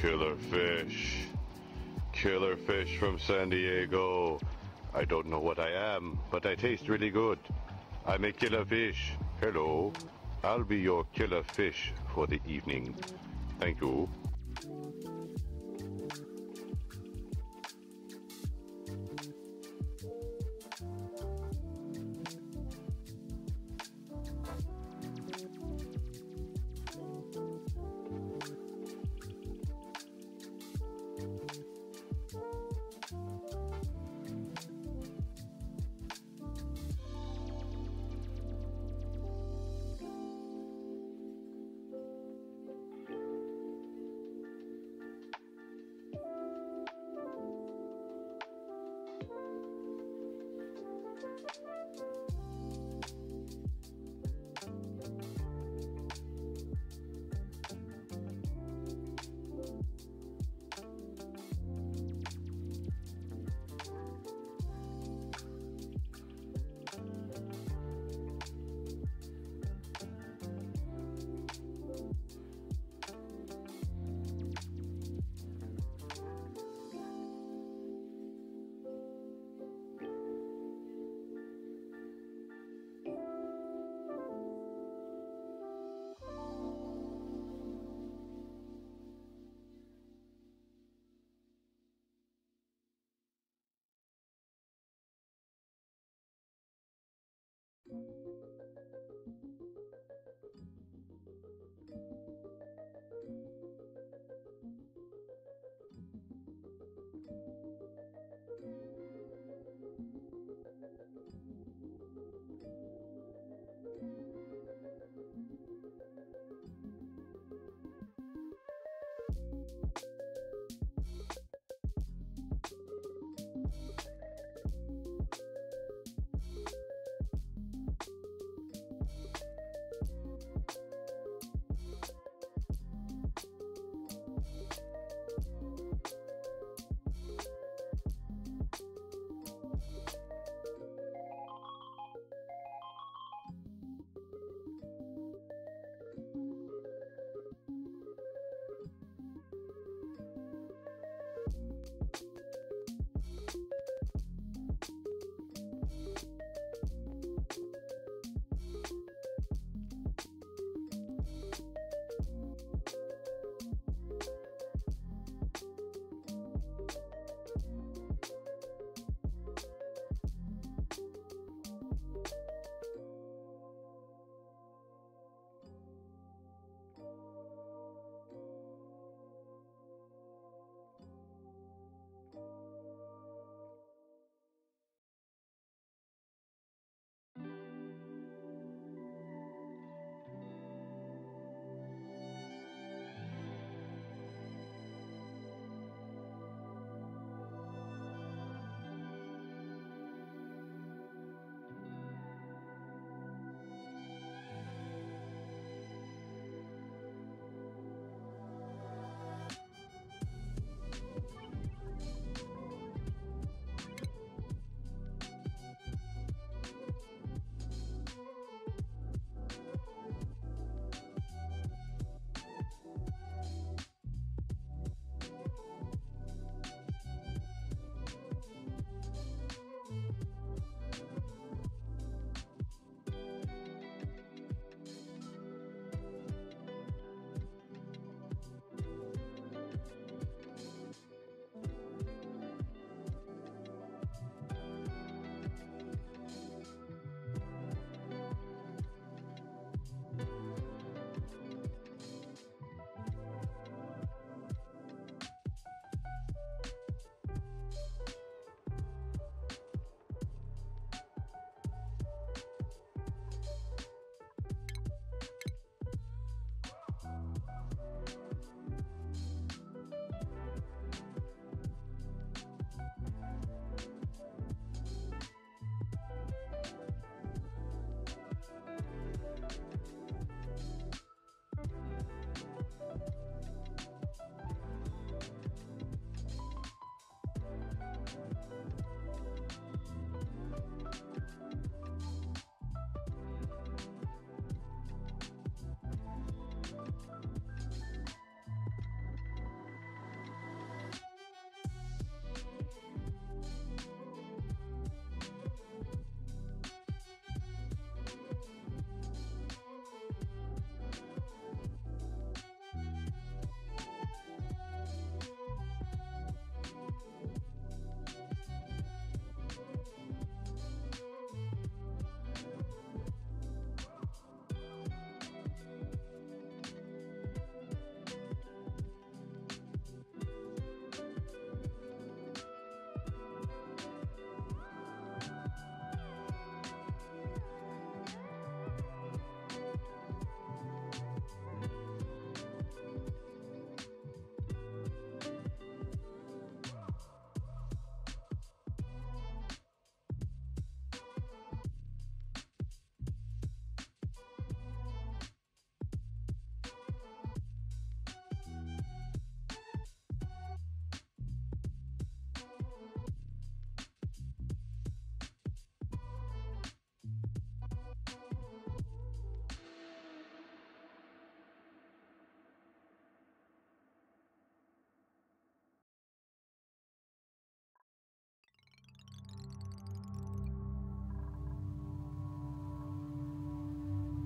Killer fish. Killer fish from San Diego. I don't know what I am, but I taste really good. I'm a killer fish. Hello. I'll be your killer fish for the evening. Thank you.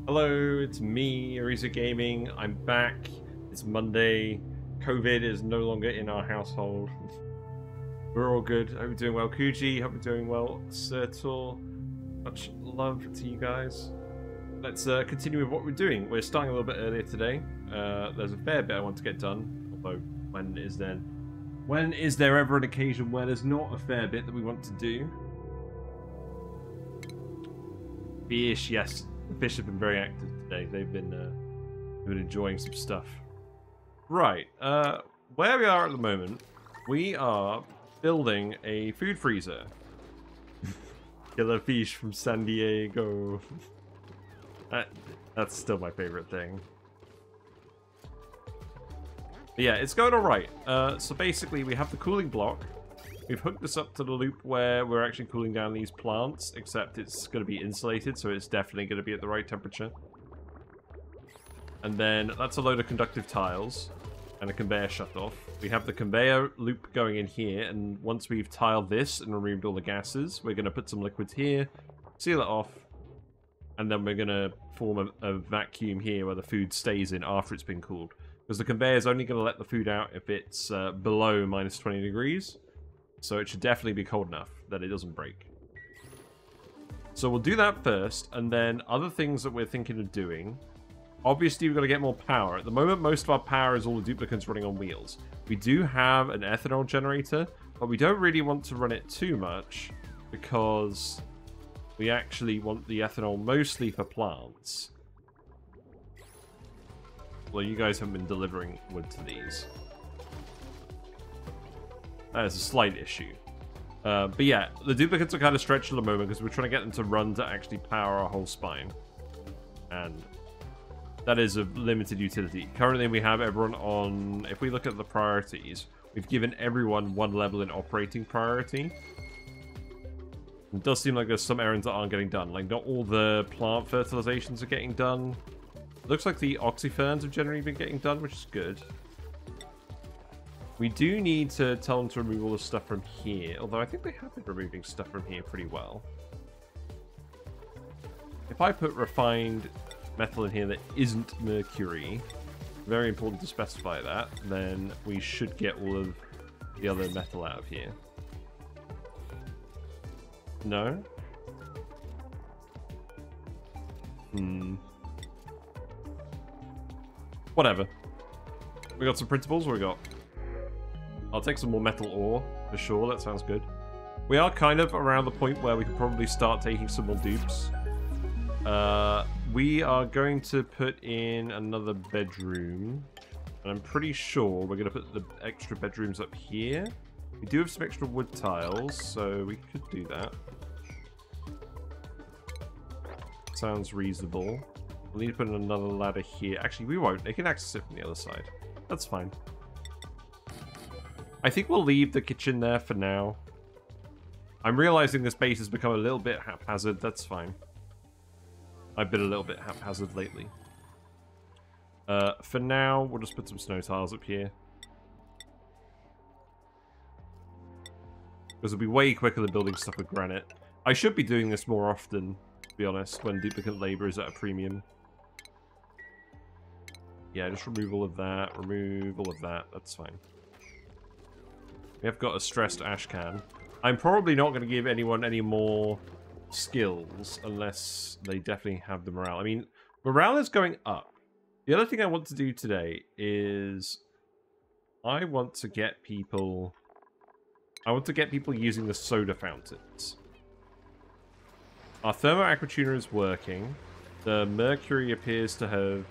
Hello, it's me, Arisa Gaming. I'm back. It's Monday. COVID is no longer in our household. We're all good. Hope you're doing well. Kuji, hope you're doing well. Sertor, much love to you guys. Let's continue with what we're doing. We're starting a little bit earlier today. There's a fair bit I want to get done. Although, when is there ever an occasion where there's not a fair bit that we want to do? Fish, yes. The fish have been very active today. They've been enjoying some stuff. Right, where we are at the moment, we are building a food freezer. Killer fish from San Diego. That's still my favorite thing. But yeah, it's going alright. So basically, we have the cooling block. We've hooked this up to the loop where we're actually cooling down these plants, except it's going to be insulated, so it's definitely going to be at the right temperature. And then that's a load of conductive tiles and a conveyor shut off. We have the conveyor loop going in here, and once we've tiled this and removed all the gases, we're going to put some liquids here, seal it off, and then we're going to form a vacuum here where the food stays in after it's been cooled. Because the conveyor is only going to let the food out if it's below minus 20 degrees. So it should definitely be cold enough that it doesn't break. So we'll do that first, and then other things that we're thinking of doing. Obviously, we've got to get more power. At the moment, most of our power is all the duplicants running on wheels. We do have an ethanol generator, but we don't really want to run it too much because we actually want the ethanol mostly for plants. Well, you guys haven't been delivering wood to these. That is a slight issue. But yeah, the duplicates are kind of stretched at the moment because we're trying to get them to run to actually power our whole spine. And that is of limited utility. Currently we have everyone on... If we look at the priorities, we've given everyone one level in operating priority. It does seem like there's some errands that aren't getting done. Like, not all the plant fertilizations are getting done. It looks like the oxyferns have generally been getting done, which is good. We do need to tell them to remove all the stuff from here, although I think they have been removing stuff from here pretty well. If I put refined metal in here that isn't mercury, very important to specify that, then we should get all of the other metal out of here. No? Whatever. We got some printables, what we got? I'll take some more metal ore, for sure, that sounds good. We are kind of around the point where we could probably start taking some more dupes. We are going to put in another bedroom. And I'm pretty sure we're going to put the extra bedrooms up here. We do have some extra wood tiles, so we could do that. Sounds reasonable. We'll need to put in another ladder here. Actually, we won't. They can access it from the other side. That's fine. I think we'll leave the kitchen there for now. I'm realizing this base has become a little bit haphazard. That's fine. I've been a little bit haphazard lately. For now, we'll just put some snow tiles up here. Because it'll be way quicker than building stuff with granite. I should be doing this more often, to be honest, when duplicate labor is at a premium. Yeah, just remove all of that. Remove all of that. That's fine. We have got a stressed ash can. I'm probably not going to give anyone any more skills unless they definitely have the morale. I mean, morale is going up. The other thing I want to do today is I want to get people using the soda fountains. Our thermo aquatuner is working. The mercury appears to have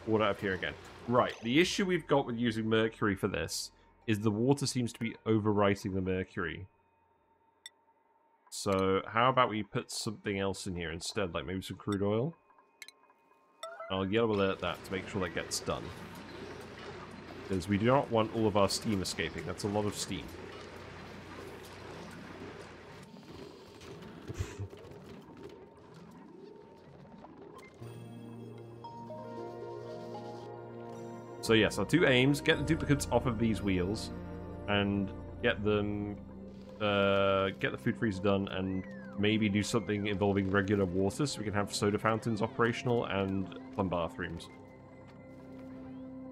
water up here again. Right, the issue we've got with using mercury for this is the water seems to be overwriting the mercury. So how about we put something else in here instead, like maybe some crude oil? I'll yellow alert that to make sure that gets done. Because we do not want all of our steam escaping. That's a lot of steam. So yes, our two aims, get the duplicates off of these wheels and get them, get the food freezer done and maybe do something involving regular water so we can have soda fountains operational and plum bathrooms.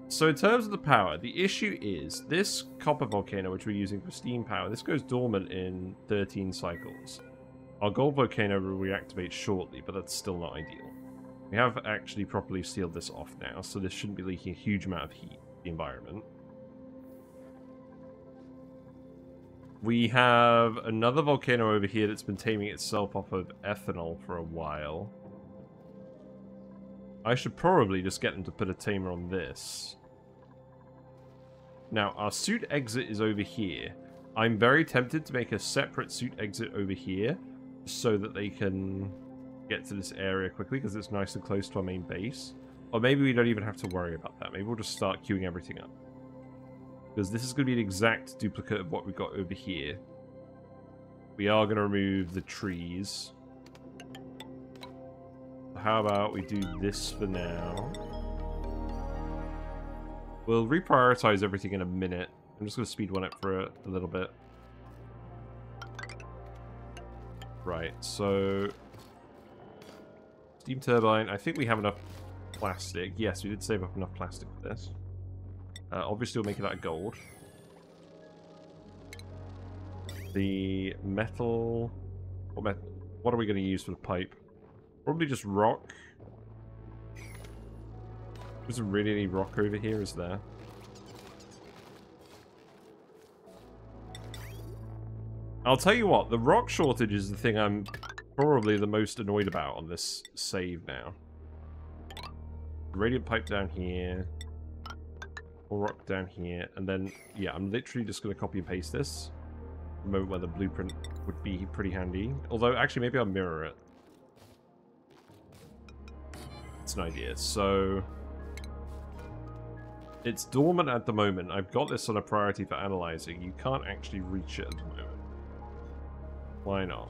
So in terms of the power, the issue is this copper volcano, which we're using for steam power, this goes dormant in 13 cycles. Our gold volcano will reactivate shortly, but that's still not ideal. We have actually properly sealed this off now, so this shouldn't be leaking a huge amount of heat to the environment. We have another volcano over here that's been taming itself off of ethanol for a while. I should probably just get them to put a tamer on this. Now, our suit exit is over here. I'm very tempted to make a separate suit exit over here so that they can get to this area quickly because it's nice and close to our main base. Or maybe we don't even have to worry about that. Maybe we'll just start queuing everything up. Because this is going to be an exact duplicate of what we've got over here. We are going to remove the trees. How about we do this for now? We'll reprioritize everything in a minute. I'm just going to speed one up for a little bit. Right, so... steam turbine. I think we have enough plastic. Yes, we did save up enough plastic for this. Obviously, we'll make it out of gold. The metal... What are we going to use for the pipe? Probably just rock. There isn't really any rock over here, is there? I'll tell you what, the rock shortage is the thing I'm probably the most annoyed about on this save now. Radiant pipe down here. More rock down here. And then, yeah, I'm literally just going to copy and paste this. The moment where the blueprint would be pretty handy. Although, actually, maybe I'll mirror it. It's an idea. So... it's dormant at the moment. I've got this on a priority for analyzing. You can't actually reach it at the moment. Why not?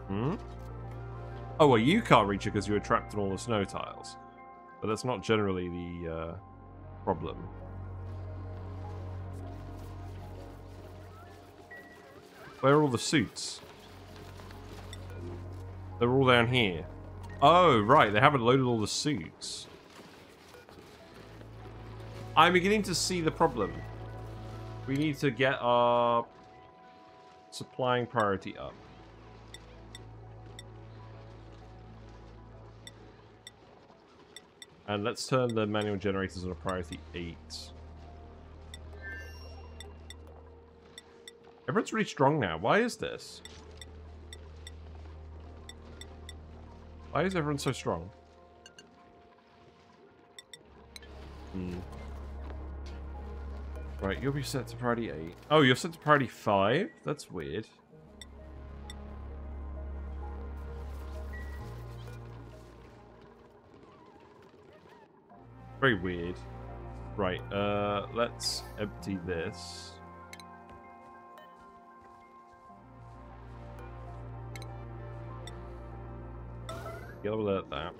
Hmm? Oh, well, you can't reach it because you were trapped in all the snow tiles. But that's not generally the problem. Where are all the suits? They're all down here. Oh, right. They haven't loaded all the suits. I'm beginning to see the problem. We need to get our supplying priority up. And let's turn the manual generators on a priority 8. Everyone's really strong now. Why is this? Why is everyone so strong? Right, you'll be set to priority 8. Oh, you're set to priority 5? That's weird. Very weird. Right, let's empty this. You'll alert that.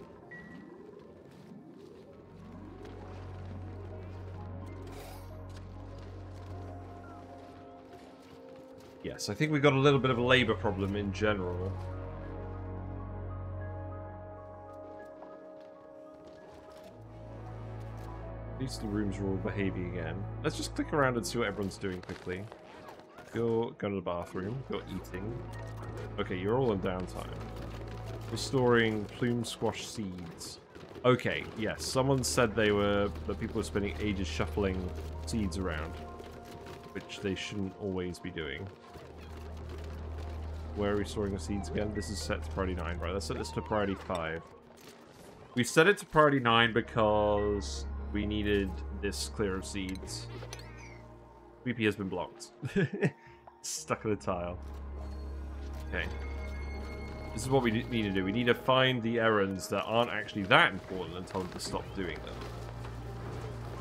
Yes, I think we've got a little bit of a labour problem in general. At least the rooms are all behaving again. Let's just click around and see what everyone's doing quickly. Go to the bathroom. Go eating. Okay, you're all in downtime. Restoring plume squash seeds. Okay, yes. Someone said that people were spending ages shuffling seeds around, which they shouldn't always be doing. Where are we storing the seeds again? This is set to priority 9. Right, let's set this to priority 5. We've set it to priority 9 because we needed this clear of seeds. VP has been blocked. Stuck in a tile. Okay. This is what we need to do. We need to find the errands that aren't actually that important and tell them to stop doing them.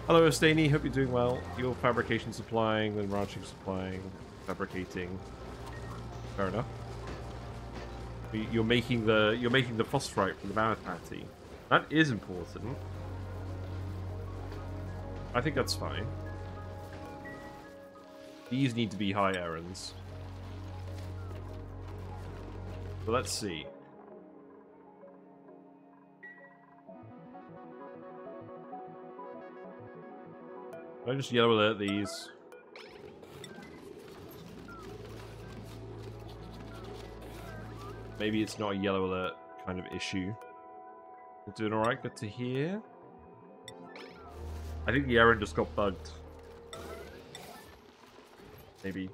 Hello, Estani. Hope you're doing well. You're fabrication supplying, then ranching supplying, fabricating. Fair enough. You're making the phosphorite from the mammoth patty. That is important. I think that's fine. These need to be high errands. So let's see. Can I just yellow alert these? Maybe it's not a yellow alert kind of issue. We're doing alright, good to hear. I think the errand just got bugged. Maybe.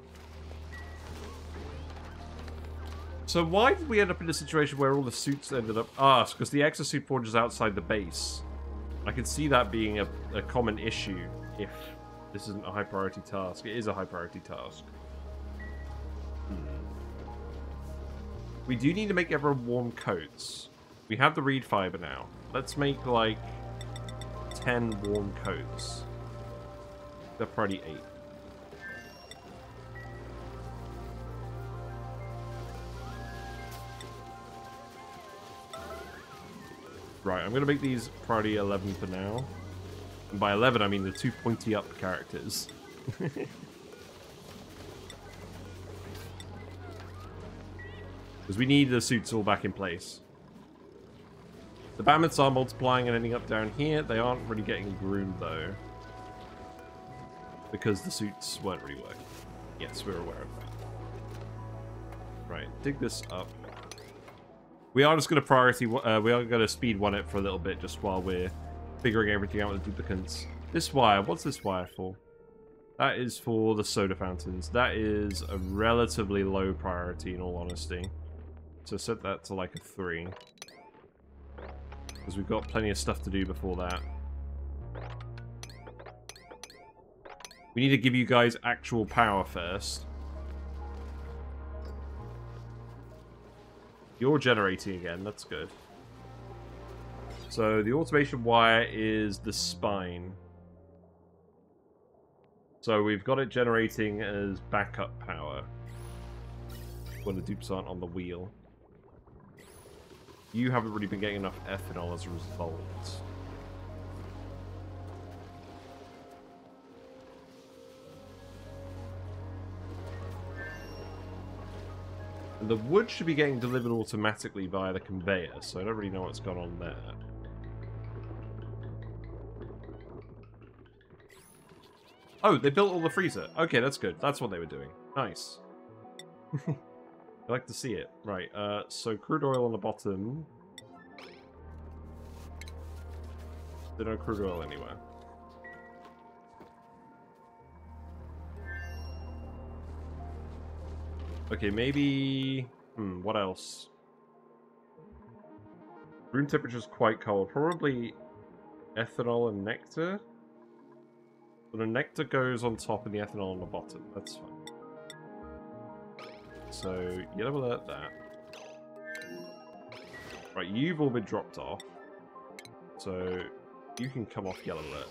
So why did we end up in a situation where all the suits ended up... Ah, it's because the exosuit forge is outside the base. I can see that being a common issue if this isn't a high priority task. It is a high priority task. We do need to make everyone warm coats. We have the reed fiber now. Let's make like 10 warm coats. They're probably 8. Right, I'm going to make these priority 11 for now. And by 11, I mean the 2 pointy up characters. Because we need the suits all back in place. The battlements are multiplying and ending up down here. They aren't really getting groomed, though. Because the suits weren't really working. Yes, we're aware of that. Right, dig this up. We are just going to priority... we are going to speed 1 it for a little bit, just while we're figuring everything out with the duplicants. This wire, what's this wire for? That is for the soda fountains. That is a relatively low priority, in all honesty. So set that to like a 3. Because we've got plenty of stuff to do before that. We need to give you guys actual power first. You're generating again, that's good. So the automation wire is the spine. So we've got it generating as backup power when the dupes aren't on the wheel. You haven't really been getting enough ethanol as a result. And the wood should be getting delivered automatically via the conveyor, so I don't really know what's gone on there. Oh, they built all the freezer. Okay, that's good. That's what they were doing. Nice. I like to see it. Right, so crude oil on the bottom. There's no crude oil anywhere. Okay, maybe... what else? Room temperature's quite cold. Probably ethanol and nectar? But the nectar goes on top and the ethanol on the bottom. That's fine. So, yellow alert that. Right, you've all been dropped off. So, you can come off yellow alert.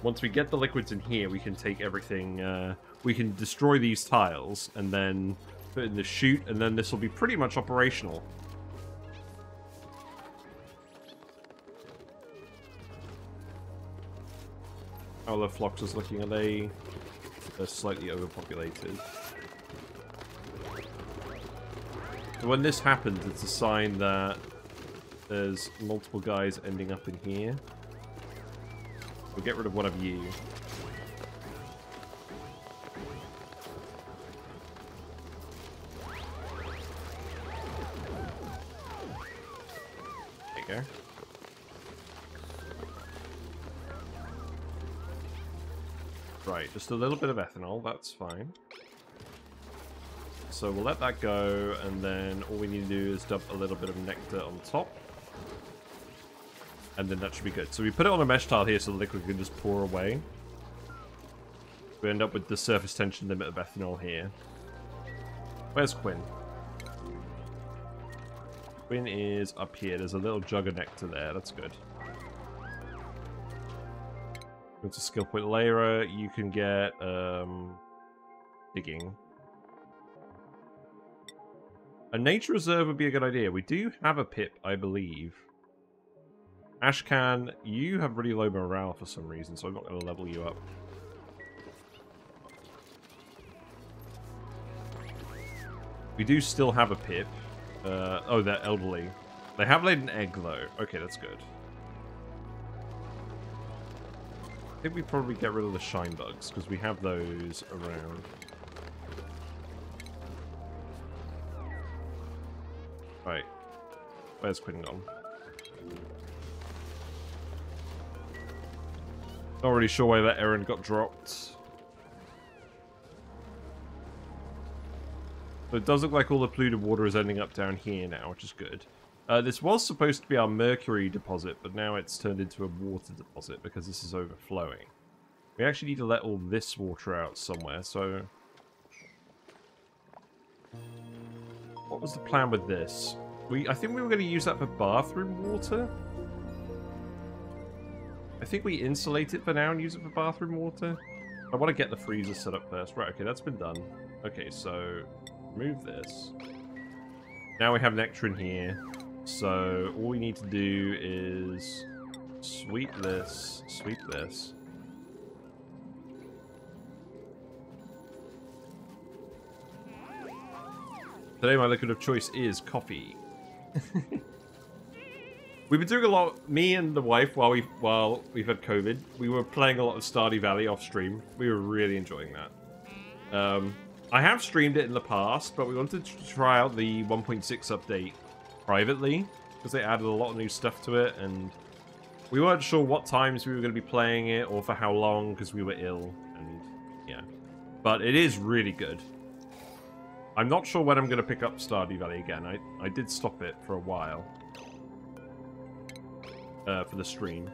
Once we get the liquids in here, we can take everything, we can destroy these tiles, and then put in the chute, and then this will be pretty much operational. How are the floxes looking? Are they... They're slightly overpopulated. So when this happens, it's a sign that there's multiple guys ending up in here. We'll get rid of one of you. There you go. Right, just a little bit of ethanol, that's fine. So we'll let that go, and then all we need to do is dump a little bit of nectar on top. And then that should be good. So we put it on a mesh tile here so the liquid can just pour away. We end up with the surface tension limit of ethanol here. Where's Quinn? Quinn is up here. There's a little jug of nectar there. That's good. Go to skill point layer. You can get digging. A nature reserve would be a good idea. We do have a pip, I believe. Ashcan, you have really low morale for some reason, so I'm not going to level you up. We do still have a pip. Oh, they're elderly. They have laid an egg, though. Okay, that's good. I think we probably get rid of the shine bugs, because we have those around. Right. Where's Quinn gone? Not really sure why that errand got dropped. So it does look like all the polluted water is ending up down here now, which is good. This was supposed to be our mercury deposit, but now it's turned into a water deposit because this is overflowing. We actually need to let all this water out somewhere, so... What was the plan with this? I think we were going to use that for bathroom water? I think we insulate it for now and use it for bathroom water. I want to get the freezer set up first. Right, okay, that's been done. Okay, so... remove this. Now we have nectar in here. So all we need to do is sweep this, sweep this. Today my liquid of choice is coffee. We've been doing a lot, me and the wife, while we've had COVID, we were playing a lot of Stardew Valley off stream. We were really enjoying that. I have streamed it in the past, but we wanted to try out the 1.6 update privately, because they added a lot of new stuff to it, and we weren't sure what times we were going to be playing it, or for how long, because we were ill, and yeah. But it is really good. I'm not sure when I'm going to pick up Stardew Valley again. I did stop it for a while. For the stream.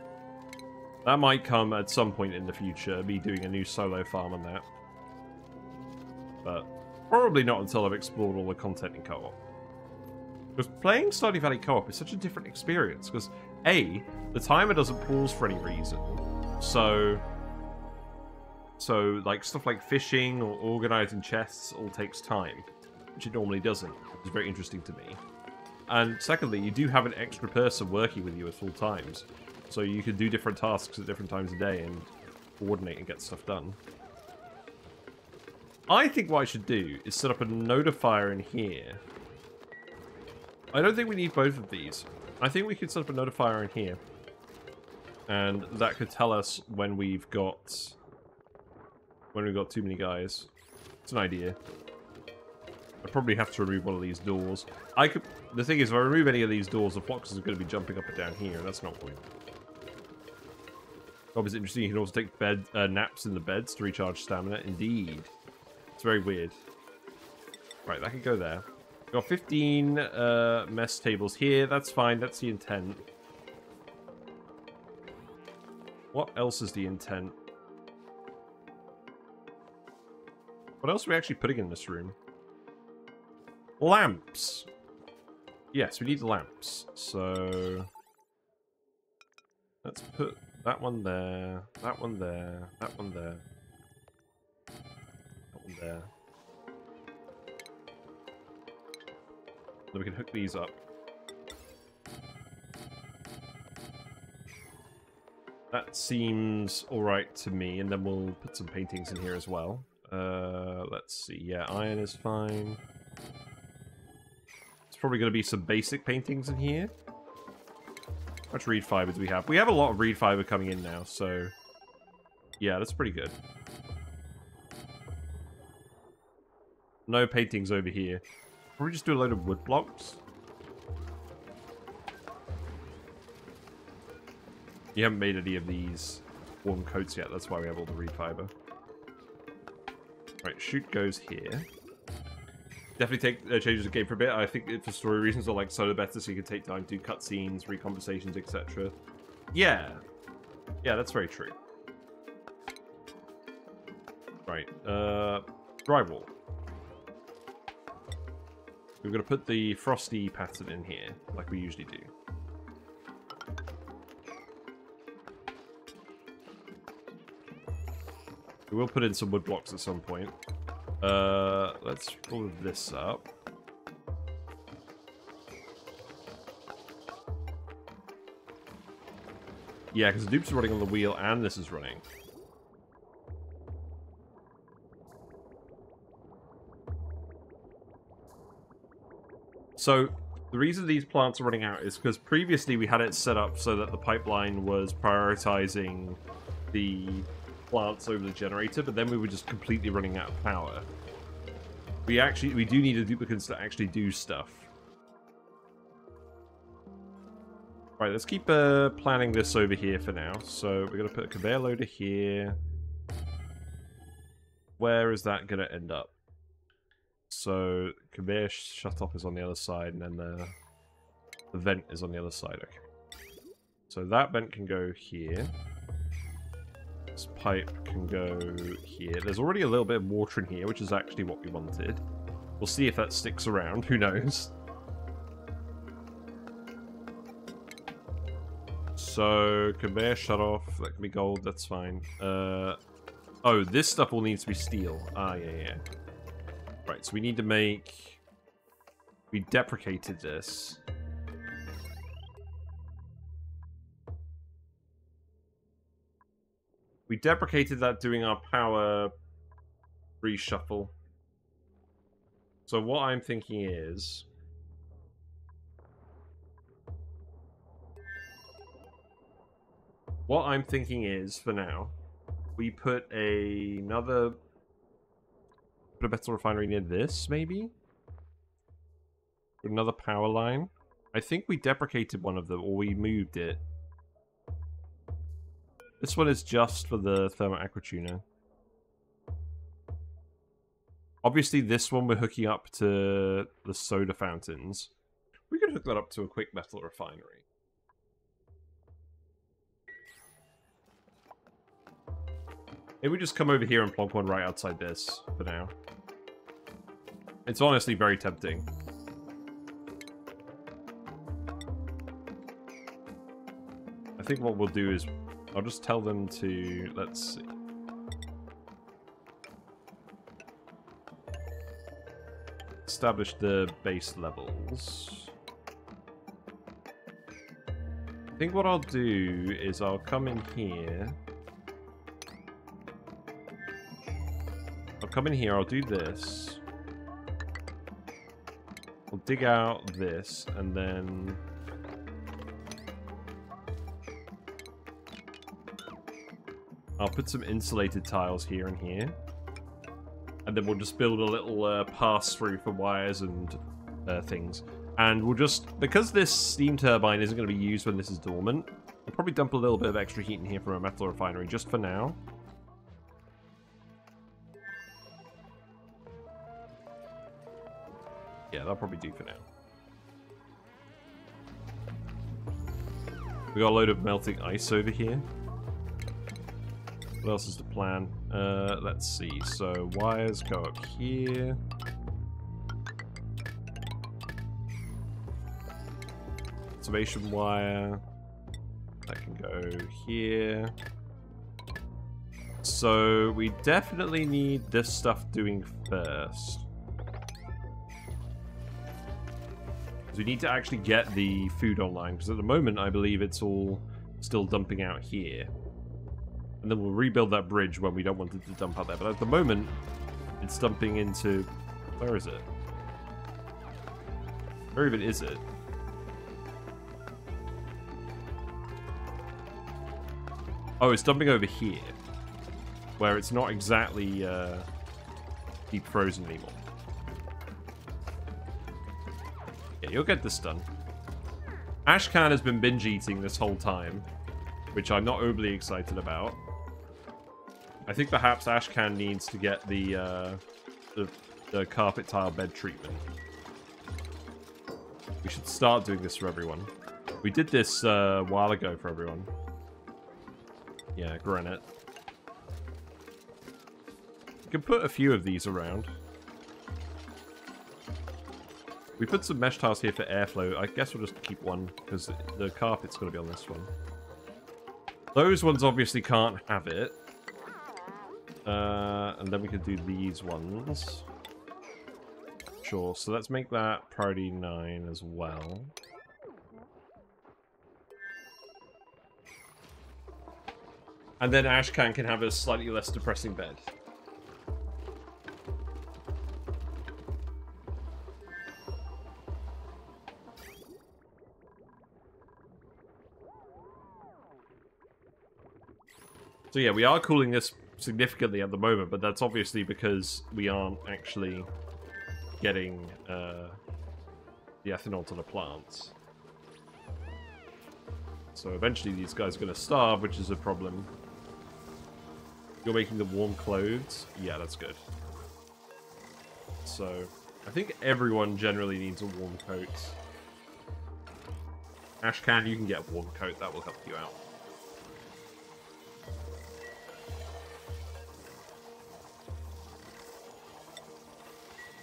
That might come at some point in the future, me doing a new solo farm on that. But probably not until I've explored all the content in co-op. Because playing Stardew Valley co-op is such a different experience, because A, the timer doesn't pause for any reason. So like stuff like fishing or organizing chests all takes time, which it normally doesn't, which is very interesting to me. And secondly, you do have an extra person working with you at full times. So you can do different tasks at different times of day and coordinate and get stuff done. I think what I should do is set up a notifier in here. I don't think we need both of these. I think we could set up a notifier in here. And that could tell us when we've got too many guys. It's an idea. I probably have to remove one of these doors. The thing is, if I remove any of these doors, the foxes are going to be jumping up and down here, and that's not good. Obviously interesting, you can also take naps in the beds to recharge stamina. Indeed. It's very weird. Right, that can go there. We've got 15 mess tables here. That's fine, that's the intent. What else is the intent? What else are we actually putting in this room? Lamps! Yes, we need lamps. So let's put that one there, that one there, that one there, that one there. Then we can hook these up. That seems alright to me, and then we'll put some paintings in here as well. Let's see, yeah, iron is fine. Probably going to be some basic paintings in here. How much reed fiber do we have? We have a lot of reed fiber coming in now, so yeah, that's pretty good. No paintings over here. Probably just do a load of wood blocks. You haven't made any of these warm coats yet, that's why we have all the reed fiber. Right, shoot goes here. Definitely changes the game for a bit. I think for story reasons or like solo better, so you can take time to do cutscenes, reconversations, etc. Yeah. Yeah, that's very true. Right. Drywall. We're going to put the Frosty pattern in here, like we usually do. We will put in some wood blocks at some point. Let's pull this up. Yeah, because the dupes are running on the wheel and this is running. So, the reason these plants are running out is because previously we had it set up so that the pipeline was prioritizing the plants over the generator, but then we were just completely running out of power. We do need the duplicants to actually do stuff. Right, let's keep planning this over here for now. So we're going to put a conveyor loader here. Where is that going to end up? So conveyor shut-off is on the other side, and then the vent is on the other side. Okay. So that vent can go here. This pipe can go here. There's already a little bit of water in here, which is actually what we wanted. We'll see if that sticks around. Who knows? So, conveyor shut off. That can be gold. That's fine. Oh, this stuff all needs to be steel. Ah, yeah. Right, so we need to make... We deprecated this. We deprecated that doing our power reshuffle. So what I'm thinking is... What I'm thinking is, for now, we put another... Put a metal refinery near this, maybe? Another power line. I think we deprecated one of them, or we moved it. This one is just for the thermal aquatuner. Obviously, this one we're hooking up to the soda fountains. We could hook that up to a quick metal refinery. Maybe we just come over here and plonk one right outside this for now. It's honestly very tempting. I think what we'll do is I'll just tell them to, let's see. Establish the base levels. I think what I'll do is I'll come in here. I'll do this. I'll dig out this, and then... I'll put some insulated tiles here and here. And then we'll just build a little pass-through for wires and things. And we'll just... Because this steam turbine isn't going to be used when this is dormant, we'll probably dump a little bit of extra heat in here from a metal refinery, just for now. Yeah, that'll probably do for now. We got a load of melting ice over here. What else is the plan? Let's see. So wires go up here. Conservation wire. That can go here. So we definitely need this stuff doing first. We need to actually get the food online, because at the moment I believe it's all still dumping out here. And then we'll rebuild that bridge when we don't want it to dump out there. But at the moment, it's dumping into... Where is it? Where even is it? Oh, it's dumping over here. Where it's not exactly deep frozen anymore. Yeah, you'll get this done. Ashcan has been binge eating this whole time, which I'm not overly excited about. I think perhaps Ashcan needs to get the carpet tile bed treatment. We should start doing this for everyone. We did this a while ago for everyone. Yeah, granite. We can put a few of these around. We put some mesh tiles here for airflow. I guess we'll just keep one, because the carpet's going to be on this one. Those ones obviously can't have it. And then we could do these ones. Sure, so let's make that priority 9 as well. And then Ashcan can have a slightly less depressing bed. So yeah, we are cooling this significantly at the moment, but that's obviously because we aren't actually getting the ethanol to the plants. So eventually these guys are going to starve, which is a problem. You're making the warm clothes? Yeah, that's good. So, I think everyone generally needs a warm coat. Ashcan, you can get a warm coat. That will help you out.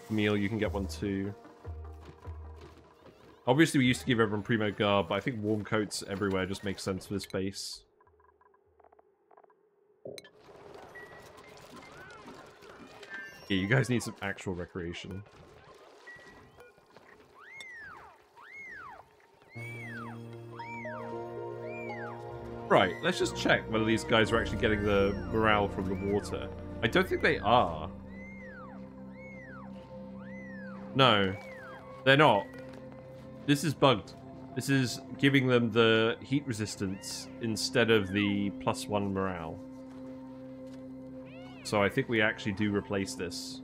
Meal, you can get one too. Obviously, we used to give everyone primo garb, but I think warm coats everywhere just makes sense for this base. Yeah, you guys need some actual recreation. Right, let's just check whether these guys are actually getting the morale from the water. I don't think they are. No, they're not. This is bugged. This is giving them the heat resistance instead of the +1 morale. So I think we actually do replace this.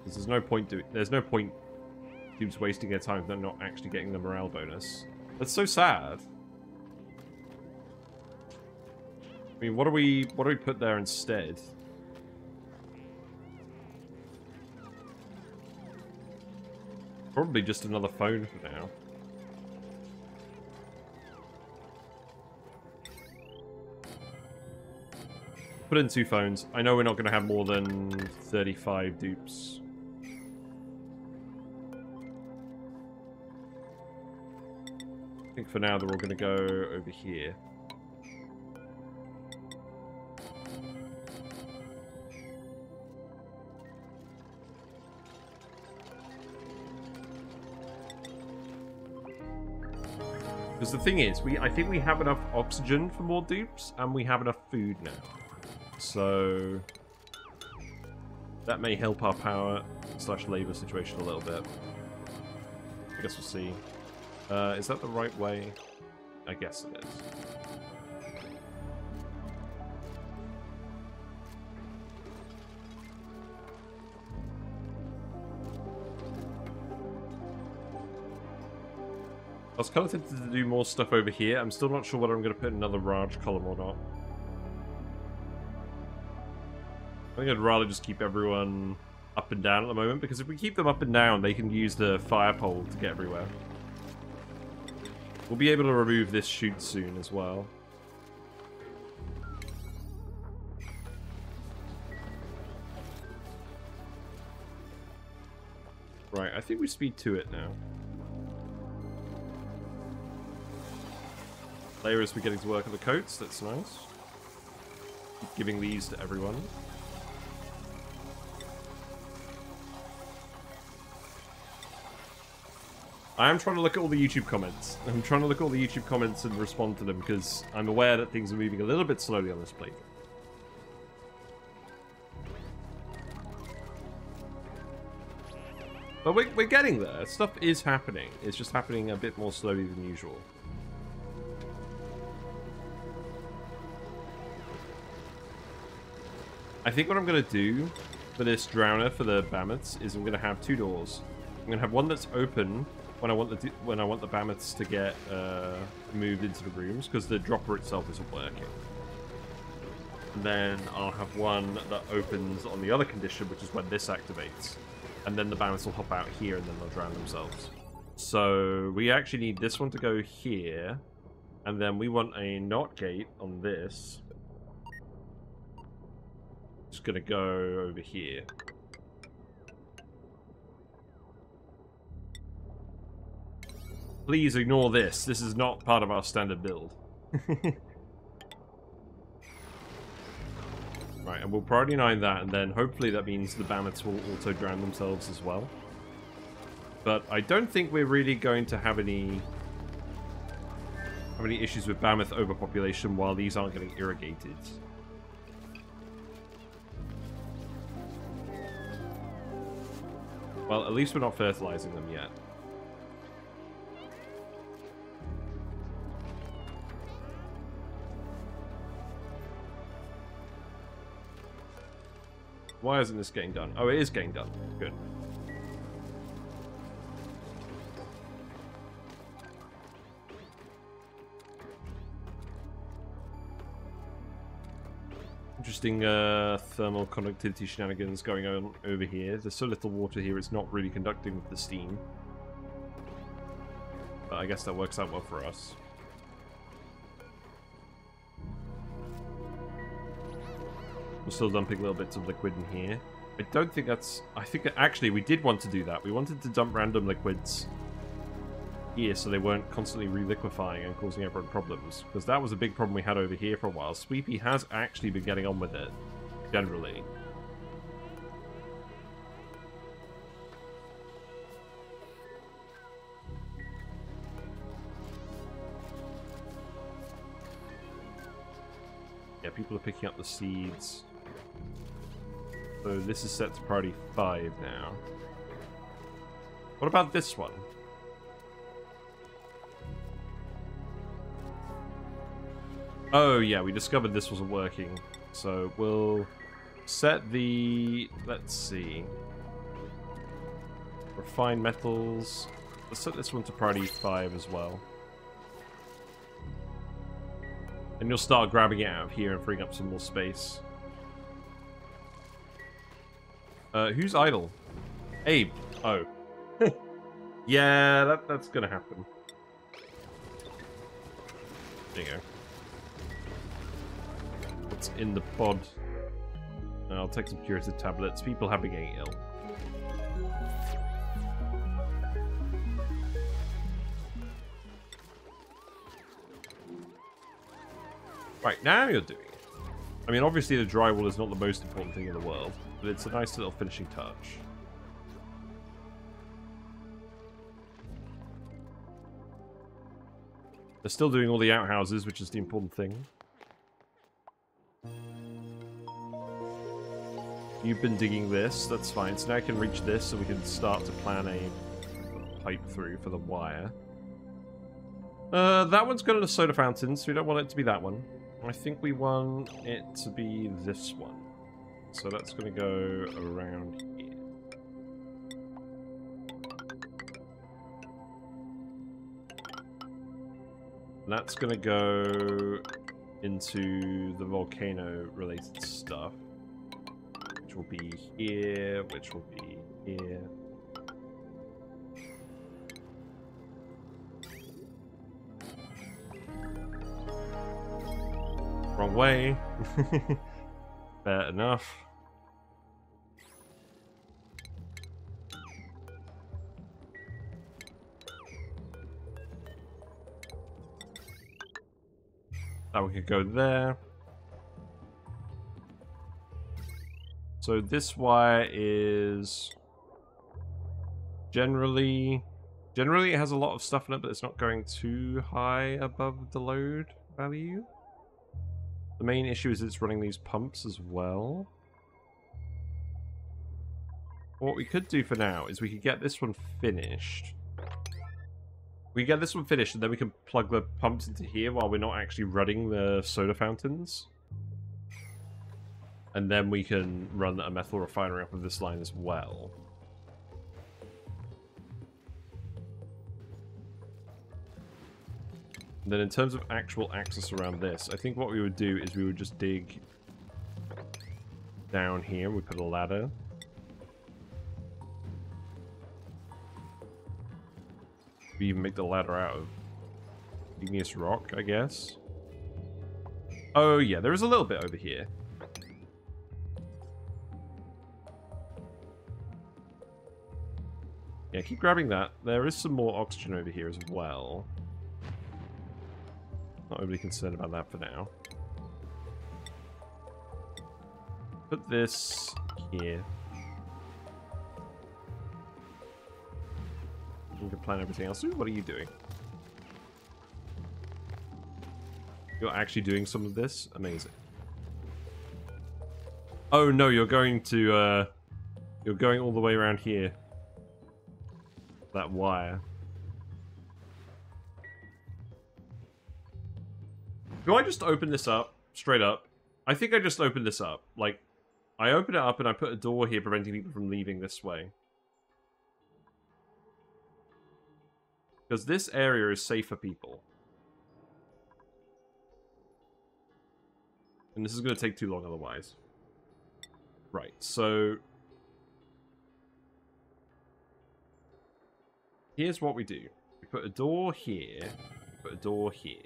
Because there's no point dudes wasting their time if they're not actually getting the morale bonus. That's so sad. I mean, what do we put there instead? Probably just another phone for now. Put in 2 phones. I know we're not going to have more than 35 dupes. I think for now they're all going to go over here. Because the thing is, I think we have enough oxygen for more dupes, and we have enough food now. So that may help our power/labor situation a little bit. I guess we'll see. Is that the right way? I guess it is. I was kind of tempted to do more stuff over here. I'm still not sure whether I'm going to put another Raj column or not. I think I'd rather just keep everyone up and down at the moment, because if we keep them up and down, they can use the fire pole to get everywhere. We'll be able to remove this chute soon as well. Right, I think we speed to it now. Layers, we're getting to work on the coats, that's nice. Keep giving these to everyone. I am trying to look at all the YouTube comments. I'm trying to look at all the YouTube comments and respond to them, because I'm aware that things are moving a little bit slowly on this playthrough. But we're getting there. Stuff is happening. It's just happening a bit more slowly than usual. I think what I'm going to do for this drowner for the Bammets is I'm going to have 2 doors. I'm going to have one that's open when I want the Bammets to get moved into the rooms, because the dropper itself isn't working. And then I'll have one that opens on the other condition, which is when this activates. And then the Bammets will hop out here and then they'll drown themselves. So we actually need this one to go here. And then we want a NOT gate on this. Just gonna go over here. Please ignore this. This is not part of our standard build. Right, and we'll priority 9 that, and then hopefully that means the Bammets will also drown themselves as well. But I don't think we're really going to have any have any issues with mammoth overpopulation while these aren't getting irrigated. Well, at least we're not fertilizing them yet. Why isn't this getting done? Oh, it is getting done. Good. Interesting thermal conductivity shenanigans going on over here. There's so little water here, it's not really conducting with the steam. But I guess that works out well for us. We're still dumping little bits of liquid in here. I don't think that's... I think actually we did want to do that. We wanted to dump random liquids here so they weren't constantly re-liquefying and causing everyone problems. Because that was a big problem we had over here for a while. Sweepy has actually been getting on with it, generally. Yeah, people are picking up the seeds. So this is set to priority 5 now. What about this one? Oh yeah, we discovered this wasn't working. So we'll set the... let's see. Refined metals. Let's set this one to priority 5 as well. And you'll start grabbing it out of here and freeing up some more space. Who's idle? Abe. Oh. Yeah, that's gonna happen. There you go. What's in the pod? I'll take some curative tablets. People have been getting ill. Right, now you're doing it. I mean, obviously the drywall is not the most important thing in the world, but it's a nice little finishing touch. They're still doing all the outhouses, which is the important thing. You've been digging this, that's fine. So now I can reach this, so we can start to plan a pipe through for the wire. That one's got a soda fountain, so we don't want it to be that one. I think we want it to be this one. So that's going to go around here. And that's going to go into the volcano-related stuff. Which will be here, which will be here. Wrong way. Fair enough. That we could go there. So this wire is generally it has a lot of stuff in it, but it's not going too high above the load value. The main issue is it's running these pumps as well. What we could do for now is we could get this one finished. We get this one finished and then we can plug the pumps into here while we're not actually running the soda fountains. And then we can run a methyl refinery off of this line as well. And then in terms of actual access around this, I think what we would do is we would just dig down here. We put a ladder. We even make the ladder out of igneous rock, I guess. Oh yeah, there is a little bit over here. Yeah, keep grabbing that. There is some more oxygen over here as well. Not overly concerned about that for now. Put this here. We can plan everything else. Ooh, what are you doing? You're actually doing some of this? Amazing. Oh no, you're going to, you're going all the way around here. That wire. Do I just open this up? Straight up? I think I just opened this up. Like, I open it up and I put a door here preventing people from leaving this way. Because this area is safe for people. And this is going to take too long otherwise. Right, so... here's what we do. We put a door here, put a door here.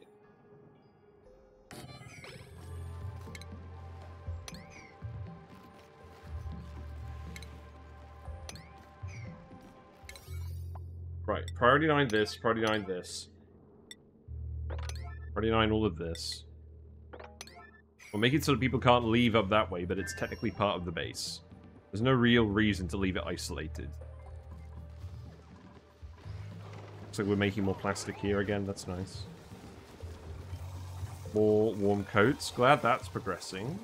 Right, priority 9 this, priority 9 this. Priority 9 all of this. We'll make it so that people can't leave up that way, but it's technically part of the base. There's no real reason to leave it isolated. Looks like we're making more plastic here again, that's nice. More warm coats, glad that's progressing.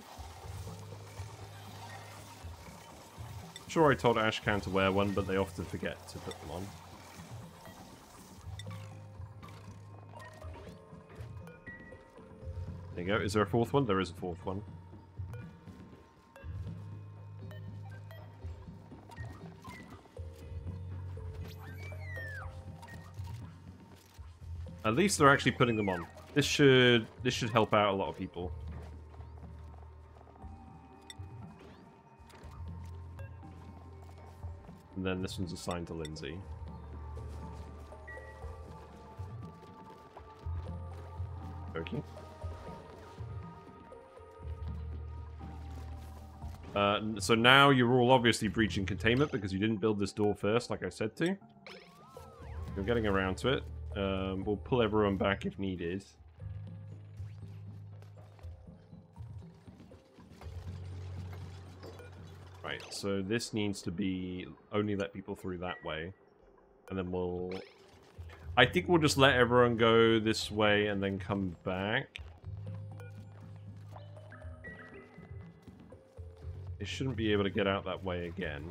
Sure, I told Ashcan to wear one, but they often forget to put them on. There you go. Is there a fourth one? There is a fourth one. At least they're actually putting them on. This should help out a lot of people. And then this one's assigned to Lindsay. Okay. So now you're all obviously breaching containment because you didn't build this door first, like I said to. You're getting around to it. We'll pull everyone back if needed. Right, so this needs to be only let people through that way. And then we'll... I think we'll just let everyone go this way and then come back. It shouldn't be able to get out that way again.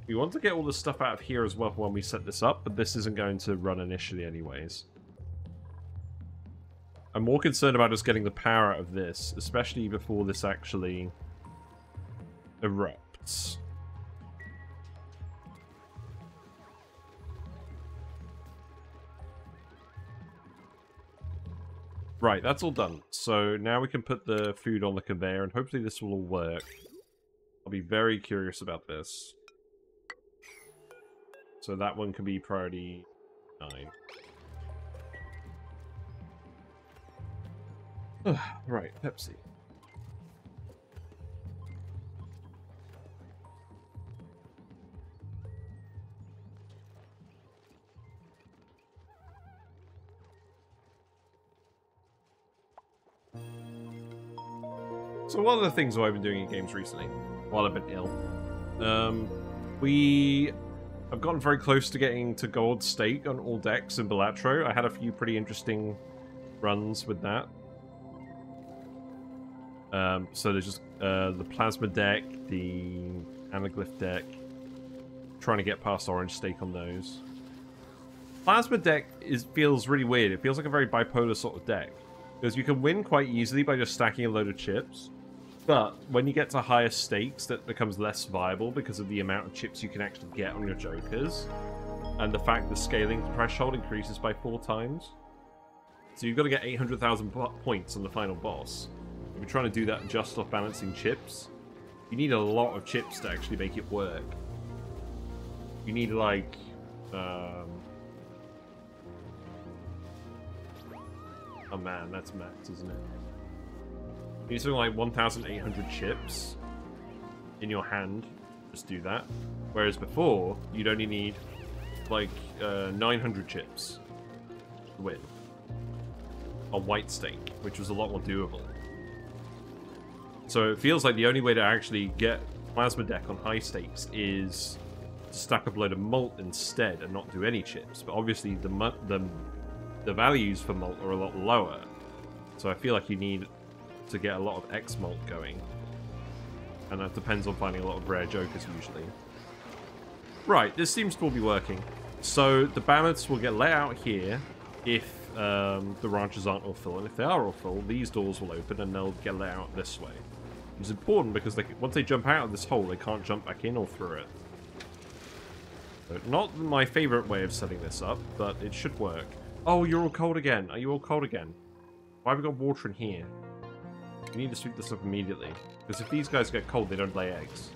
We want to get all the stuff out of here as well when we set this up, but this isn't going to run initially anyways. I'm more concerned about just getting the power out of this, especially before this actually erupts. Right, that's all done. So now we can put the food on the conveyor, and hopefully this will all work. I'll be very curious about this. So that one can be priority 9. Right, Pepsi. So one of the things I've been doing in games recently, while I've been ill, we have gotten very close to getting to gold stake on all decks in Balatro. I had a few pretty interesting runs with that. So there's just the plasma deck, the anaglyph deck, trying to get past orange stake on those. Plasma deck feels really weird. It feels like a very bipolar sort of deck. Because you can win quite easily by just stacking a load of chips. But when you get to higher stakes, that becomes less viable because of the amount of chips you can actually get on your jokers. And the fact the scaling threshold increases by 4 times. So you've got to get 800,000 points on the final boss. If you're trying to do that just off balancing chips, you need a lot of chips to actually make it work. You need like... oh man, that's max, isn't it? You need something like 1,800 chips in your hand. Just do that. Whereas before, you'd only need like 900 chips to win on white stake, which was a lot more doable. So it feels like the only way to actually get plasma deck on high stakes is to stack up a load of malt instead and not do any chips. But obviously the values for malt are a lot lower. So I feel like you need to get a lot of X malt going. And that depends on finding a lot of rare jokers usually. Right, this seems to all be working. So the mammoths will get let out here if the ranches aren't all full. And if they are all full, these doors will open and they'll get let out this way. Which is important because once they jump out of this hole, they can't jump back in or through it. So not my favourite way of setting this up, but it should work. Oh, you're all cold again. Are you all cold again? Why have we got water in here? We need to sweep this up immediately. Because if these guys get cold, they don't lay eggs.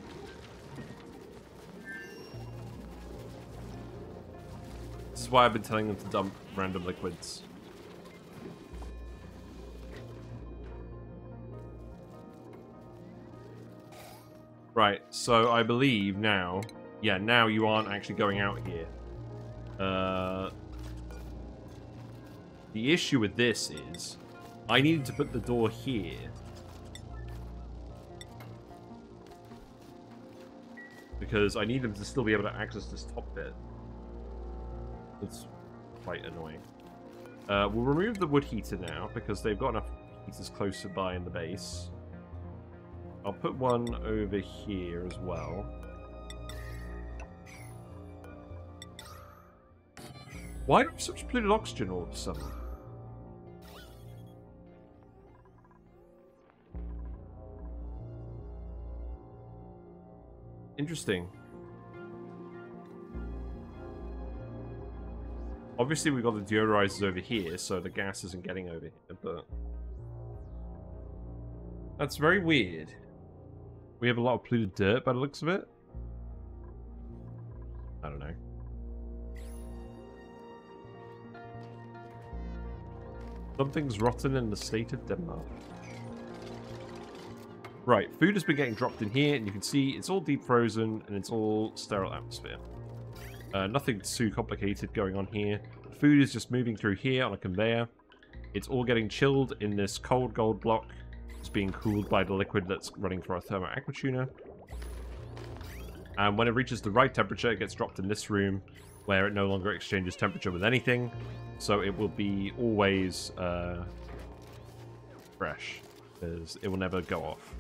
This is why I've been telling them to dump random liquids. Right, so I believe now... Yeah, now you aren't actually going out here. The issue with this is... I needed to put the door here. Because I need them to still be able to access this top bit. It's quite annoying. We'll remove the wood heater now, because they've got enough heaters closer by in the base. I'll put one over here as well. Why do we have such polluted oxygen all of a sudden? Interesting. Obviously we've got the deodorizers over here, so the gas isn't getting over here, but... That's very weird. We have a lot of polluted dirt by the looks of it. I don't know. Something's rotten in the state of Denmark. Right, food has been getting dropped in here, and you can see it's all deep frozen, and it's all sterile atmosphere. Nothing too complicated going on here. Food is just moving through here on a conveyor. It's all getting chilled in this cold gold block. It's being cooled by the liquid that's running through our thermo aqua tuner. And when it reaches the right temperature, it gets dropped in this room, where it no longer exchanges temperature with anything. So it will be always fresh, because it will never go off.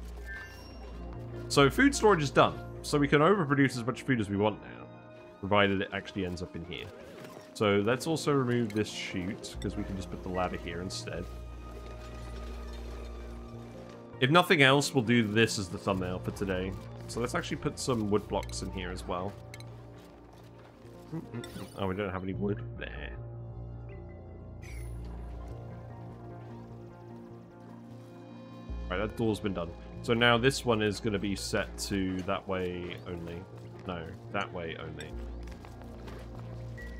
So food storage is done. So we can overproduce as much food as we want now, provided it actually ends up in here. So let's also remove this chute, because we can just put the ladder here instead. If nothing else, we'll do this as the thumbnail for today. So let's actually put some wood blocks in here as well. Oh, we don't have any wood there. Right, that door's been done. So now this one is going to be set to that way only. No, that way only.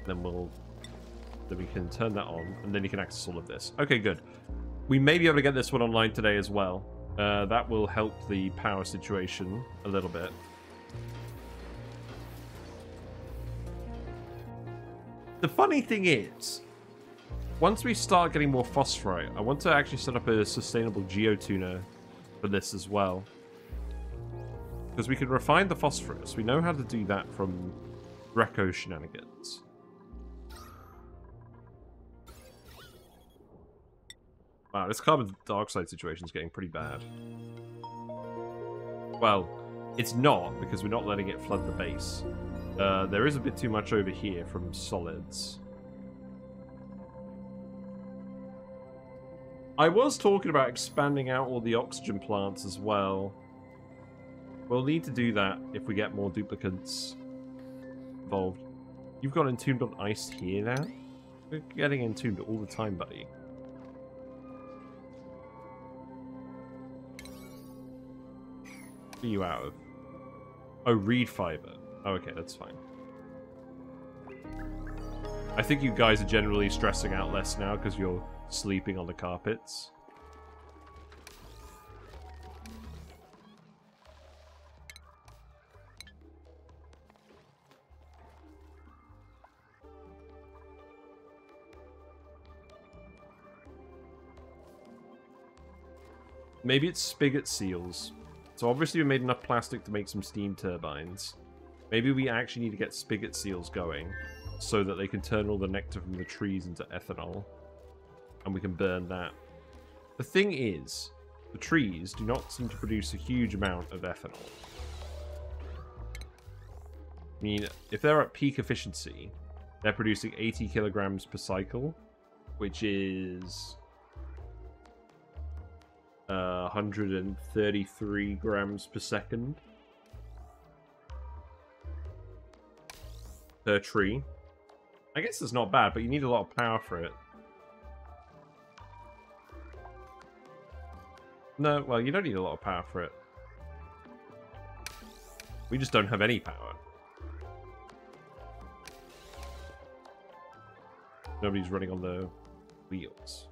Then we can turn that on, and then you can access all of this. Okay, good. We may be able to get this one online today as well. That will help the power situation a little bit. The funny thing is, once we start getting more phosphorite, I want to actually set up a sustainable geotuner for this as well. Because we can refine the phosphorus. We know how to do that from Greco shenanigans. Wow, this carbon dioxide situation is getting pretty bad. Well, it's not, because we're not letting it flood the base. There is a bit too much over here from solids. I was talking about expanding out all the oxygen plants as well. We'll need to do that if we get more duplicants involved. You've got entombed on ice here now? We're getting entombed all the time, buddy. What are you out of? Oh, reed fiber. Oh, okay, that's fine. I think you guys are generally stressing out less now because you're sleeping on the carpets. Maybe it's spigot seals. So obviously we made enough plastic to make some steam turbines. Maybe we actually need to get spigot seals going so that they can turn all the nectar from the trees into ethanol. And we can burn that. The thing is, the trees do not seem to produce a huge amount of ethanol. I mean, if they're at peak efficiency, they're producing 80 kilograms per cycle, which is 133 grams per second per tree. I guess it's not bad, but you need a lot of power for it. No, well, you don't need a lot of power for it. We just don't have any power. Nobody's running on the wheels.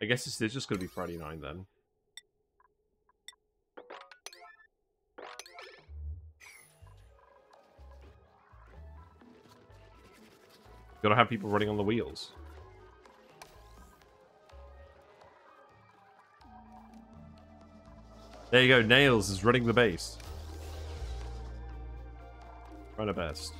I guess it's just going to be Friday night then. Gotta have people running on the wheels. There you go, Nails is running the base. Trying her best.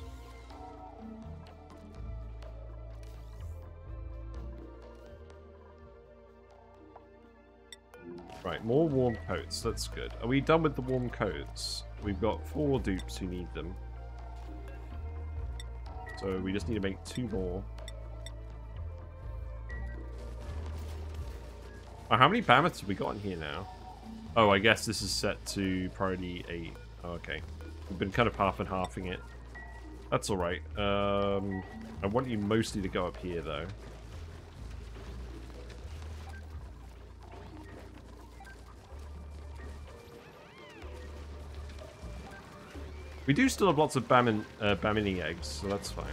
Right, more warm coats, that's good. Are we done with the warm coats? We've got 4 dupes who need them. So we just need to make 2 more. Oh, how many mammoths have we got in here now? Oh, I guess this is set to priority 8. Oh, okay. We've been kind of half and halving it. That's alright. I want you mostly to go up here, though. We do still have lots of Bamini eggs, so that's fine.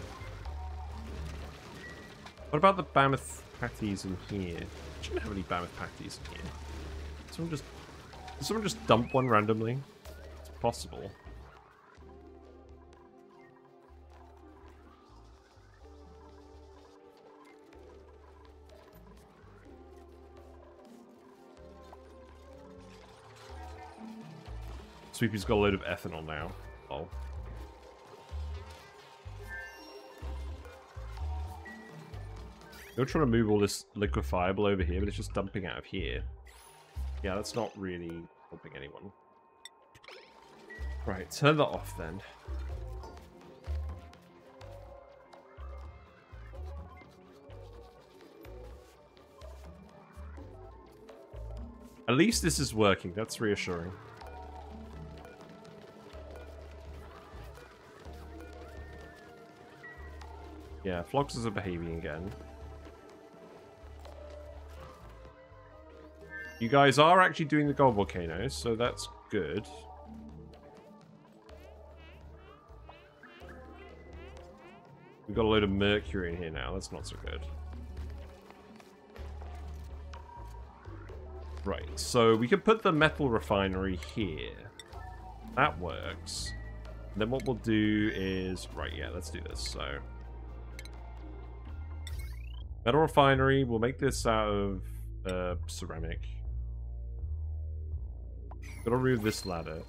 What about the Mammoth patties in here? I shouldn't have any Mammoth patties in here. Did someone just dump one randomly? It's possible. Sweepy's got a load of ethanol now. Oh. You're trying to move all this liquefiable over here, but it's just dumping out of here. Yeah, that's not really helping anyone. Right, turn that off then. At least this is working, that's reassuring. Yeah, floxes are behaving again. You guys are actually doing the Gold Volcano, so that's good. We've got a load of mercury in here now, that's not so good. Right, so we can put the metal refinery here. That works. And then what we'll do is... Right, yeah, let's do this, so... Metal refinery, we'll make this out of ceramic. Gotta remove this ladder.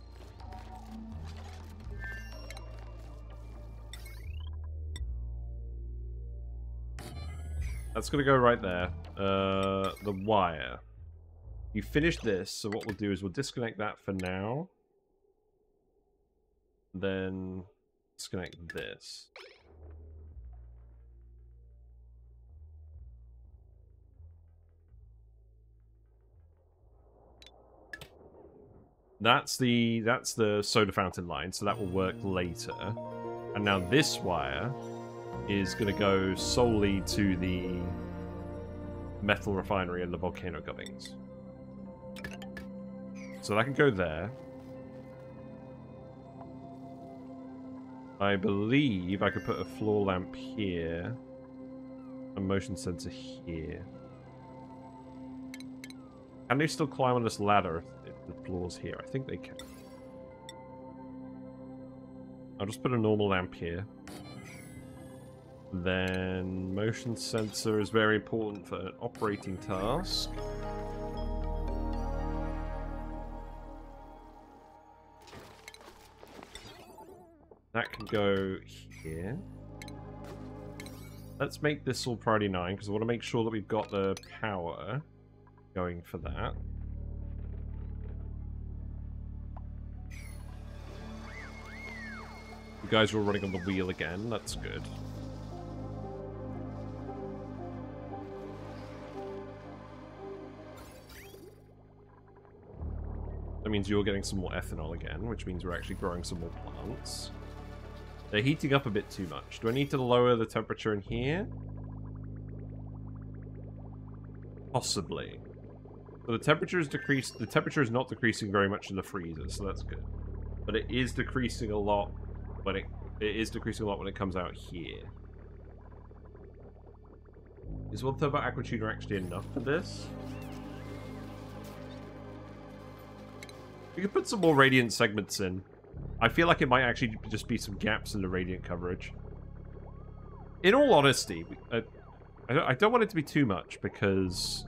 That's gonna go right there. The wire. You finish this, so what we'll do is we'll disconnect that for now. Then disconnect this. That's the soda fountain line, so that will work later. And now this wire is going to go solely to the metal refinery and the volcano gubbings. So that can go there. I believe I could put a floor lamp here. A motion sensor here. Can they still climb on this ladder if the floor's here? I think they can. I'll just put a normal lamp here. Then motion sensor is very important for an operating task. That can go here. Let's make this all priority 9, because I want to make sure that we've got the power going for that. You guys are all running on the wheel again, that's good. That means you're getting some more ethanol again, which means we're actually growing some more plants. They're heating up a bit too much. Do I need to lower the temperature in here? Possibly. So the temperature is decreased. The temperature is not decreasing very much in the freezer, so that's good. But it is decreasing a lot when it is decreasing a lot when it comes out here. Is 1 turbo aqua tuner actually enough for this? We could put some more radiant segments in. I feel like it might actually just be some gaps in the radiant coverage. In all honesty, I don't want it to be too much, because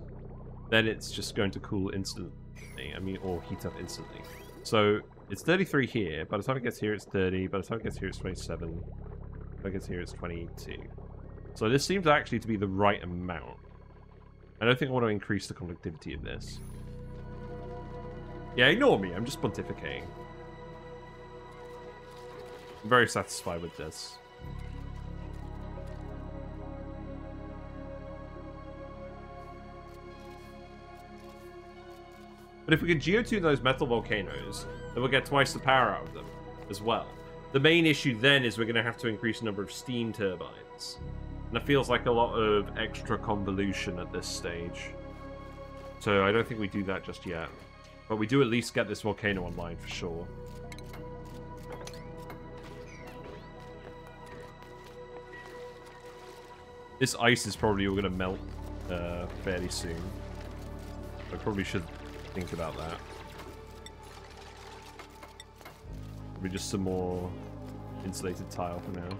then it's just going to cool instantly. I mean, or heat up instantly. So, it's 33 here. By the time it gets here, it's 30. By the time it gets here, it's 27. By the time it gets here, it's 22. So this seems actually to be the right amount. I don't think I want to increase the conductivity of this. Yeah, ignore me. I'm just pontificating. I'm very satisfied with this. But if we can geotune those metal volcanoes, then we'll get twice the power out of them as well. The main issue then is we're going to have to increase the number of steam turbines. And that feels like a lot of extra convolution at this stage. So I don't think we do that just yet. But we do at least get this volcano online for sure. This ice is probably all going to melt fairly soon. I probably should think about that. Maybe just some more insulated tile for now.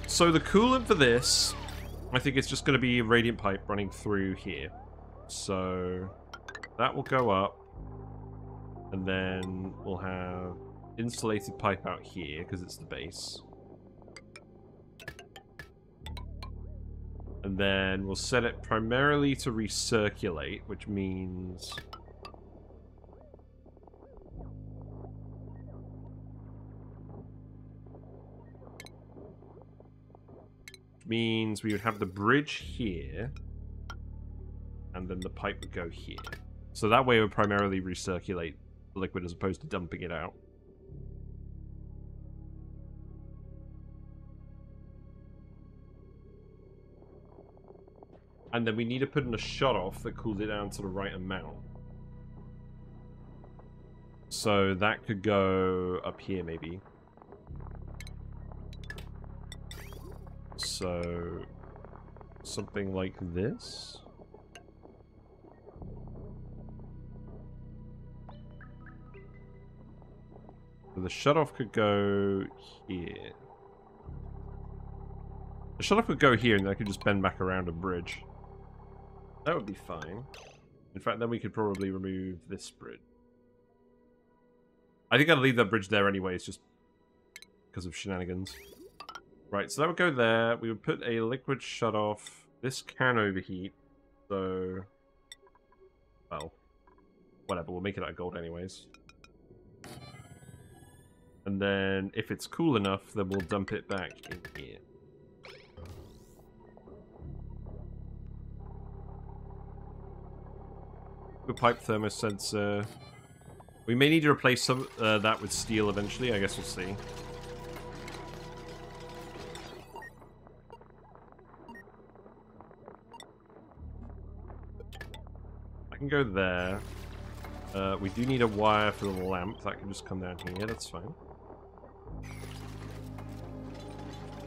So the coolant for this, I think it's just going to be a radiant pipe running through here. So that will go up. And then we'll have insulated pipe out here, because it's the base. And then we'll set it primarily to recirculate, which means... we would have the bridge here, and then the pipe would go here. So that way it would primarily recirculate the liquid as opposed to dumping it out. And then we need to put in a shut-off that cools it down to the right amount. So that could go up here, maybe. So something like this. So the shut-off could go here. The shut-off could go here, and then I could just bend back around a bridge. That would be fine. In fact, then we could probably remove this bridge. I think I'd leave that bridge there anyways, just because of shenanigans. Right, so that would go there. We would put a liquid shut-off. This can overheat, so... well, whatever, we'll make it out of gold anyways. And then, if it's cool enough, then we'll dump it back in here. Good pipe thermosensor. We may need to replace some that with steel eventually. I guess we'll see. I can go there. We do need a wire for the lamp. That can just come down here. That's fine.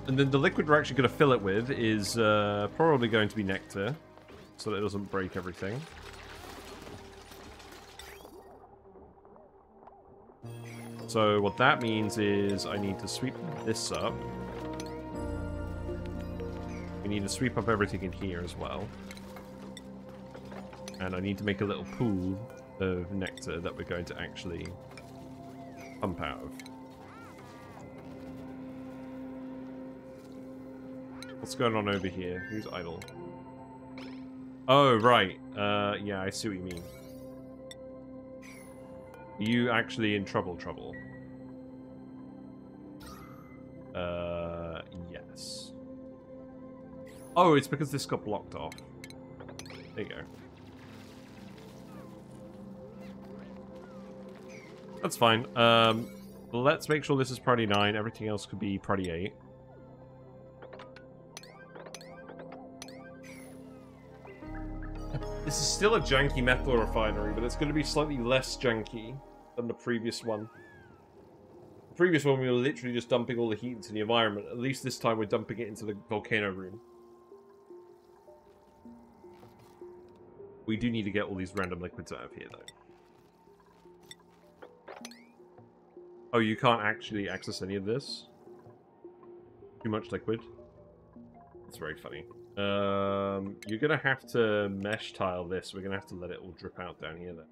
And then the liquid we're actually going to fill it with is probably going to be nectar, so that it doesn't break everything. So So what that means is I need to sweep this up. We need to sweep up everything in here as well. And I need to make a little pool of nectar that we're going to actually pump out of. What's going on over here? Who's idle? Oh, right. Yeah, I see what you mean. Are you actually in trouble? Yes. Oh, it's because this got blocked off. There you go. That's fine. Let's make sure this is priority 9. Everything else could be priority 8. This is still a janky metal refinery, but it's going to be slightly less janky than the previous one. The previous one, we were literally just dumping all the heat into the environment. At least this time, we're dumping it into the volcano room. We do need to get all these random liquids out of here, though. Oh, you can't actually access any of this? Too much liquid? That's very funny. You're gonna have to mesh tile this. We're gonna have to let it all drip out down here then.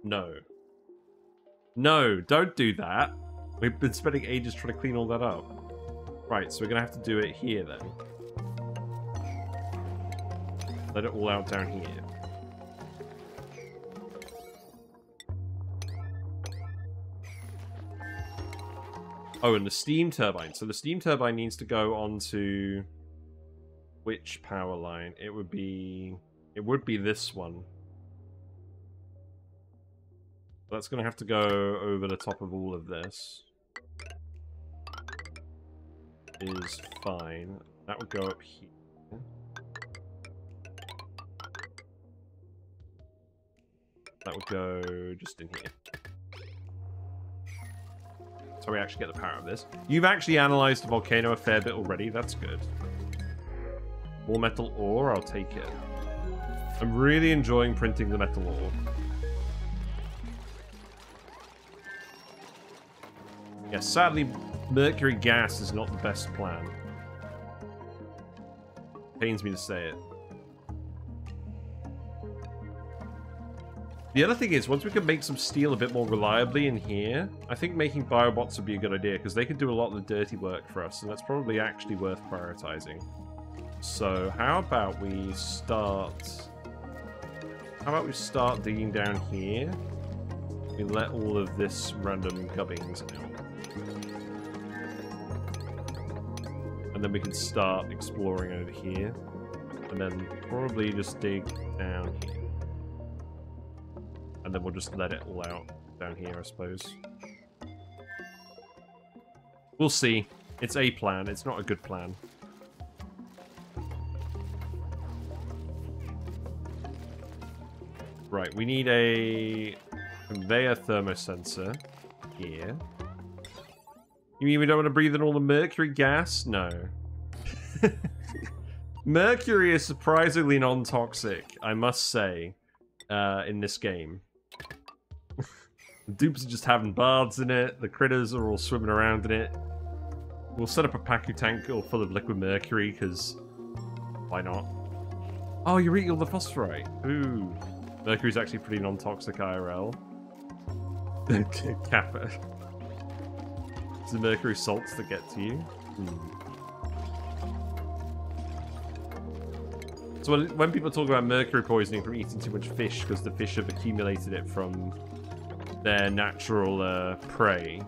No. No, don't do that. We've been spending ages trying to clean all that up. Right, so we're gonna have to do it here then. Let it all out down here. Oh, and the steam turbine. So the steam turbine needs to go onto which power line? It would be this one. That's going to have to go over the top of all of this. Is fine. That would go up here. That would go just in here. So we actually get the power of this. You've actually analysed the volcano a fair bit already. That's good. More metal ore, I'll take it. I'm really enjoying printing the metal ore. Yeah, sadly, mercury gas is not the best plan. Pains me to say it. The other thing is, once we can make some steel a bit more reliably in here, I think making biobots would be a good idea, because they can do a lot of the dirty work for us, and that's probably actually worth prioritizing. So, how about we start digging down here? We let all of this random gubbins out. And then we can start exploring over here. And then probably just dig down here. And then we'll just let it all out down here, I suppose. We'll see. It's a plan. It's not a good plan. Right, we need a conveyor thermosensor here. You mean we don't want to breathe in all the mercury gas? No. Mercury is surprisingly non-toxic, I must say, in this game. The dupes are just having baths in it, the critters are all swimming around in it. We'll set up a Pacu tank all full of liquid mercury, because why not? Oh, you're eating all the phosphorite. Ooh. Mercury's actually pretty non-toxic IRL. Kappa. It's the mercury salts that get to you. So when people talk about mercury poisoning from eating too much fish because the fish have accumulated it from their natural prey,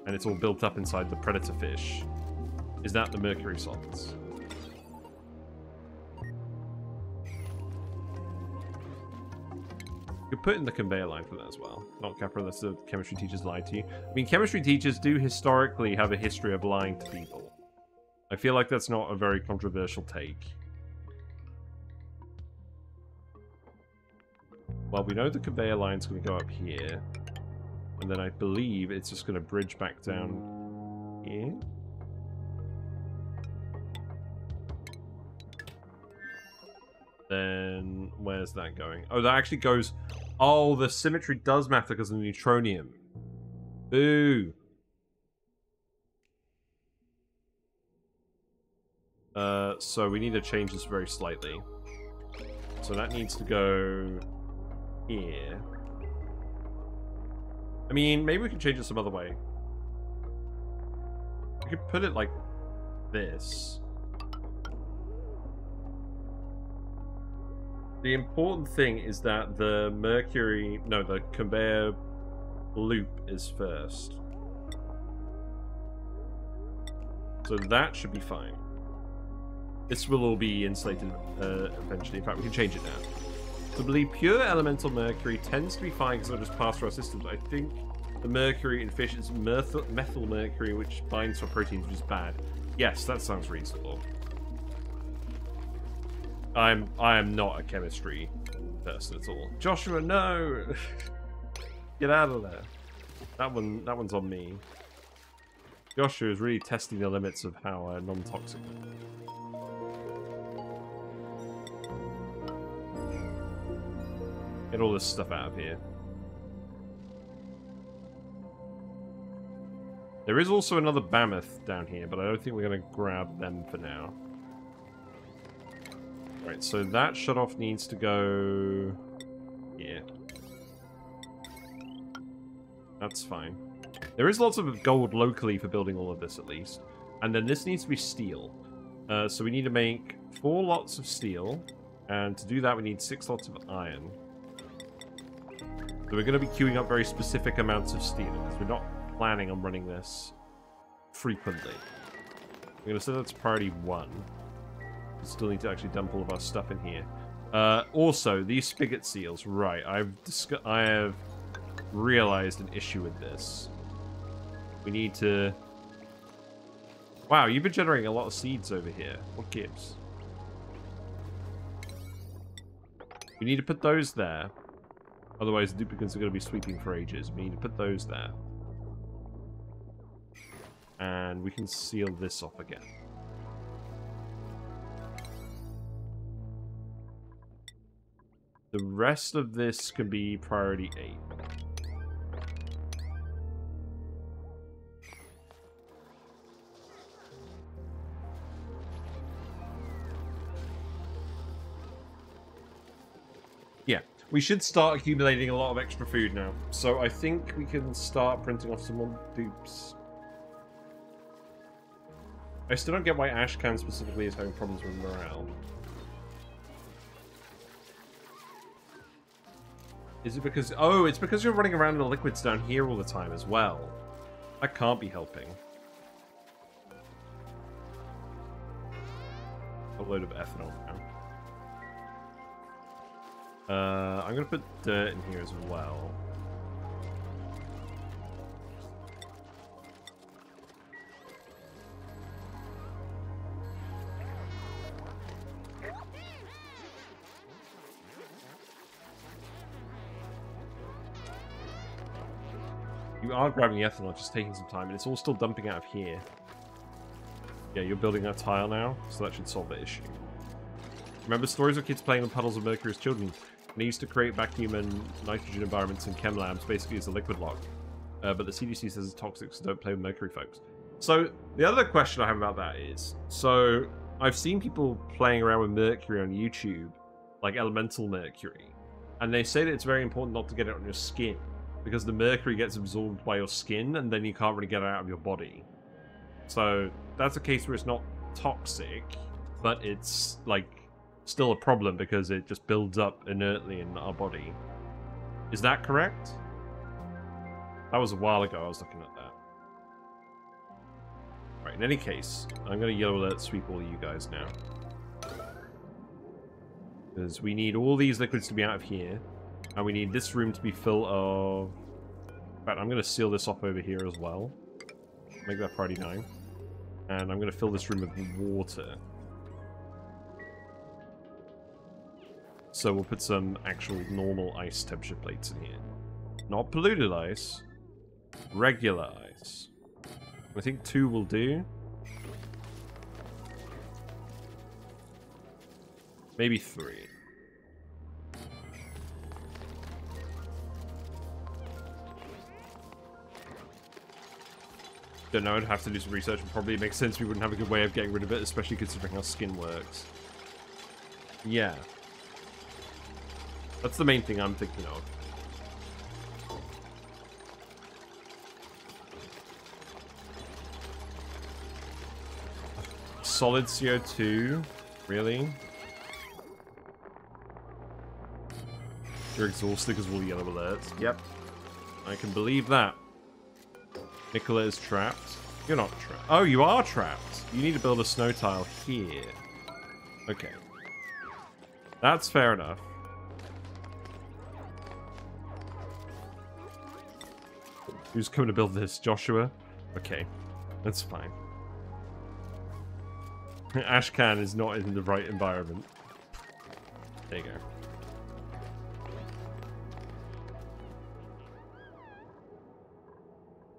and it's all built up inside the predator fish, is that the mercury salts? You could put in the conveyor line for that as well. Not Kappa, unless the chemistry teachers lied to you. I mean, chemistry teachers do historically have a history of lying to people. I feel like that's not a very controversial take. Well, we know the conveyor line's going to go up here. And then I believe it's just going to bridge back down here. Then, where's that going? Oh, that actually goes... Oh, the symmetry does matter because of the neutronium. Boo! So we need to change this very slightly. So that needs to go here. I mean, maybe we can change it some other way. We could put it like this. The important thing is that the the conveyor loop is first. So that should be fine. This will all be insulated eventually. In fact, we can change it now. So I believe pure elemental mercury tends to be fine because it'll just pass through our systems. I think the mercury in fish is methyl mercury, which binds to proteins, which is bad. Yes, that sounds reasonable. I am not a chemistry person at all. Joshua, no! Get out of there. That one's on me. Joshua is really testing the limits of how non-toxic. Get all this stuff out of here. There is also another mammoth down here, but I don't think we're going to grab them for now. Right, so that shutoff needs to go here. That's fine. There is lots of gold locally for building all of this, at least. And then this needs to be steel. So we need to make 4 lots of steel. And to do that, we need 6 lots of iron. So we're going to be queuing up very specific amounts of steel, because we're not planning on running this frequently. We're going to set that to priority 1. We still need to actually dump all of our stuff in here. Also, these spigot seals. Right, I have realized an issue with this. We need to... Wow, you've been generating a lot of seeds over here. What gives? We need to put those there. Otherwise, the duplicants are going to be sweeping for ages. We need to put those there. And we can seal this off again. The rest of this can be priority 8. Yeah, we should start accumulating a lot of extra food now. So I think we can start printing off some more dupes. I still don't get why Ashcan specifically is having problems with morale. Is it because... Oh, it's because you're running around in the liquids down here all the time as well. That can't be helping. A load of ethanol now. I'm going to put dirt in here as well. You are grabbing the ethanol, just taking some time, and it's all still dumping out of here. Yeah, you're building that tile now, so that should solve the issue. Remember stories of kids playing with puddles of mercury as children? They used to create vacuum and nitrogen environments in chem labs, basically as a liquid lock. But the CDC says it's toxic, so don't play with mercury, folks. So, the other question I have about that is, so, I've seen people playing around with mercury on YouTube, like elemental mercury, and they say that it's very important not to get it on your skin, because the mercury gets absorbed by your skin, and then you can't really get it out of your body. So, that's a case where it's not toxic, but it's, like, still a problem because it just builds up inertly in our body. Is that correct? That was a while ago I was looking at that. Right, in any case, I'm going to yellow alert sweep all of you guys now. Because we need all these liquids to be out of here. And we need this room to be full of... In fact, I'm going to seal this off over here as well. Make that priority 9. And I'm going to fill this room with water. So we'll put some actual normal ice temperature plates in here. Not polluted ice. Regular ice. I think 2 will do. Maybe 3. Don't know, I'd have to do some research. It probably makes sense we wouldn't have a good way of getting rid of it, especially considering how skin works. Yeah. That's the main thing I'm thinking of. Solid CO2? Really? You're exhausted because of all the yellow alerts. Yep. I can believe that. Nicola is trapped. You're not trapped. Oh, you are trapped. You need to build a snow tile here. Okay. That's fair enough. Who's coming to build this? Joshua? Okay. That's fine. Ashcan is not in the right environment. There you go.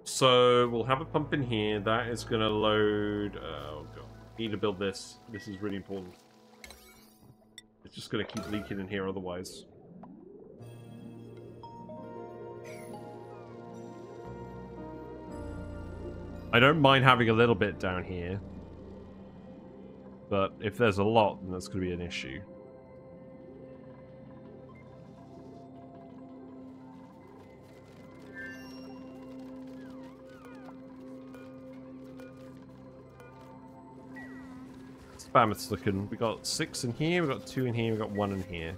So we'll have a pump in here. That is going to load... oh god. Need to build this. This is really important. It's just going to keep leaking in here otherwise. I don't mind having a little bit down here. But if there's a lot, then that's going to be an issue. Spam it's looking. We got 6 in here, we got 2 in here, we got 1 in here.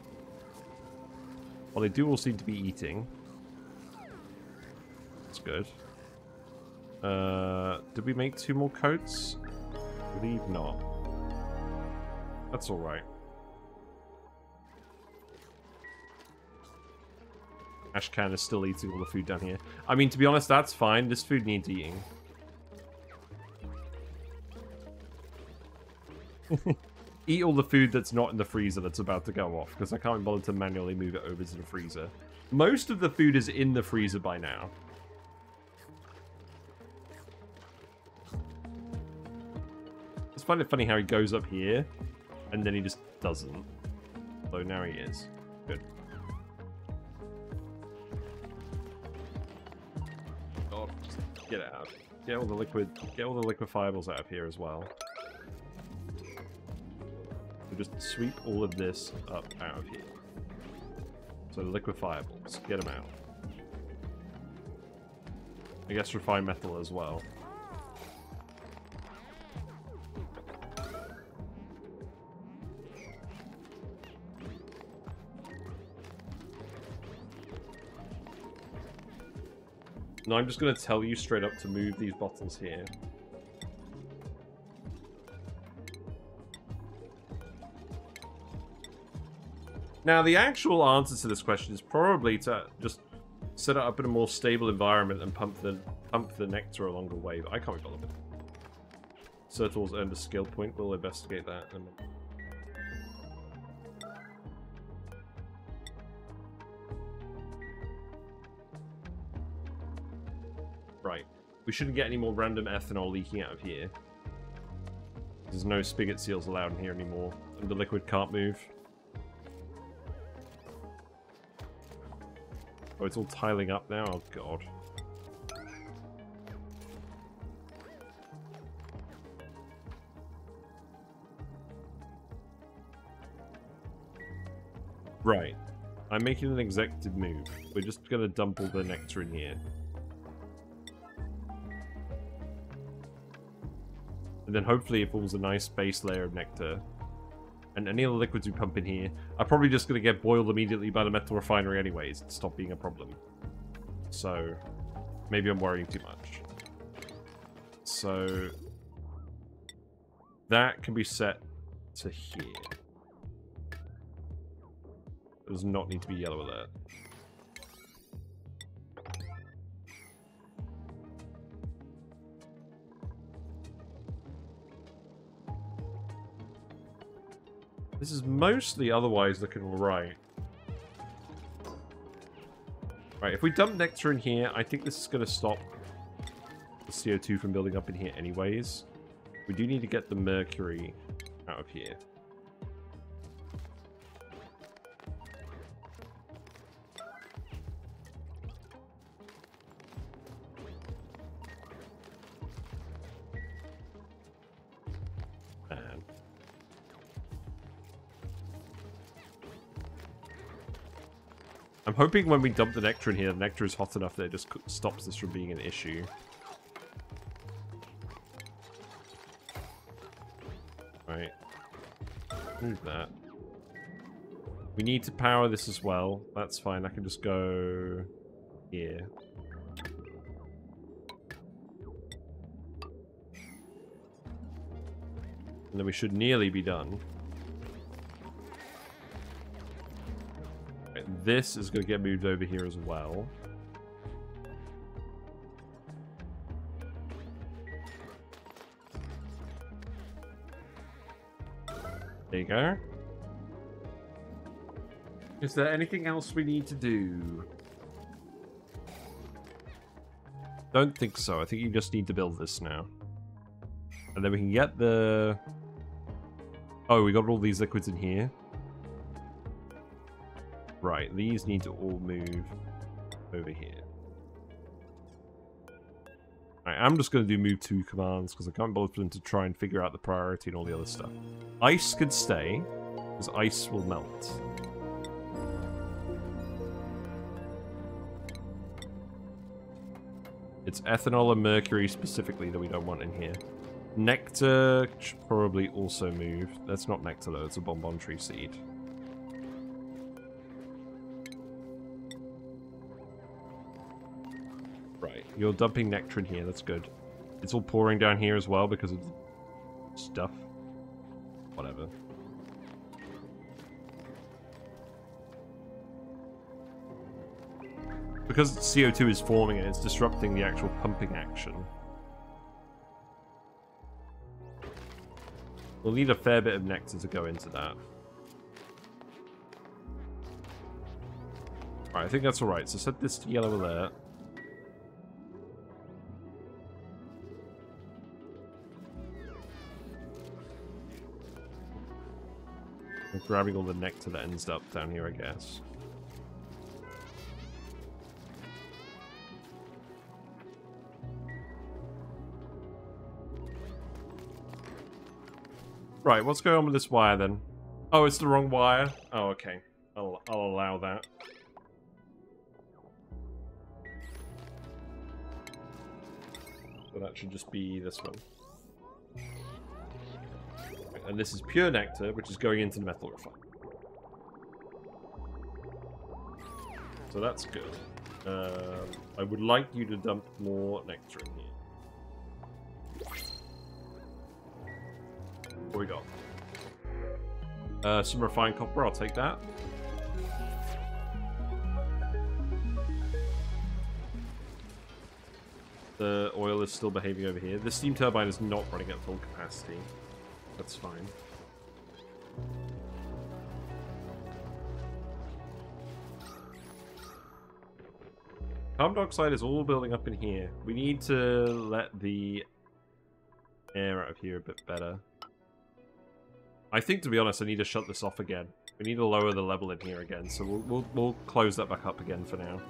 Well, they do all seem to be eating. That's good. Did we make 2 more coats? I believe not. That's alright. Ashcan is still eating all the food down here. I mean, to be honest, that's fine. This food needs eating. Eat all the food that's not in the freezer that's about to go off, because I can't bother to manually move it over to the freezer. Most of the food is in the freezer by now. I just find it funny how he goes up here, and then he just doesn't. So now he is. Good. God, just get it out. Get all the liquefiables out of here as well. So just sweep all of this up out of here. So liquefiables, get them out. I guess refined metal as well. No, I'm just going to tell you straight up to move these bottles here. Now, the actual answer to this question is probably to just set it up in a more stable environment and pump the nectar along the way, but I can't be bothered with it. Sertals earned a skill point. We'll investigate that in a minute. Right. We shouldn't get any more random ethanol leaking out of here. There's no spigot seals allowed in here anymore, and the liquid can't move. Oh, it's all tiling up now? Oh, God. Right. I'm making an executive move. We're just going to dump all the nectar in here. And then hopefully it forms a nice base layer of nectar. And any of the liquids we pump in here are probably just going to get boiled immediately by the metal refinery anyways and stop being a problem. So, maybe I'm worrying too much. So, that can be set to here. It does not need to be yellow alert. This is mostly otherwise looking alright. Right, if we dump nectar in here, I think this is going to stop the CO2 from building up in here anyways. We do need to get the mercury out of here. I'm hoping when we dump the nectar in here, the nectar is hot enough that it just stops this from being an issue. Right. Move that. We need to power this as well. That's fine. I can just go here. And then we should nearly be done. Right, this is going to get moved over here as well. There you go. Is there anything else we need to do? Don't think so. I think you just need to build this now. And then we can get the... Oh, we got all these liquids in here. Right, these need to all move over here. Right, I'm just going to do move 2 commands because I can't bother them to try and figure out the priority and all the other stuff. Ice could stay, because ice will melt. It's ethanol and mercury specifically that we don't want in here. Nectar should probably also move. That's not nectar though, it's a bonbon tree seed. Right, you're dumping nectar in here, that's good. It's all pouring down here as well because of stuff. Whatever. Because CO2 is forming it, it's disrupting the actual pumping action. We'll need a fair bit of nectar to go into that. Alright, I think that's alright. So set this to yellow alert. I'm grabbing all the nectar that ends up down here, I guess. Right, what's going on with this wire then? Oh, it's the wrong wire? Oh, okay. I'll allow that. So that should just be this one. And this is pure nectar, which is going into the metal refinery. So that's good. I would like you to dump more nectar in here. What we got? Some refined copper, I'll take that. The oil is still behaving over here. The steam turbine is not running at full capacity. That's fine. Carbon dioxide is all building up in here. We need to let the air out of here a bit better. I think, to be honest, I need to shut this off again. We need to lower the level in here again, so we'll close that back up again for now.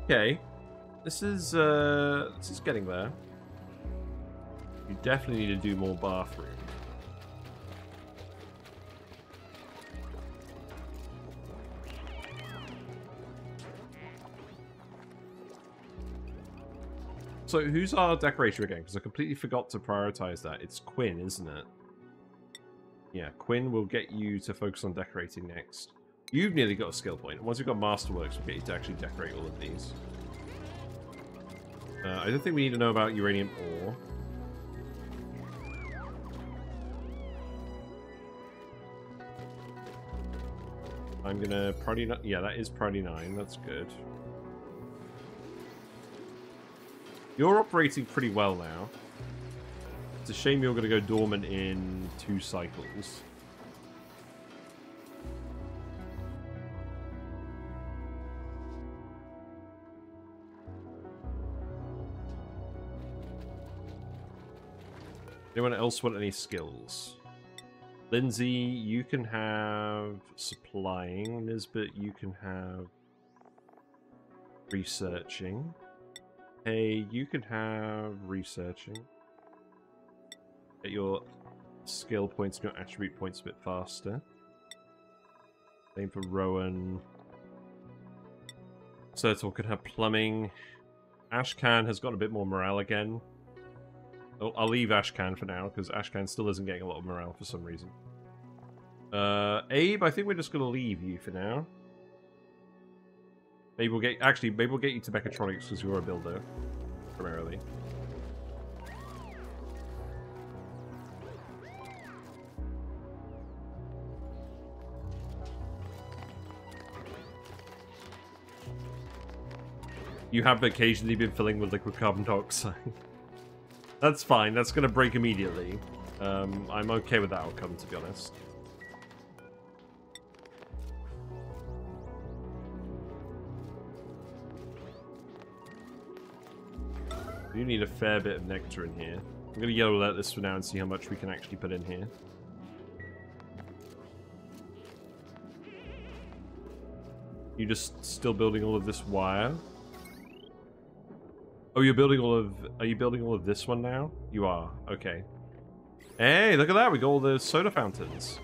Okay, this is getting there. You definitely need to do more bathroom. So who's our decorator again? Because I completely forgot to prioritize that. It's Quinn, isn't it? Yeah, Quinn will get you to focus on decorating next. You've nearly got a skill point. Once you've got Masterworks, we'll get you to actually decorate all of these. I don't think we need to know about uranium ore. I'm gonna priority... Yeah, that is priority 9. That's good. You're operating pretty well now. It's a shame you're going to go dormant in 2 cycles. Anyone else want any skills? Lindsay, you can have supplying. Nisbet, you can have researching. Hey, you can have researching. Get your skill points and your attribute points a bit faster. Same for Rowan. Sertal can have plumbing. Ashcan has got a bit more morale again. I'll leave Ashcan for now, because Ashcan still isn't getting a lot of morale for some reason. Abe, I think we're just going to leave you for now. Maybe we'll get... Actually, maybe we'll get you to mechatronics, because you're a builder, primarily. You have occasionally been filling with liquid carbon dioxide. That's fine, that's going to break immediately. I'm okay with that outcome, to be honest. You need a fair bit of nectar in here. I'm going to yellow out this for now and see how much we can actually put in here. You just still building all of this wire? Oh, you're building all of... Are you building all of this one now? You are. Okay. Hey, look at that. We got all the soda fountains.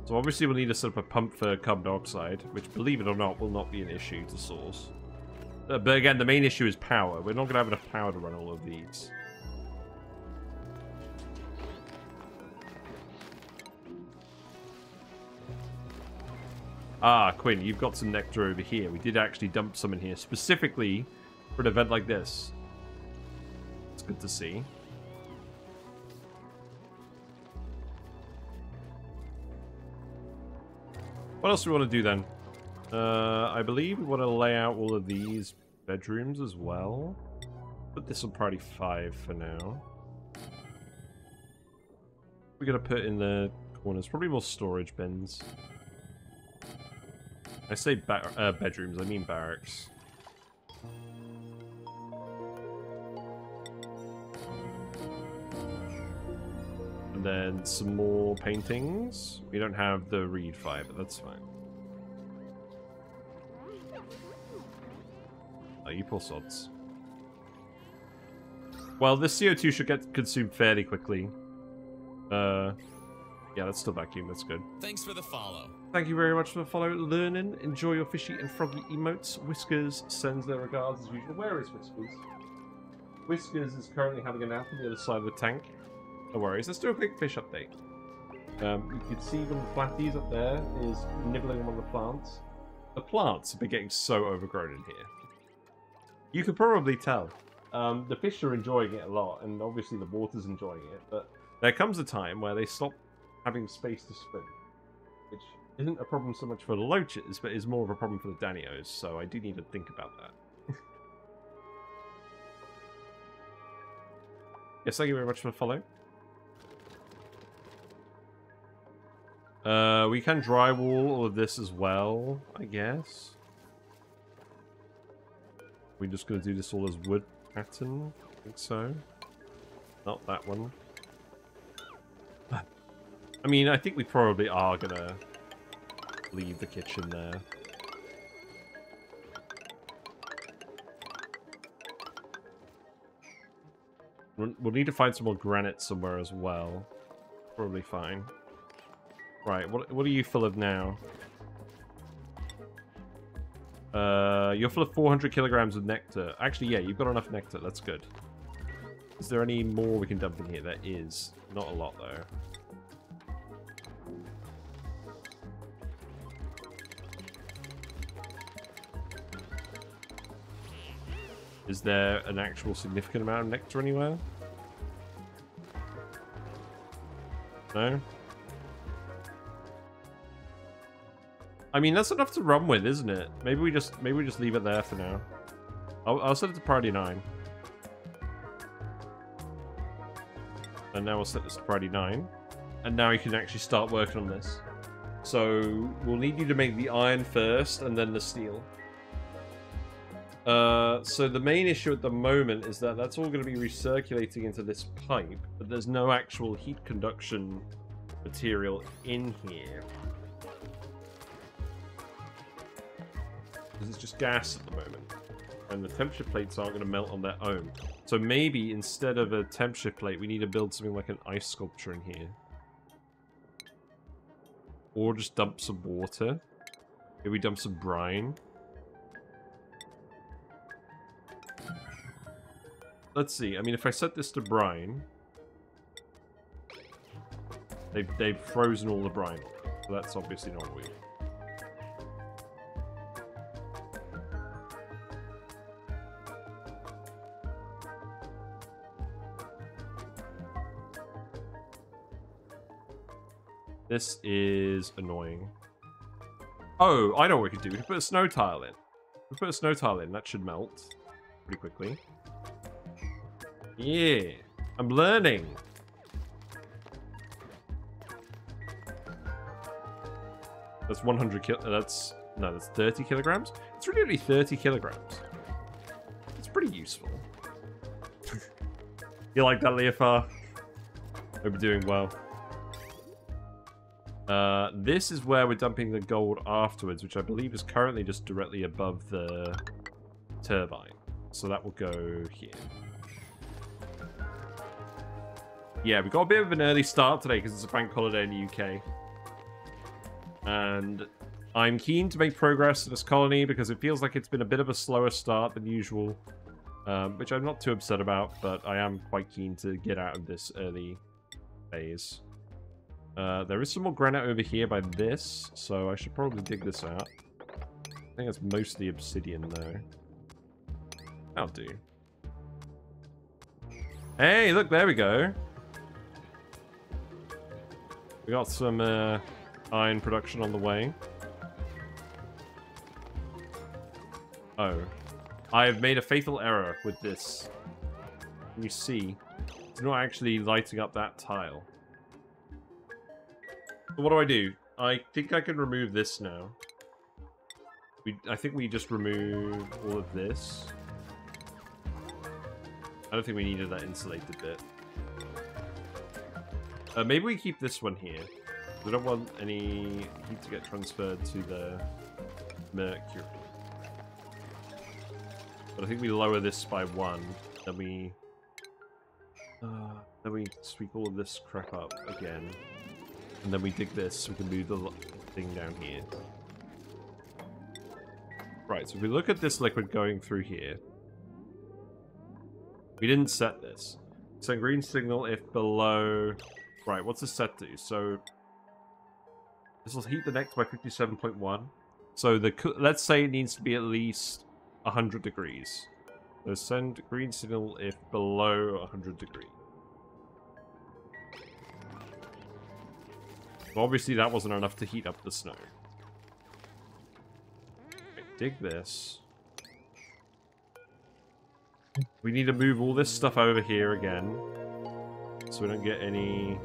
So obviously we'll need to set up a pump for carbon dioxide, which, believe it or not, will not be an issue to source. But again, the main issue is power. We're not going to have enough power to run all of these. Ah, Quinn, you've got some nectar over here. We did actually dump some in here, specifically for an event like this. It's good to see. What else do we want to do then? I believe we want to lay out all of these bedrooms as well. Put this on priority 5 for now. We're going to put in the corners, probably more storage bins. I say bedrooms, I mean barracks. And then some more paintings. We don't have the reed fiber, that's fine. Oh, you poor sods. Well, this CO2 should get consumed fairly quickly. Yeah, that's still vacuum, that's good. Thanks for the follow. Thank you very much for the follow, Learning. Enjoy your fishy and froggy emotes. Whiskers sends their regards as usual. Where is Whiskers? Whiskers is currently having a nap on the other side of the tank. No worries. Let's do a quick fish update. You can see one of the flatties up there is nibbling on one of the plants. The plants have been getting so overgrown in here. You could probably tell. The fish are enjoying it a lot, and obviously the water's enjoying it, but there comes a time where they stop having space to swim, which isn't a problem so much for the loaches, but is more of a problem for the Danios, so I do need to think about that. Yes, thank you very much for the follow. We can drywall all of this as well, I guess. We're just going to do this all as wood pattern. I think so. Not that one. I mean, I think we probably are going to leave the kitchen there. We'll need to find some more granite somewhere as well. Probably fine. Right, what are you full of now? You're full of 400 kilograms of nectar. Actually, yeah, you've got enough nectar. That's good. Is there any more we can dump in here? There is. Not a lot, though. Is there an actual significant amount of nectar anywhere? No? I mean, that's enough to run with, isn't it? Maybe we just leave it there for now. I'll set it to priority 9. And now we'll set this to priority 9. And now you can actually start working on this. So we'll need you to make the iron first and then the steel. So the main issue at the moment is that that's all going to be recirculating into this pipe, but there's no actual heat conduction material in here. because it's just gas at the moment. And the temperature plates aren't going to melt on their own. So maybe instead of a temperature plate, we need to build something like an ice sculpture in here. Or just dump some water. Maybe we dump some brine. Let's see. I mean, if I set this to brine... They've frozen all the brine. So that's obviously not weird. This is annoying. Oh, I know what we could do. We could put a snow tile in. We put a snow tile in. That should melt pretty quickly. Yeah, I'm learning. That's 100 that's 30 kilograms. It's really only 30 kilograms. It's pretty useful. You like that, Leofar? Hope you're doing well. This is where we're dumping the gold afterwards, which I believe is currently just directly above the turbine. So that will go here. Yeah, we got a bit of an early start today because it's a bank holiday in the UK. And I'm keen to make progress in this colony because it feels like it's been a bit of a slower start than usual. Which I'm not too upset about, but I am quite keen to get out of this early phase. There is some more granite over here by this, so I should probably dig this out. I think it's mostly obsidian, though. That'll do. Hey, look, there we go. We got some iron production on the way. Oh. I have made a fatal error with this. You see, it's not actually lighting up that tile. So what do? I think I can remove this now. I think we just remove all of this. I don't think we needed that insulated bit. Maybe we keep this one here. We don't want any heat to get transferred to the mercury. But I think we lower this by 1. Then we sweep all of this crap up again. And then we dig this so we can move the thing down here. Right, so if we look at this liquid going through here. We didn't set this. Send green signal if below... Right, what's this set to? So... This will heat the next by 57.1. So let's say it needs to be at least 100 degrees. So send green signal if below 100 degrees. Obviously that wasn't enough to heat up the snow. Okay, dig this. We need to move all this stuff over here again. So we don't get any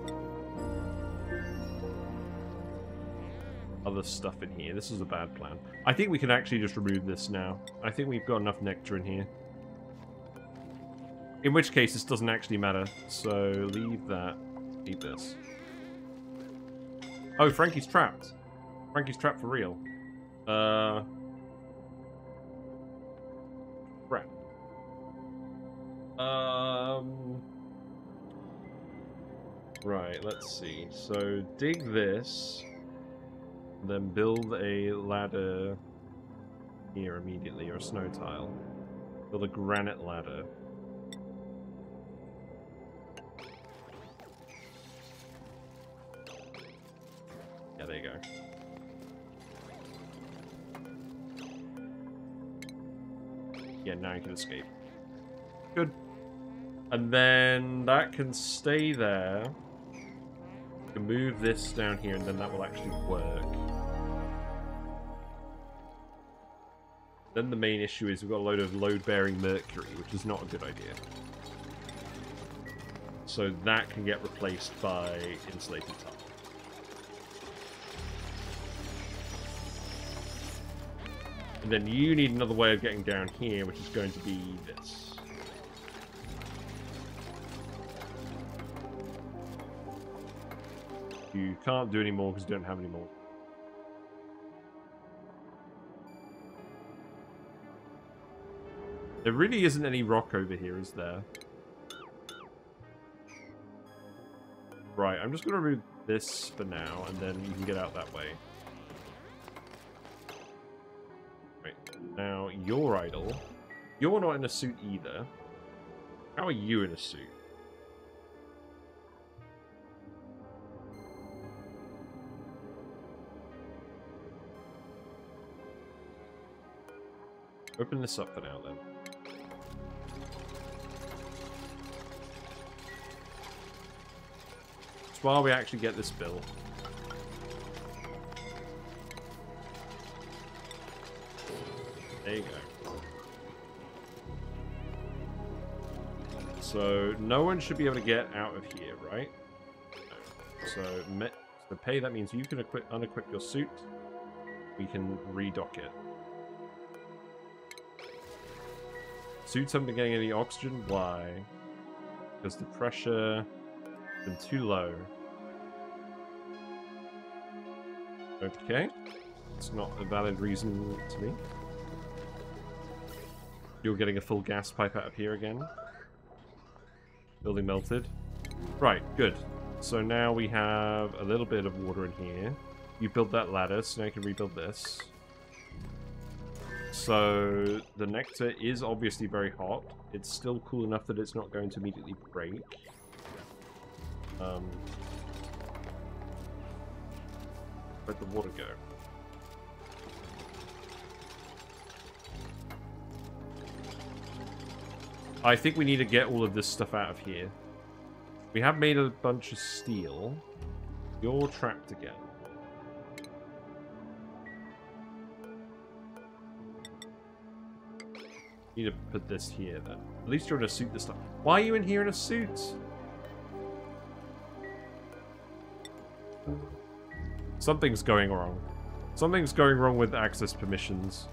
other stuff in here. This is a bad plan. I think we can actually just remove this now. I think we've got enough nectar in here. In which case this doesn't actually matter. So leave that. Keep this. Oh, Frankie's trapped. Frankie's trapped for real. Crap. Right, let's see. So, dig this. Then build a ladder here immediately, or a snow tile. Build a granite ladder. Yeah, there you go. Yeah, now you can escape. Good. And then that can stay there. You can move this down here and then that will actually work. Then the main issue is we've got a load of load-bearing mercury, which is not a good idea. So that can get replaced by insulated tile. And then you need another way of getting down here, which is going to be this. You can't do any more because you don't have any more. There really isn't any rock over here, is there? Right, I'm just going to remove this for now, and then you can get out that way. Right, now you're idle. You're not in a suit either. How are you in a suit? Open this up for now, then. Just while we actually get this built. There you go. So, no one should be able to get out of here, right? No. So pay, that means you can unequip your suit. We can redock it. Suits haven't been getting any oxygen. Why? Because the pressure has been too low. Okay. It's not a valid reason to me. You're getting a full gas pipe out of here again. Building melted. Right, good. So now we have a little bit of water in here. You built that ladder, so now you can rebuild this. So the nectar is obviously very hot. It's still cool enough that it's not going to immediately break. Where'd the water go? I think we need to get all of this stuff out of here. We have made a bunch of steel. You're trapped again. Need to put this here then. At least you're in a suit this time. Why are you in here in a suit? Something's going wrong. Something's going wrong with access permissions.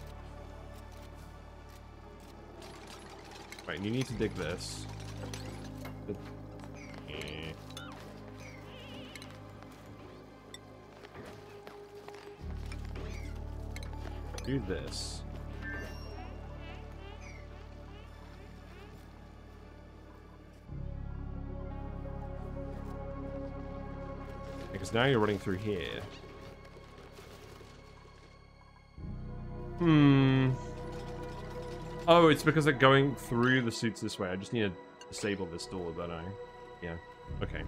Right, you need to dig this. Do this. Because now you're running through here. Oh, it's because they're going through the suits this way. I just need to disable this door, don't I? Yeah. Okay.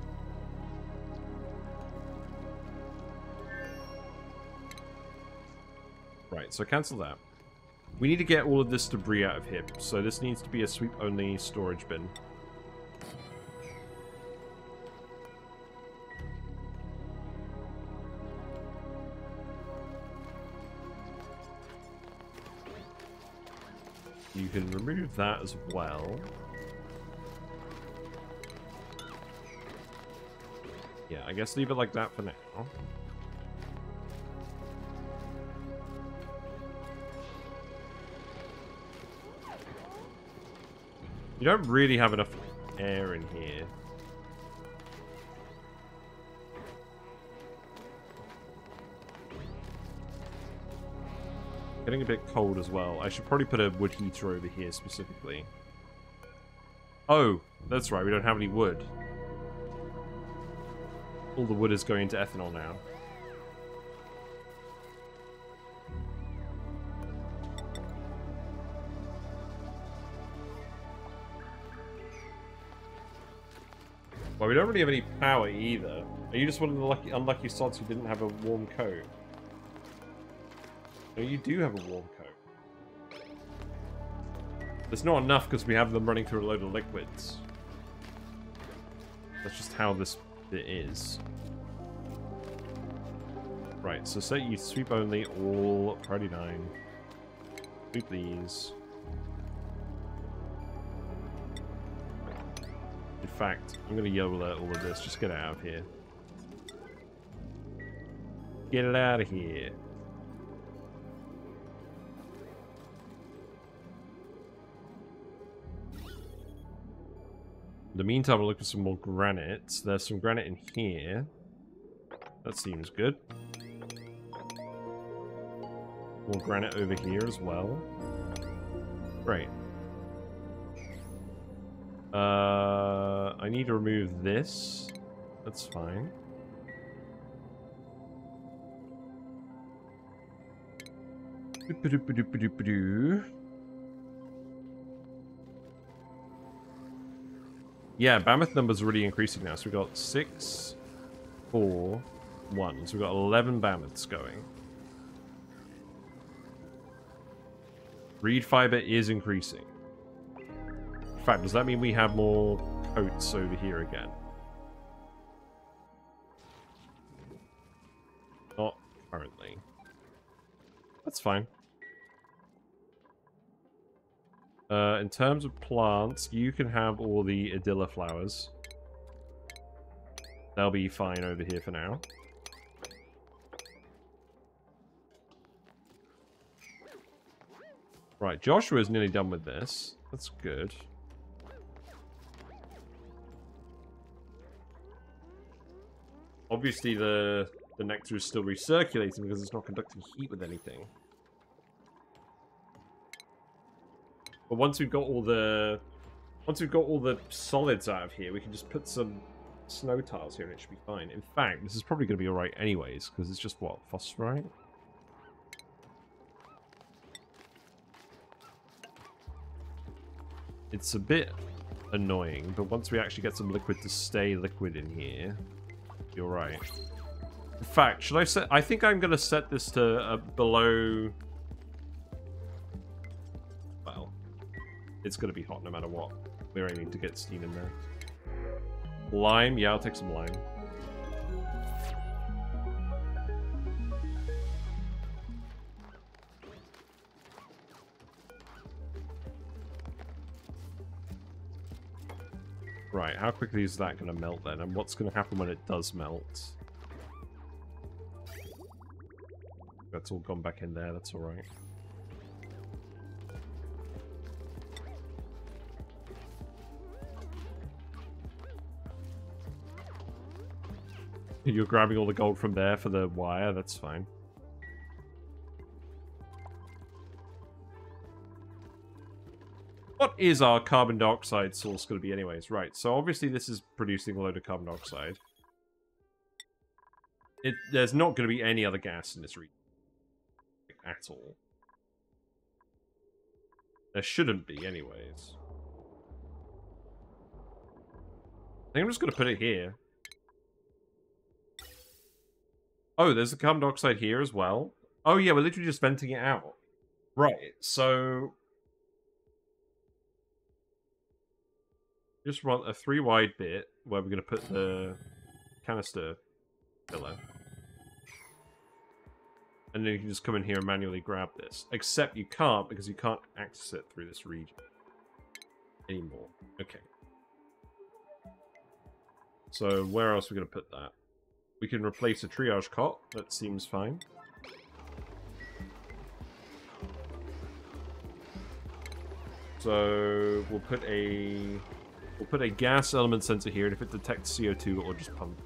Right, so cancel that. We need to get all of this debris out of here, so this needs to be a sweep-only storage bin. You can remove that as well. Yeah, I guess leave it like that for now. You don't really have enough air in here. Getting a bit cold as well. I should probably put a wood heater over here specifically. Oh, that's right, we don't have any wood. All the wood is going into ethanol now. Well, we don't really have any power either. Are you just one of the unlucky sods who didn't have a warm coat? No, you do have a warm coat. There's not enough because we have them running through a load of liquids. That's just how this bit is. Right, so set you sweep only all priority 9. Sweep these. In fact, I'm going to yell at all of this. Just get it out of here. Get it out of here. In the meantime, we'll look for some more granite. There's some granite in here. That seems good. More granite over here as well. Great. I need to remove this. That's fine. Yeah, Mammoth numbers are really increasing now. So we've got 6, 4, 1. So we've got 11 Mammoths going. Reed fiber is increasing. In fact, does that mean we have more coats over here again? Not currently. That's fine. In terms of plants, you can have all the Adilla flowers. They'll be fine over here for now. Right, Joshua's nearly done with this. That's good. Obviously, the nectar is still recirculating because it's not conducting heat with anything. But once we've got all the solids out of here, we can just put some snow tiles here and it should be fine. In fact, this is probably going to be alright anyways, because it's just, what, phosphorite? It's a bit annoying, but once we actually get some liquid to stay liquid in here, you're right. In fact, should I set... I think I'm going to set this to below... Well, it's going to be hot no matter what. We're aiming to get steam in there. Lime? Yeah, I'll take some lime. Right, how quickly is that going to melt then? And what's going to happen when it does melt? That's all gone back in there, that's alright. You're grabbing all the gold from there for the wire, that's fine. What is our carbon dioxide source going to be anyways? Right, so obviously this is producing a load of carbon dioxide. There's not going to be any other gas in this region. At all. There shouldn't be anyways. I think I'm just going to put it here. Oh, there's the carbon dioxide here as well. Oh yeah, we're literally just venting it out. Right, so... just want a 3-wide bit where we're going to put the canister filler. And then you can just come in here and manually grab this. Except you can't, because you can't access it through this region anymore. Okay. So where else are we going to put that? We can replace a triage cot. That seems fine. So we'll put a gas element sensor here, and if it detects CO2, it'll just pump.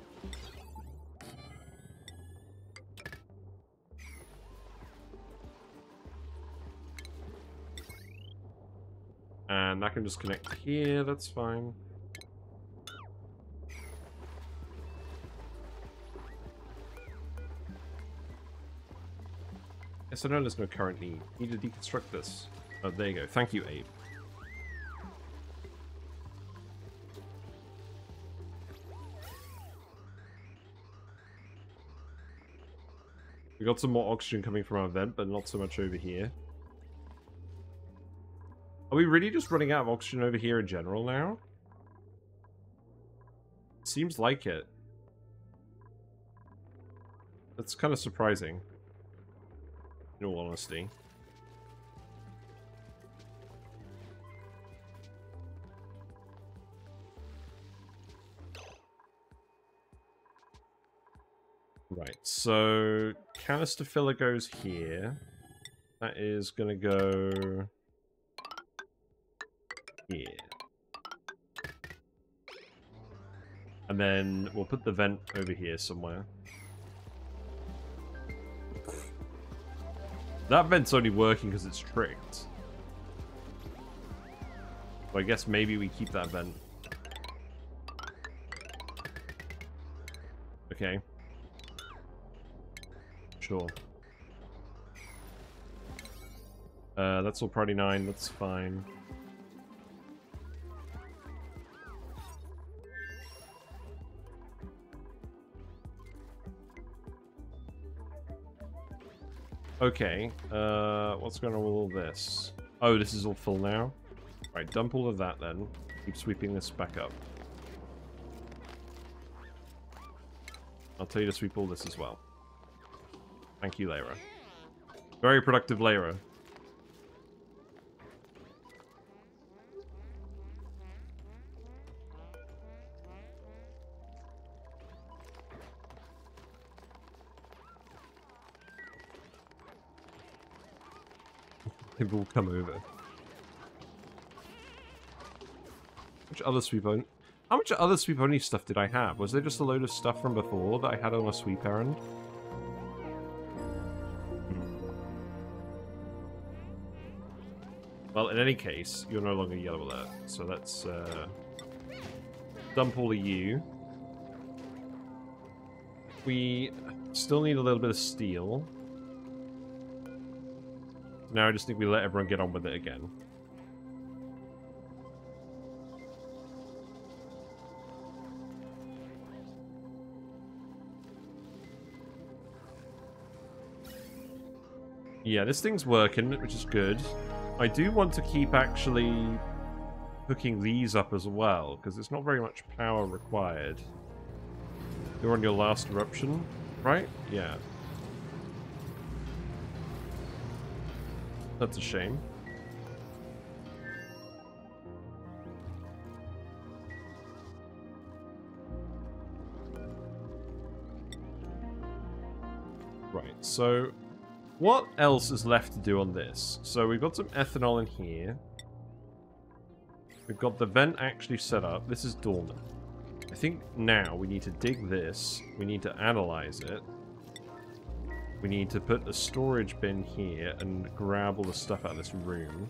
And that can just connect here, that's fine. Yes, I know there's no current need. Need to deconstruct this. Oh, there you go. Thank you, Abe. We got some more oxygen coming from our vent, but not so much over here. Are we really just running out of oxygen over here in general now? Seems like it. That's kind of surprising. In all honesty. Right, so canister filler goes here. That is gonna go here. And then we'll put the vent over here somewhere. That vent's only working because it's tricked. So I guess maybe we keep that vent. Okay. Sure. That's all priority 9, that's fine. Okay, what's going on with all this? Oh, this is all full now? Right, dump all of that then. Keep sweeping this back up. I'll tell you to sweep all this as well. Thank you, Lyra. Very productive Lyra. People will come over. How much other sweep only stuff did I have? Was there just a load of stuff from before that I had on a sweep errand? Well, in any case, you're no longer yellow alert, so let's dump all of you. We still need a little bit of steel. Now I just think we let everyone get on with it again. Yeah, this thing's working, which is good. I do want to keep actually hooking these up as well, because there's not very much power required. You're on your last eruption, right? Yeah. That's a shame. Right, so what else is left to do on this? So we've got some ethanol in here. We've got the vent actually set up. This is dormant. I think now we need to dig this. We need to analyze it. We need to put a storage bin here and grab all the stuff out of this room.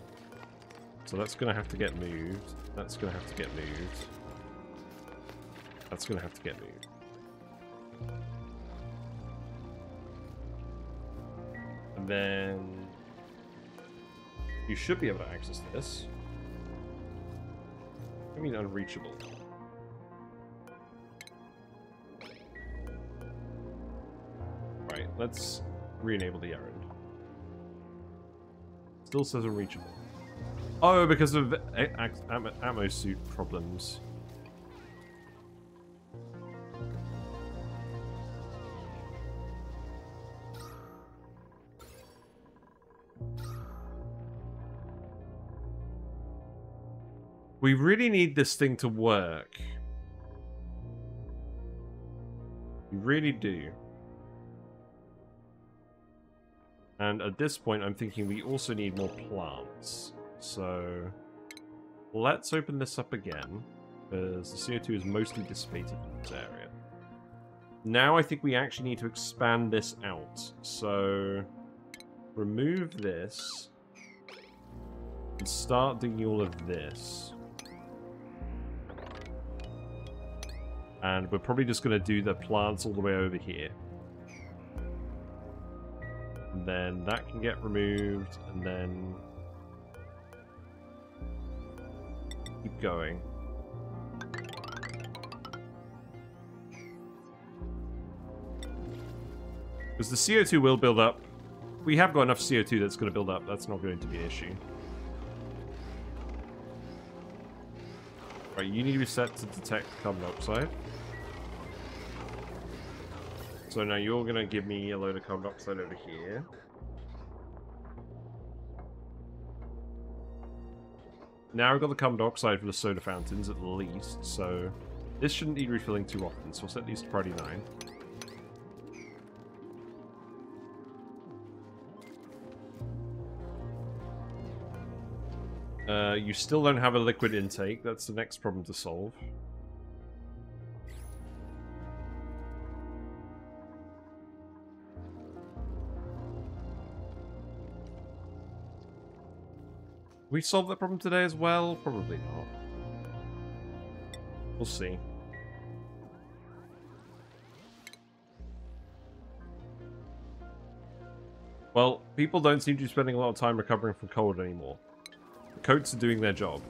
So that's going to have to get moved. That's going to have to get moved. That's going to have to get moved. And then you should be able to access this. I mean unreachable. Right, let's re-enable the errand. Still says unreachable. Oh, because of ammo suit problems. We really need this thing to work. We really do. And at this point, I'm thinking we also need more plants. So let's open this up again, because the CO2 is mostly dissipated in this area. Now I think we actually need to expand this out. So remove this and start doing all of this. And we're probably just going to do the plants all the way over here. And then that can get removed, and then keep going. Because the CO2 will build up. We have got enough CO2 that's going to build up. That's not going to be an issue. Right, you need to be set to detect carbon dioxide. So now you're going to give me a load of carbon dioxide over here. Now we've got the carbon dioxide for the soda fountains at least, so this shouldn't need refilling too often, so we'll set these to priority 9. You still don't have a liquid intake, that's the next problem to solve. We solve that problem today as well? Probably not. We'll see. Well, people don't seem to be spending a lot of time recovering from cold anymore. The coats are doing their job.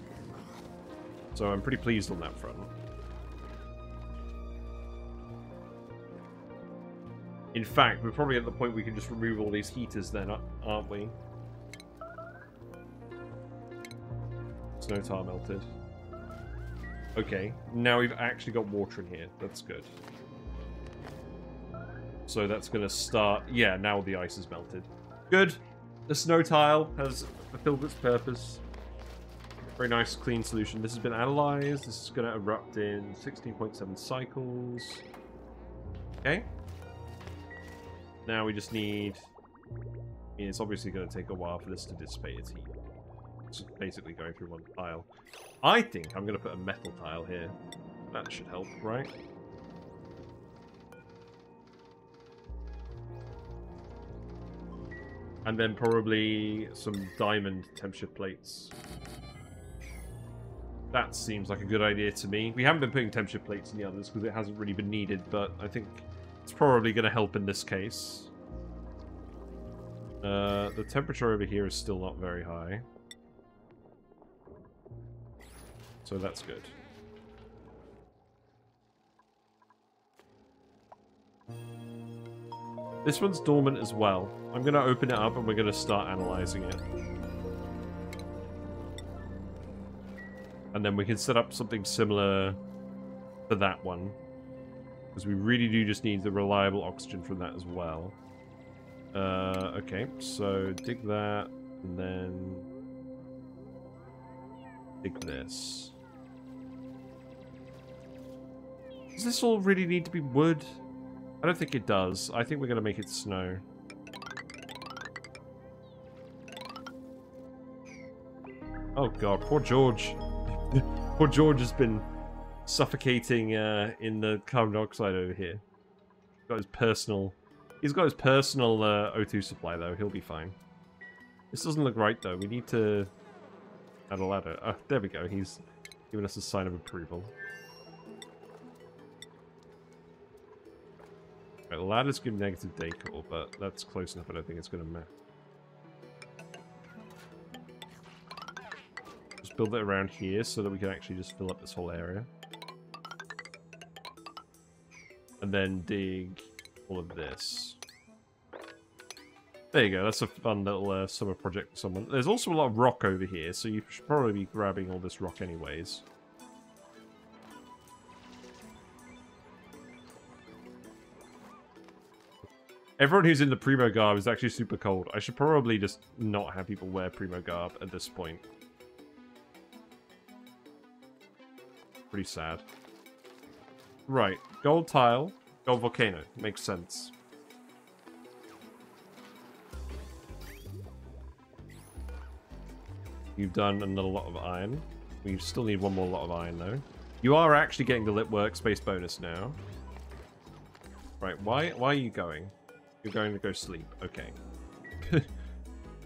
So I'm pretty pleased on that front. In fact, we're probably at the point we can just remove all these heaters then, aren't we? Snow tar melted. Okay, now we've actually got water in here. That's good. So that's going to start... Yeah, now the ice is melted. Good. The snow tile has fulfilled its purpose. Very nice, clean solution. This has been analyzed. This is going to erupt in 16.7 cycles. Okay. Now we just need... I mean, it's obviously going to take a while for this to dissipate its heat. It's just basically going through one tile. I think I'm going to put a metal tile here. That should help, right? And then probably some diamond temperature plates. That seems like a good idea to me. We haven't been putting temperature plates in the others because it hasn't really been needed, but I think it's probably going to help in this case. The temperature over here is still not very high. So that's good. This one's dormant as well. I'm going to open it up and we're going to start analyzing it. And then we can set up something similar for that one. Because we really do just need the reliable oxygen from that as well. Okay, so dig that, and then dig this. Does this all really need to be wood? I don't think it does. I think we're going to make it snow. Oh god, poor George. Poor George has been suffocating in the carbon dioxide over here. He's got his personal O2 supply though. He'll be fine. This doesn't look right though. We need to add a ladder. Oh, there we go. He's giving us a sign of approval. Right, the ladder's give negative decor, but that's close enough. I don't think it's going to matter. Just build it around here so that we can actually just fill up this whole area. And then dig all of this. There you go, that's a fun little summer project for someone. There's also a lot of rock over here, so you should probably be grabbing all this rock anyways. Everyone who's in the Primo garb is actually super cold. I should probably just not have people wear Primo garb at this point. Pretty sad. Right, gold tile, gold volcano. Makes sense. You've done another lot of iron. We still need one more lot of iron, though. You are actually getting the lit workspace bonus now. Right, why are you going? You're going to go sleep. Okay.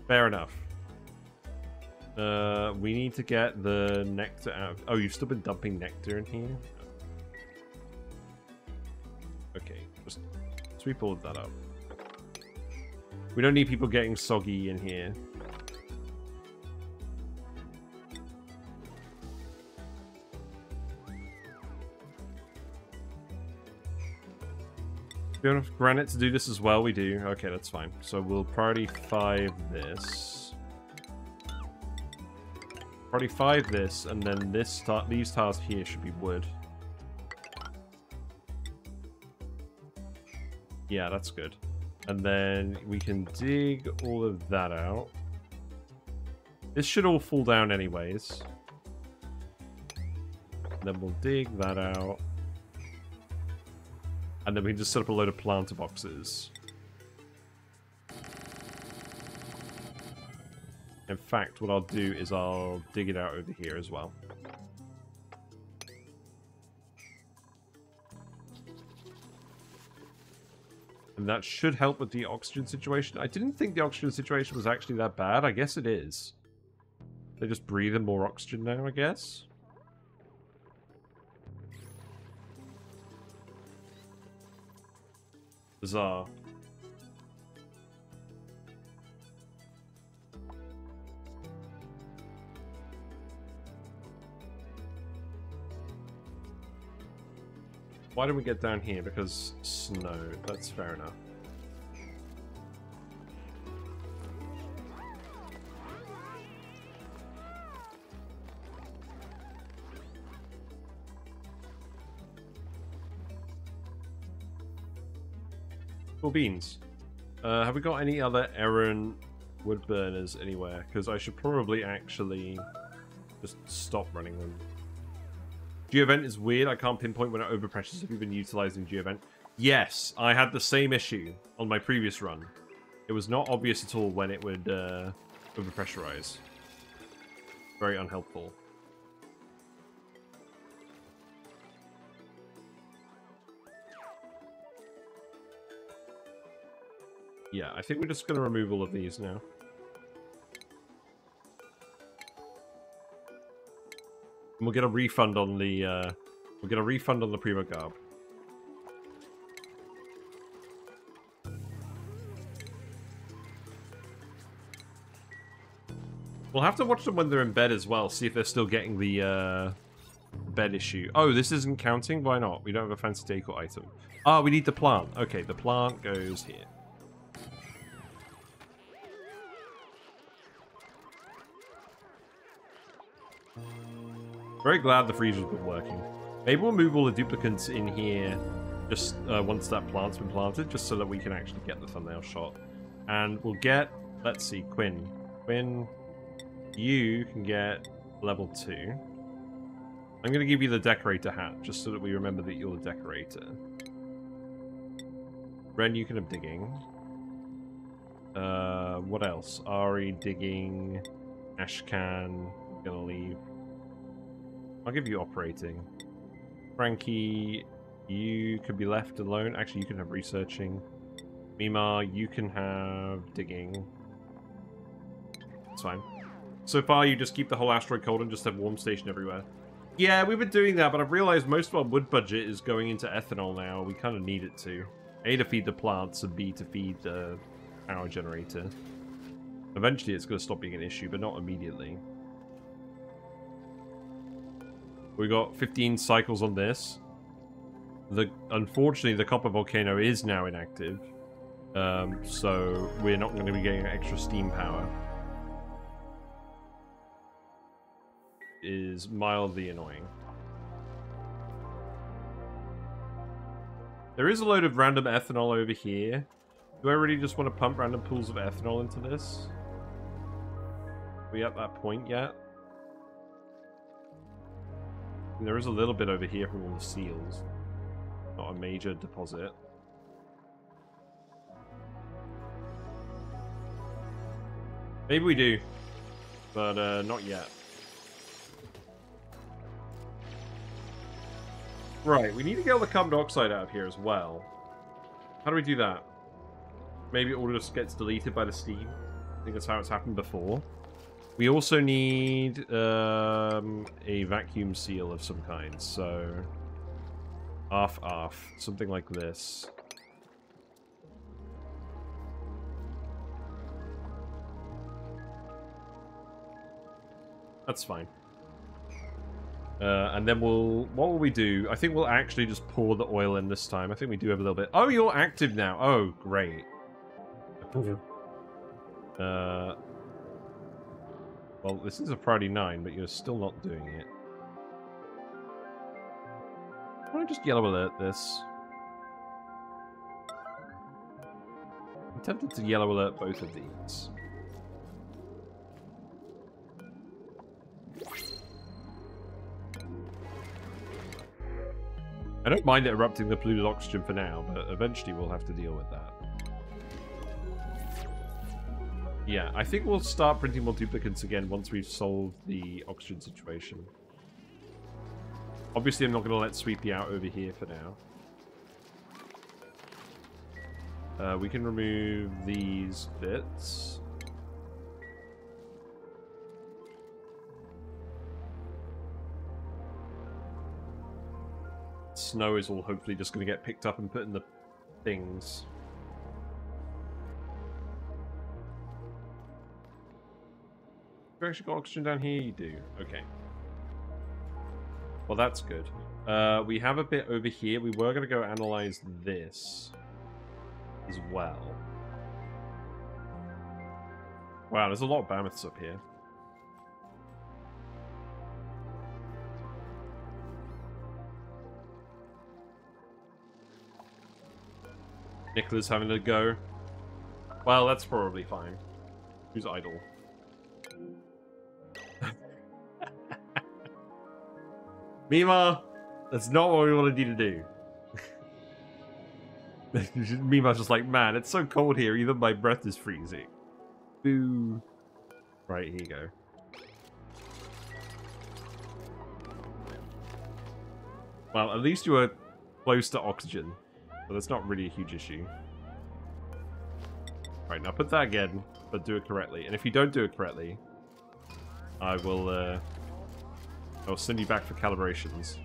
Fair enough. We need to get the nectar out. Oh, you've still been dumping nectar in here? Okay, just sweep all of that up. We don't need people getting soggy in here. Do we have enough granite to do this as well? We do. Okay, that's fine. So we'll priority 5 this. Priority 5 this, and then these tiles here should be wood. Yeah, that's good. And then we can dig all of that out. This should all fall down anyways. And then we'll dig that out. And then we can just set up a load of planter boxes. In fact, what I'll do is I'll dig it out over here as well. And that should help with the oxygen situation. I didn't think the oxygen situation was actually that bad. I guess it is. They just breathe in more oxygen now, I guess. Bizarre. Why don't we get down here? Because snow. That's fair enough. Cool beans. Have we got any other errant wood burners anywhere? Because I should probably actually just stop running them. Geovent is weird. I can't pinpoint when it overpressures. Have you been utilizing Geovent? Yes, I had the same issue on my previous run. It was not obvious at all when it would overpressurize. Very unhelpful. Yeah, I think we're just going to remove all of these now. And we'll get a refund on the Primo Garb. We'll have to watch them when they're in bed as well, see if they're still getting the bed issue. Oh, this isn't counting? Why not? We don't have a fancy decor item. Oh, we need the plant. Okay, the plant goes here. Very glad the freezer's been working. Maybe we'll move all the duplicants in here just once that plant's been planted, just so that we can actually get the thumbnail shot. And we'll get, let's see, Quinn. Quinn, you can get level 2. I'm going to give you the decorator hat, just so that we remember that you're the decorator. Ren, you can have digging. What else? Ari, digging. Ashcan, gonna leave. I'll give you operating. Frankie, you could be left alone. Actually, you can have researching. Mima, you can have digging. That's fine. So far, you just keep the whole asteroid cold and just have warm station everywhere. Yeah, we've been doing that, but I've realized most of our wood budget is going into ethanol now. We kind of need it to. A, to feed the plants, and B, to feed the power generator. Eventually, it's going to stop being an issue, but not immediately. We got 15 cycles on this. Unfortunately, the copper volcano is now inactive. So we're not going to be getting extra steam power. It is mildly annoying. There is a load of random ethanol over here. Do I really just want to pump random pools of ethanol into this? Are we at that point yet? And there is a little bit over here from all the seals. Not a major deposit. Maybe we do, but not yet. Right, we need to get all the carbon dioxide out of here as well. How do we do that? Maybe it all just gets deleted by the steam. I think that's how it's happened before. We also need a vacuum seal of some kind, so off, something like this. That's fine. And then what will we do? I think we'll actually just pour the oil in this time. I think we do have a little bit. Oh, you're active now. Oh, great. Well, this is a Friday 9, but you're still not doing it. Why don't I just yellow alert this? I'm tempted to yellow alert both of these. I don't mind it erupting the polluted oxygen for now, but eventually we'll have to deal with that. Yeah, I think we'll start printing more duplicants again once we've solved the oxygen situation. Obviously, I'm not going to let Sweepy out over here for now. We can remove these bits. Snow is all hopefully just going to get picked up and put in the things. You actually got oxygen down here? You do. Okay. Well, that's good. We have a bit over here. We were going to go analyze this as well. Wow, there's a lot of mammoths up here. Nicola's having a go. Well, that's probably fine. Who's idle? Mima! That's not what we wanted you to do. Mima's just like, man, it's so cold here, even my breath is freezing. Boo. Right, here you go. Well, at least you were close to oxygen. So that's not really a huge issue. Right, now put that again, but do it correctly. And if you don't do it correctly, I will, I'll send you back for calibrations.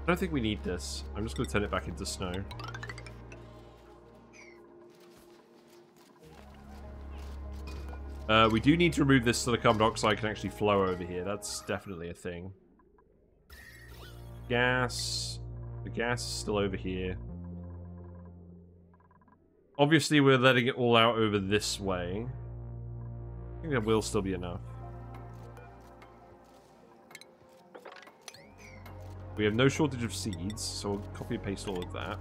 I don't think we need this. I'm just going to turn it back into snow. We do need to remove this so the carbon dioxide can actually flow over here. That's definitely a thing. Gas. The gas is still over here. Obviously, we're letting it all out over this way. I think there will still be enough. We have no shortage of seeds, so we'll copy and paste all of that.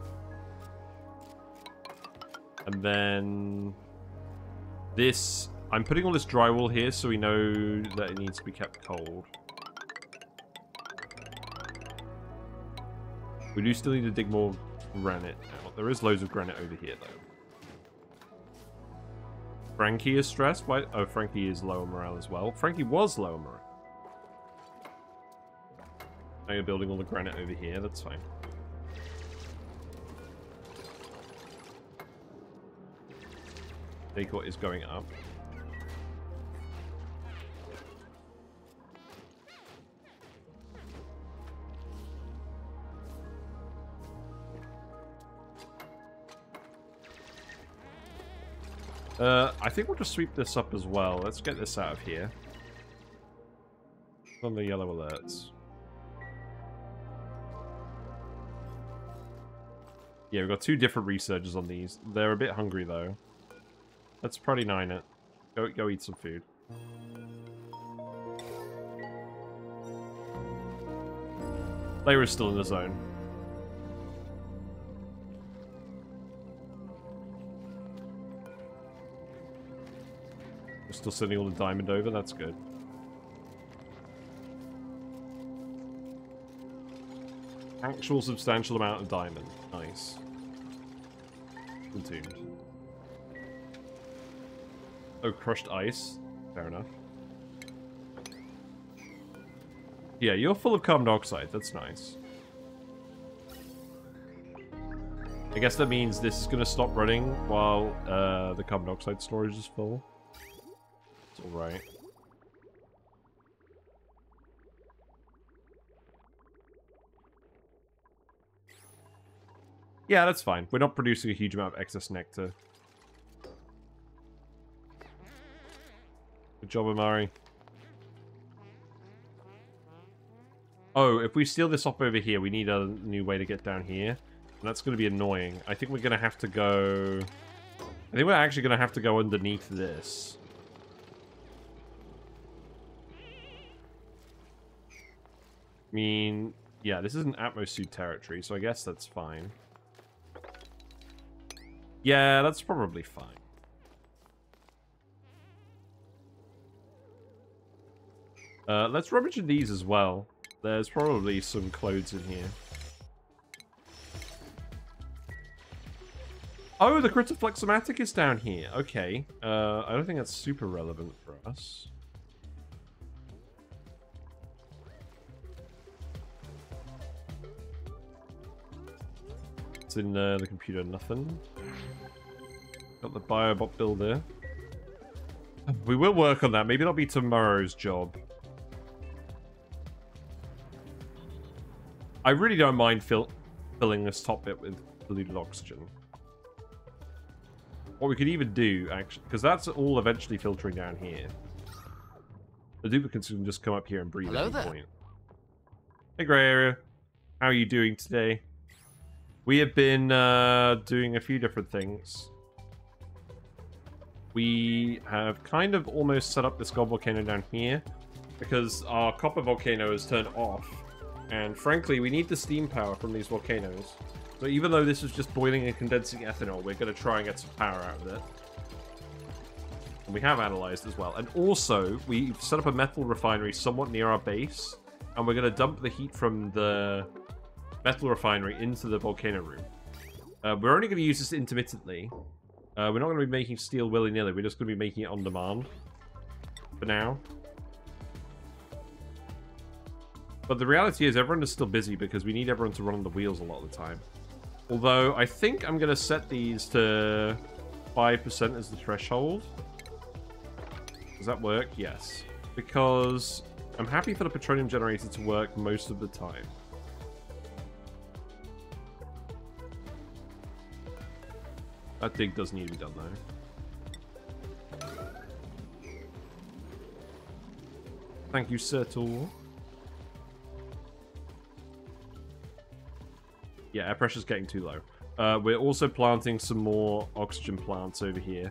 And then this, I'm putting all this drywall here so we know that it needs to be kept cold. We do still need to dig more granite out. There is loads of granite over here, though. Frankie is stressed. Why? Oh, Frankie is low on morale as well. Frankie was low on morale. Now you're building all the granite over here. That's fine. Decor is going up. I think we'll just sweep this up as well. Let's get this out of here. On the yellow alerts. Yeah, we've got two different researchers on these. They're a bit hungry, though. Let's probably 9 it. Go eat some food. They were still in the zone. We're still sending all the diamond over, that's good. Actual substantial amount of diamond. Nice. Entombed. Oh, crushed ice. Fair enough. Yeah, you're full of carbon dioxide. That's nice. I guess that means this is going to stop running while the carbon dioxide storage is full. It's alright. Yeah, that's fine. We're not producing a huge amount of excess nectar. Good job, Amari. Oh, if we steal this up over here, we need a new way to get down here. And that's going to be annoying. I think we're going to have to go... I think we're actually going to have to go underneath this. I mean, yeah, this isn't atmosphere territory, so I guess that's fine. Yeah, that's probably fine. Let's rummage in these as well. There's probably some clothes in here. Oh, the Critiflexomatic is down here. Okay. I don't think that's super relevant for us. It's in the computer, nothing. Got the biobot builder. We will work on that. Maybe that'll be tomorrow's job. I really don't mind filling this top bit with polluted oxygen. What we could even do, actually, because that's all eventually filtering down here. The duplicants can just come up here and breathe at any point. Hey, Grey Area. How are you doing today? We have been doing a few different things. We have kind of almost set up this gold volcano down here because our copper volcano is turned off. And frankly, we need the steam power from these volcanoes. So even though this is just boiling and condensing ethanol, we're going to try and get some power out of it. And we have analyzed as well. And also, we've set up a metal refinery somewhat near our base. And we're going to dump the heat from the metal refinery into the volcano room. We're only going to use this intermittently. We're not going to be making steel willy-nilly. We're just going to be making it on demand. For now. But the reality is everyone is still busy because we need everyone to run on the wheels a lot of the time. Although, I think I'm going to set these to 5% as the threshold. Does that work? Yes. Because I'm happy for the petroleum generator to work most of the time. That dig does need to be done, though. Thank you, Sertal. Yeah, air pressure's getting too low. We're also planting some more oxygen plants over here.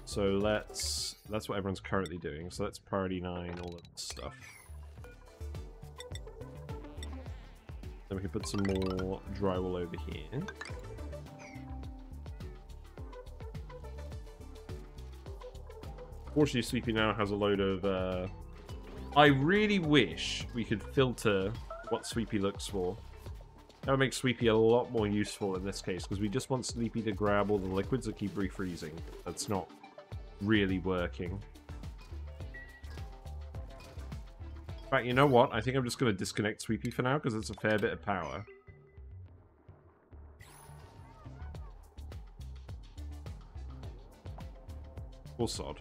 So that's what everyone's currently doing. So that's priority 9, all that stuff. Then we can put some more drywall over here. Fortunately, Sleepy now has a load of... I really wish we could filter what Sweepy looks for. That would make Sweepy a lot more useful in this case, because we just want Sleepy to grab all the liquids that keep refreezing. That's not really working. In fact, you know what? I think I'm just going to disconnect Sweepy for now, because it's a fair bit of power. Full sod.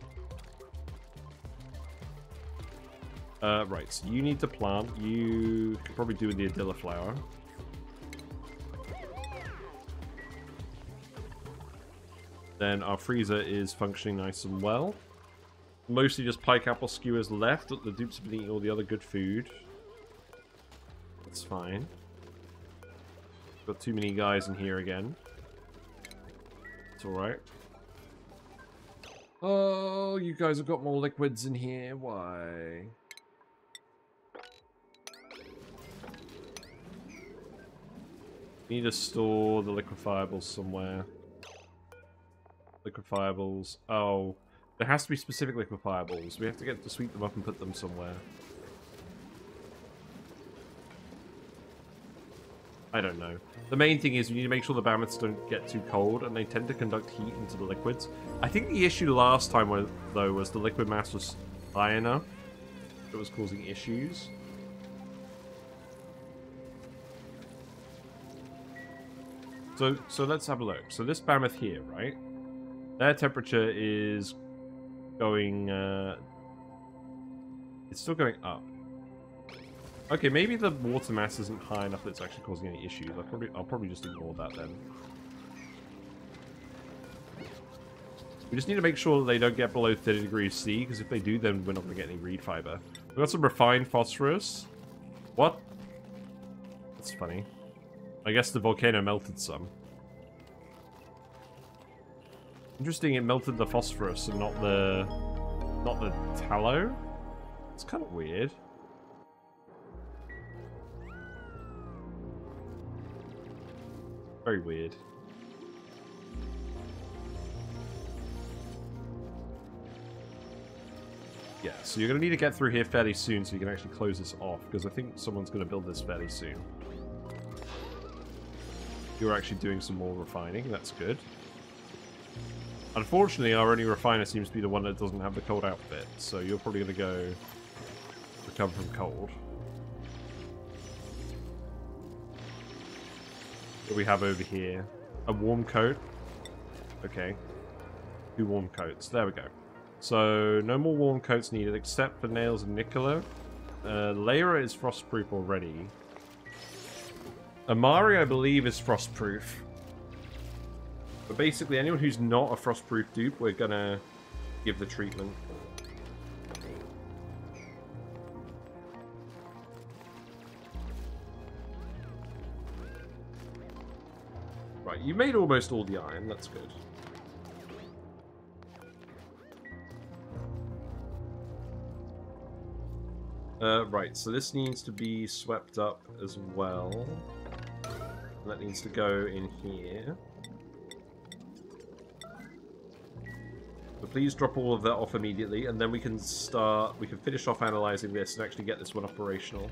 Right, so you need to plant. You could probably do with the Adilla flower. Then our freezer is functioning nice and well. Mostly just pike apple skewers left. The dupes have been eating all the other good food. That's fine. Got too many guys in here again. It's alright. Oh, you guys have got more liquids in here. Why? Need to store the liquefiables somewhere. Liquefiables. Oh, there has to be specific liquefiables. We have to get to sweep them up and put them somewhere. I don't know. The main thing is we need to make sure the mammoths don't get too cold, and they tend to conduct heat into the liquids. I think the issue last time, though, was the liquid mass was high enough that was causing issues. So let's have a look. So this mammoth here, right? Their temperature is going... it's still going up. Okay, maybe the water mass isn't high enough that it's actually causing any issues. I'll probably just ignore that then. We just need to make sure that they don't get below 30 degrees C, because if they do, then we're not going to get any reed fiber. We've got some refined phosphorus. What? That's funny. I guess the volcano melted some. Interesting, it melted the phosphorus and not the tallow. It's kind of weird. Very weird. Yeah, so you're going to need to get through here fairly soon so you can actually close this off, because I think someone's going to build this fairly soon. You're actually doing some more refining, that's good. Unfortunately, our only refiner seems to be the one that doesn't have the cold outfit, so you're probably going to go recover from cold. What do we have over here? A warm coat. Okay. 2 warm coats. There we go. So, no more warm coats needed, except for Nails and Nicola. Lyra is frostproof already. Amari, I believe, is frostproof. But basically, anyone who's not a frostproof dupe, we're gonna give the treatment. Right, you made almost all the iron. That's good. Right, so this needs to be swept up as well. That needs to go in here. So please drop all of that off immediately, and then we can finish off analyzing this and actually get this one operational.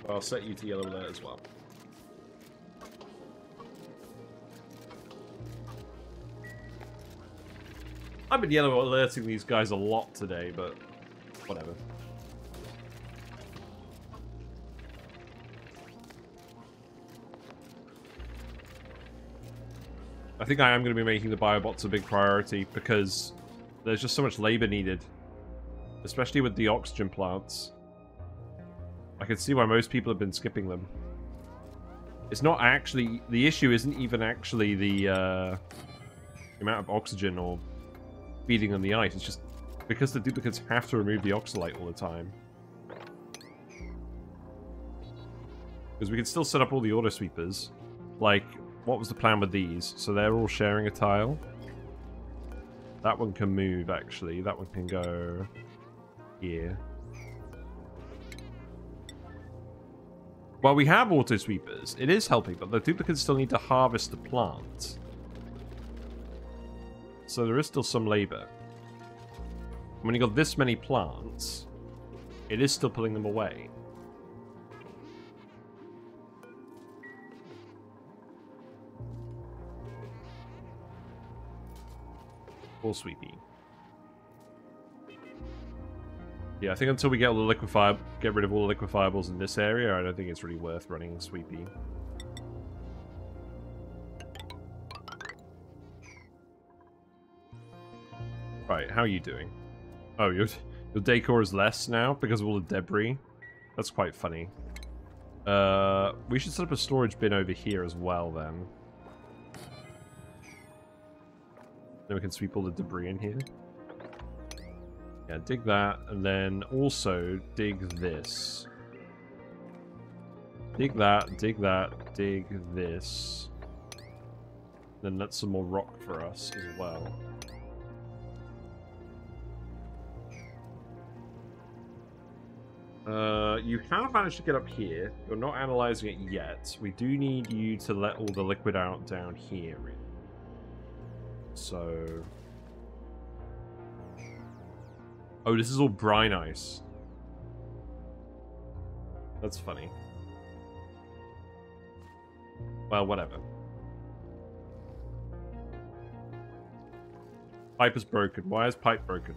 I'll set you to yellow alert as well. I've been yellow alerting these guys a lot today, but whatever. I think I am going to be making the biobots a big priority because there's just so much labor needed, especially with the oxygen plants. I can see why most people have been skipping them. It's not actually... The issue isn't even actually the amount of oxygen or feeding them the ice. It's just because the duplicates have to remove the oxalate all the time. Because we can still set up all the auto sweepers. Like, what was the plan with these? So they're all sharing a tile. That one can move, actually. That one can go here. Well, we have auto sweepers. It is helping, but the duplicates still need to harvest the plant. So there is still some labor. When you got this many plants, it is still pulling them away. Full sweepy. Yeah, I think until we get all the get rid of all the liquefiables in this area, I don't think it's really worth running sweepy. Right, how are you doing? Oh, your decor is less now because of all the debris. That's quite funny. We should set up a storage bin over here as well, then. Then we can sweep all the debris in here. Yeah, dig that, and then also dig this. Dig that, dig that, dig this. Then that's some more rock for us as well. You have managed to get up here. You're not analyzing it yet. We do need you to let all the liquid out down here. So... Oh, this is all brine ice. That's funny. Well, whatever. Pipe is broken. Why is pipe broken?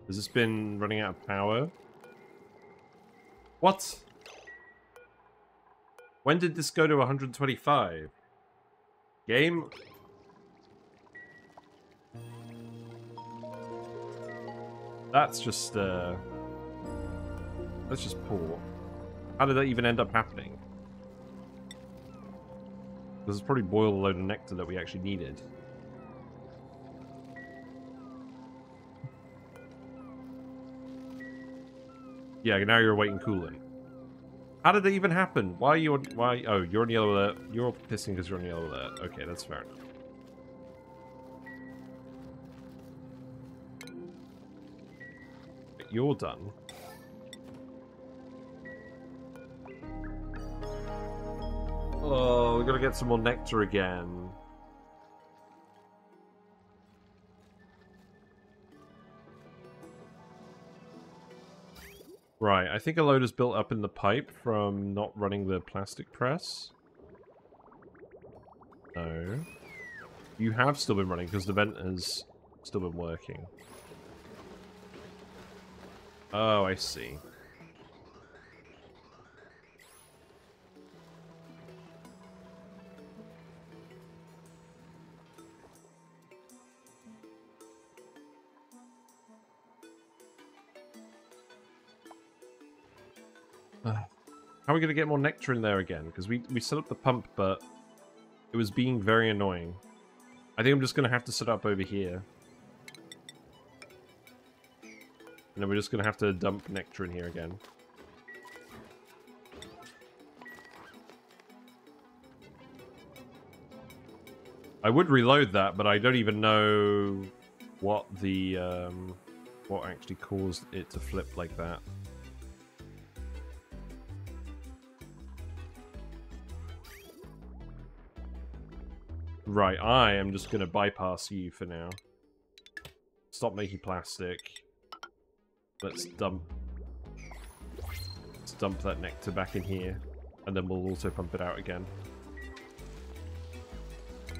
Has this been running out of power? What? When did this go to 125? Game? That's just poor. How did that even end up happening? This is probably boiled a load of nectar that we actually needed. Yeah, now you're awaiting cooling. How did that even happen? Why are you on... Why... Oh, you're on yellow alert. You're pissing because you're on yellow alert. Okay, that's fair enough. You're done. Oh, we're gonna get some more nectar again. Right, I think a load is built up in the pipe from not running the plastic press. No. You have still been running because the vent has still been working. Oh, I see. How are we going to get more nectar in there again? Because we set up the pump, but it was being very annoying. I think I'm just going to have to set up over here. And then we're just going to have to dump nectar in here again. I would reload that, but I don't even know what the what actually caused it to flip like that. Right, I am just going to bypass you for now. Stop making plastic. Let's dump that nectar back in here, and then we'll also pump it out again.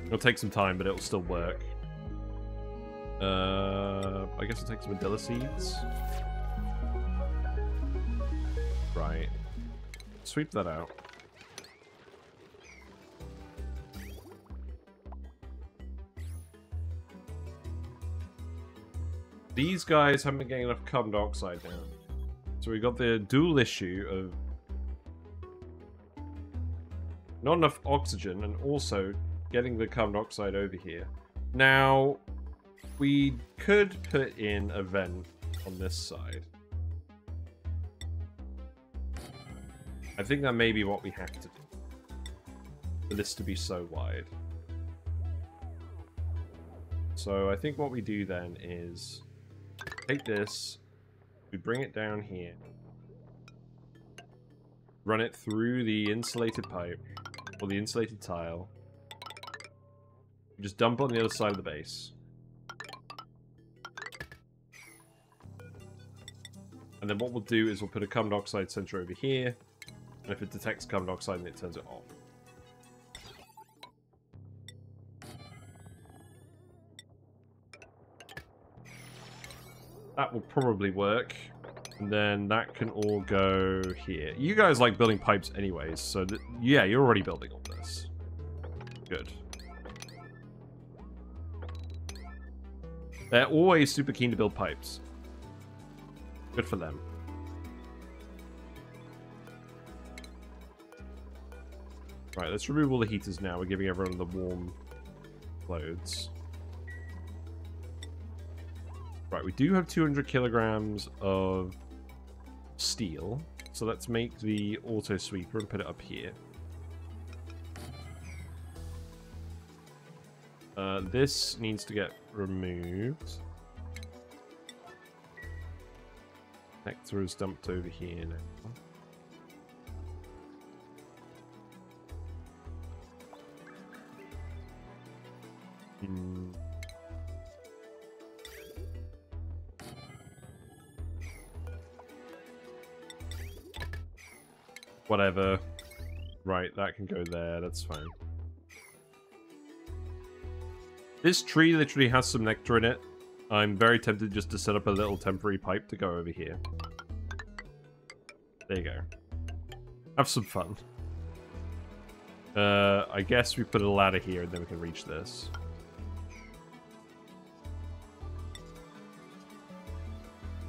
It'll take some time, but it'll still work. I guess I'll take some Adilla seeds. Right. Sweep that out. These guys haven't been getting enough carbon dioxide now. So we got the dual issue of not enough oxygen and also getting the carbon dioxide over here. Now, we could put in a vent on this side. I think that may be what we have to do for this to be so wide. So I think what we do then is take this, we bring it down here, run it through the insulated pipe, or the insulated tile, just dump on the other side of the base. And then what we'll do is we'll put a carbon dioxide sensor over here, and if it detects carbon dioxide, then it turns it off. That will probably work. And then that can all go here. You guys like building pipes anyways, so yeah, you're already building all this. Good. They're always super keen to build pipes. Good for them. Right, let's remove all the heaters now. We're giving everyone the warm clothes. Right, we do have 200 kilograms of steel. So let's make the auto sweeper and put it up here. This needs to get removed. Nectar is dumped over here now. Whatever. Right, that can go there, that's fine. This tree literally has some nectar in it. I'm very tempted just to set up a little temporary pipe to go over here. There you go. Have some fun. I guess we put a ladder here and then we can reach this.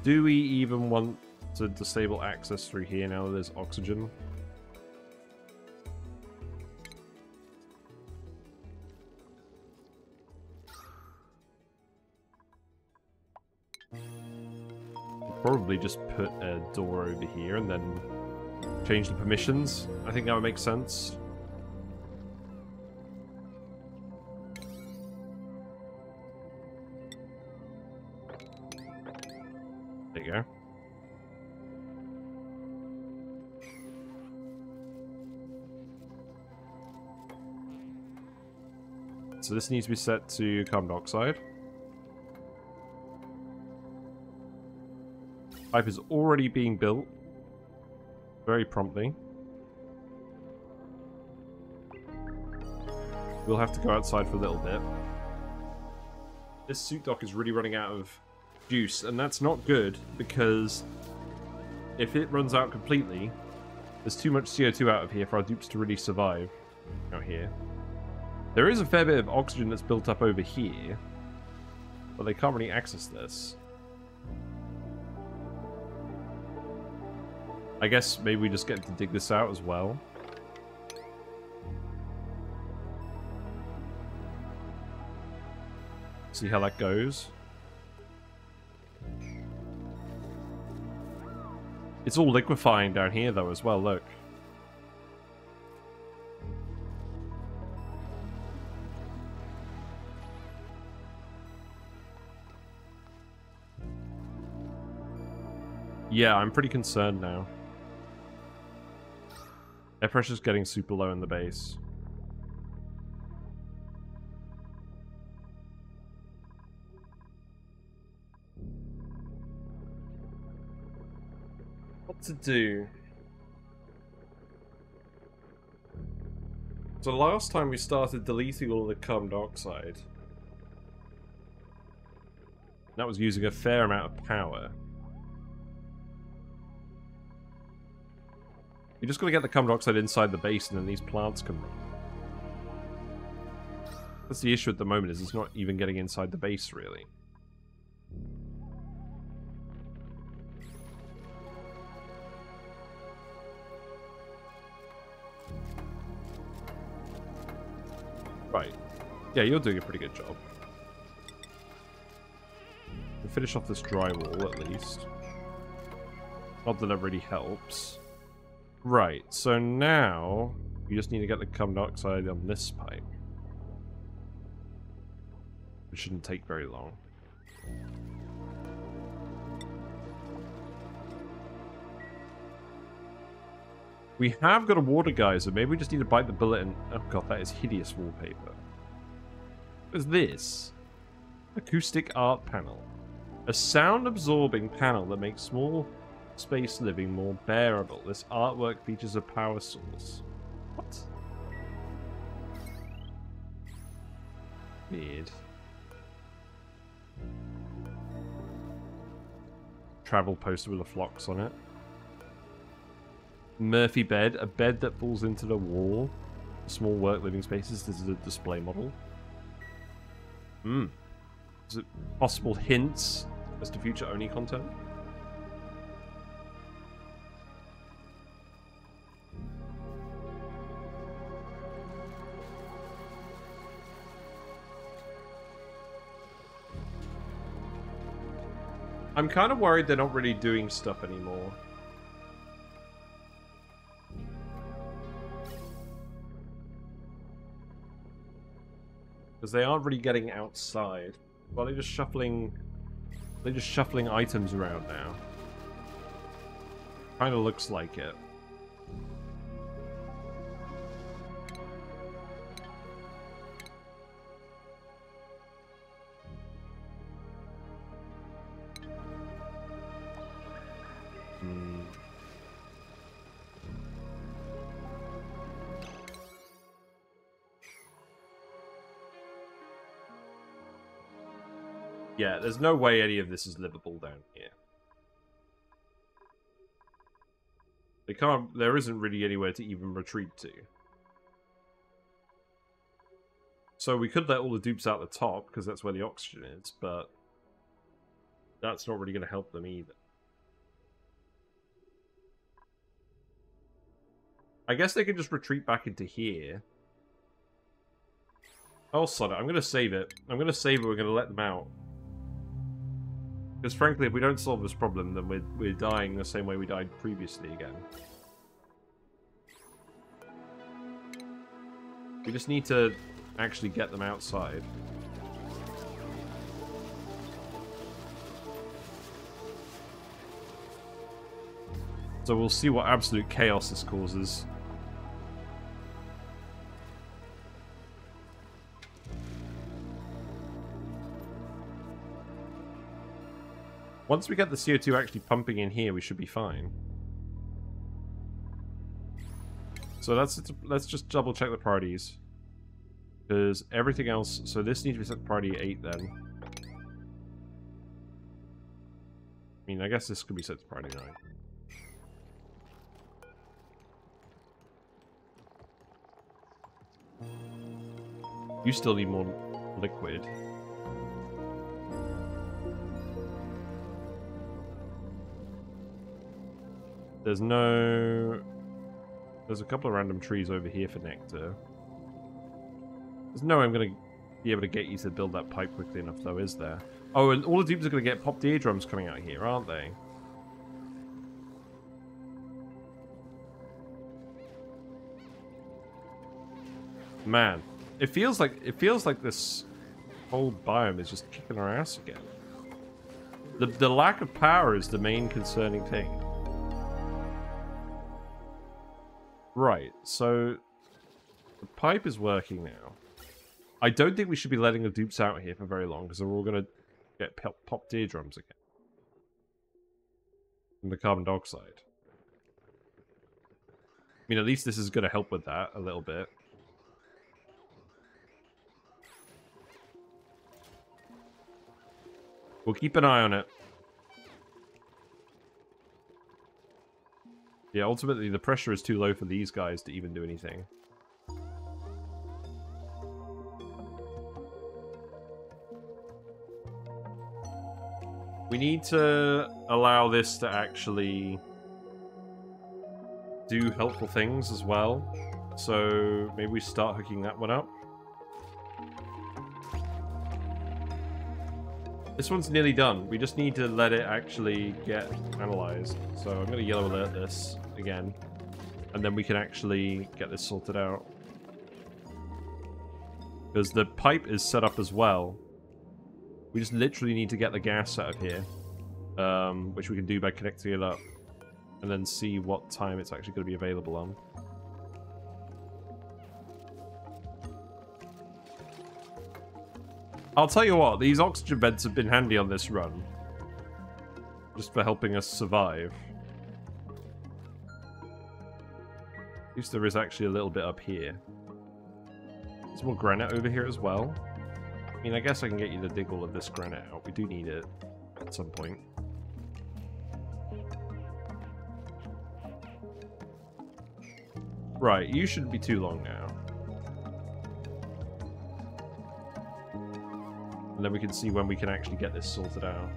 Do we even want to disable access through here now that there's oxygen? Probably just put a door over here and then change the permissions. I think that would make sense. There you go. So this needs to be set to carbon dioxide. Pipe is already being built. Very promptly. We'll have to go outside for a little bit. This suit dock is really running out of juice, and that's not good, because if it runs out completely, there's too much CO2 out of here for our dupes to really survive out here. There is a fair bit of oxygen that's built up over here, but they can't really access this. I guess maybe we just get to dig this out as well. See how that goes. It's all liquefying down here though as well, look. Yeah, I'm pretty concerned now. Air pressure's getting super low in the base. What to do? So last time we started deleting all the carbon dioxide. That was using a fair amount of power. You just gotta get the carbon dioxide inside the base and then these plants can run. That's the issue at the moment, is it's not even getting inside the base, really. Right. Yeah, you're doing a pretty good job. We'll finish off this drywall, at least. Not that it really helps. Right, so now you just need to get the carbon dioxide on this pipe. It shouldn't take very long. We have got a water geyser. Maybe we just need to bite the bullet and... Oh god, that is hideous wallpaper. What is this? Acoustic art panel. A sound-absorbing panel that makes small space living more bearable. This artwork features a power source. What? Weird. Travel poster with a phlox on it. Murphy bed. A bed that falls into the wall. Small work living spaces. This is a display model. Is it possible hints as to future ONI content? I'm kind of worried they're not really doing stuff anymore. Because they aren't really getting outside. Well, they're just shuffling items around now. Kind of looks like it. Yeah, there's no way any of this is livable down here. They can't... There isn't really anywhere to even retreat to. So we could let all the dupes out the top, because that's where the oxygen is, but... That's not really going to help them either. I guess they could just retreat back into here. Oh, sod it. I'm going to save it. I'm going to save it. We're going to let them out. Because frankly, if we don't solve this problem, then we're dying the same way we died previously again. We just need to actually get them outside. So we'll see what absolute chaos this causes. Once we get the CO2 actually pumping in here, we should be fine. So let's just double check the priorities. Because everything else... So this needs to be set to priority 8 then. I mean, I guess this could be set to priority 9. You still need more liquid. There's no... There's a couple of random trees over here for nectar. There's no way I'm going to be able to get you to build that pipe quickly enough, though, is there? Oh, and all the dupes are going to get popped eardrums coming out here, aren't they? Man, it feels like this whole biome is just kicking our ass again. The lack of power is the main concerning thing. Right, so the pipe is working now. I don't think we should be letting the dupes out here for very long because they're all going to get popped eardrums again. From the carbon dioxide. I mean, at least this is going to help with that a little bit. We'll keep an eye on it. Yeah, ultimately the pressure is too low for these guys to even do anything. We need to allow this to actually do helpful things as well. So maybe we start hooking that one up. This one's nearly done. We just need to let it actually get analyzed. So I'm going to yellow alert this again. And then we can actually get this sorted out. Because the pipe is set up as well. We just literally need to get the gas out of here. Which we can do by connecting it up. And then see what time it's actually going to be available on. I'll tell you what, these oxygen vents have been handy on this run. Just for helping us survive. At least there is actually a little bit up here. There's more granite over here as well. I mean, I guess I can get you to dig all of this granite out. We do need it at some point. Right, you shouldn't be too long now. And then we can see when we can actually get this sorted out.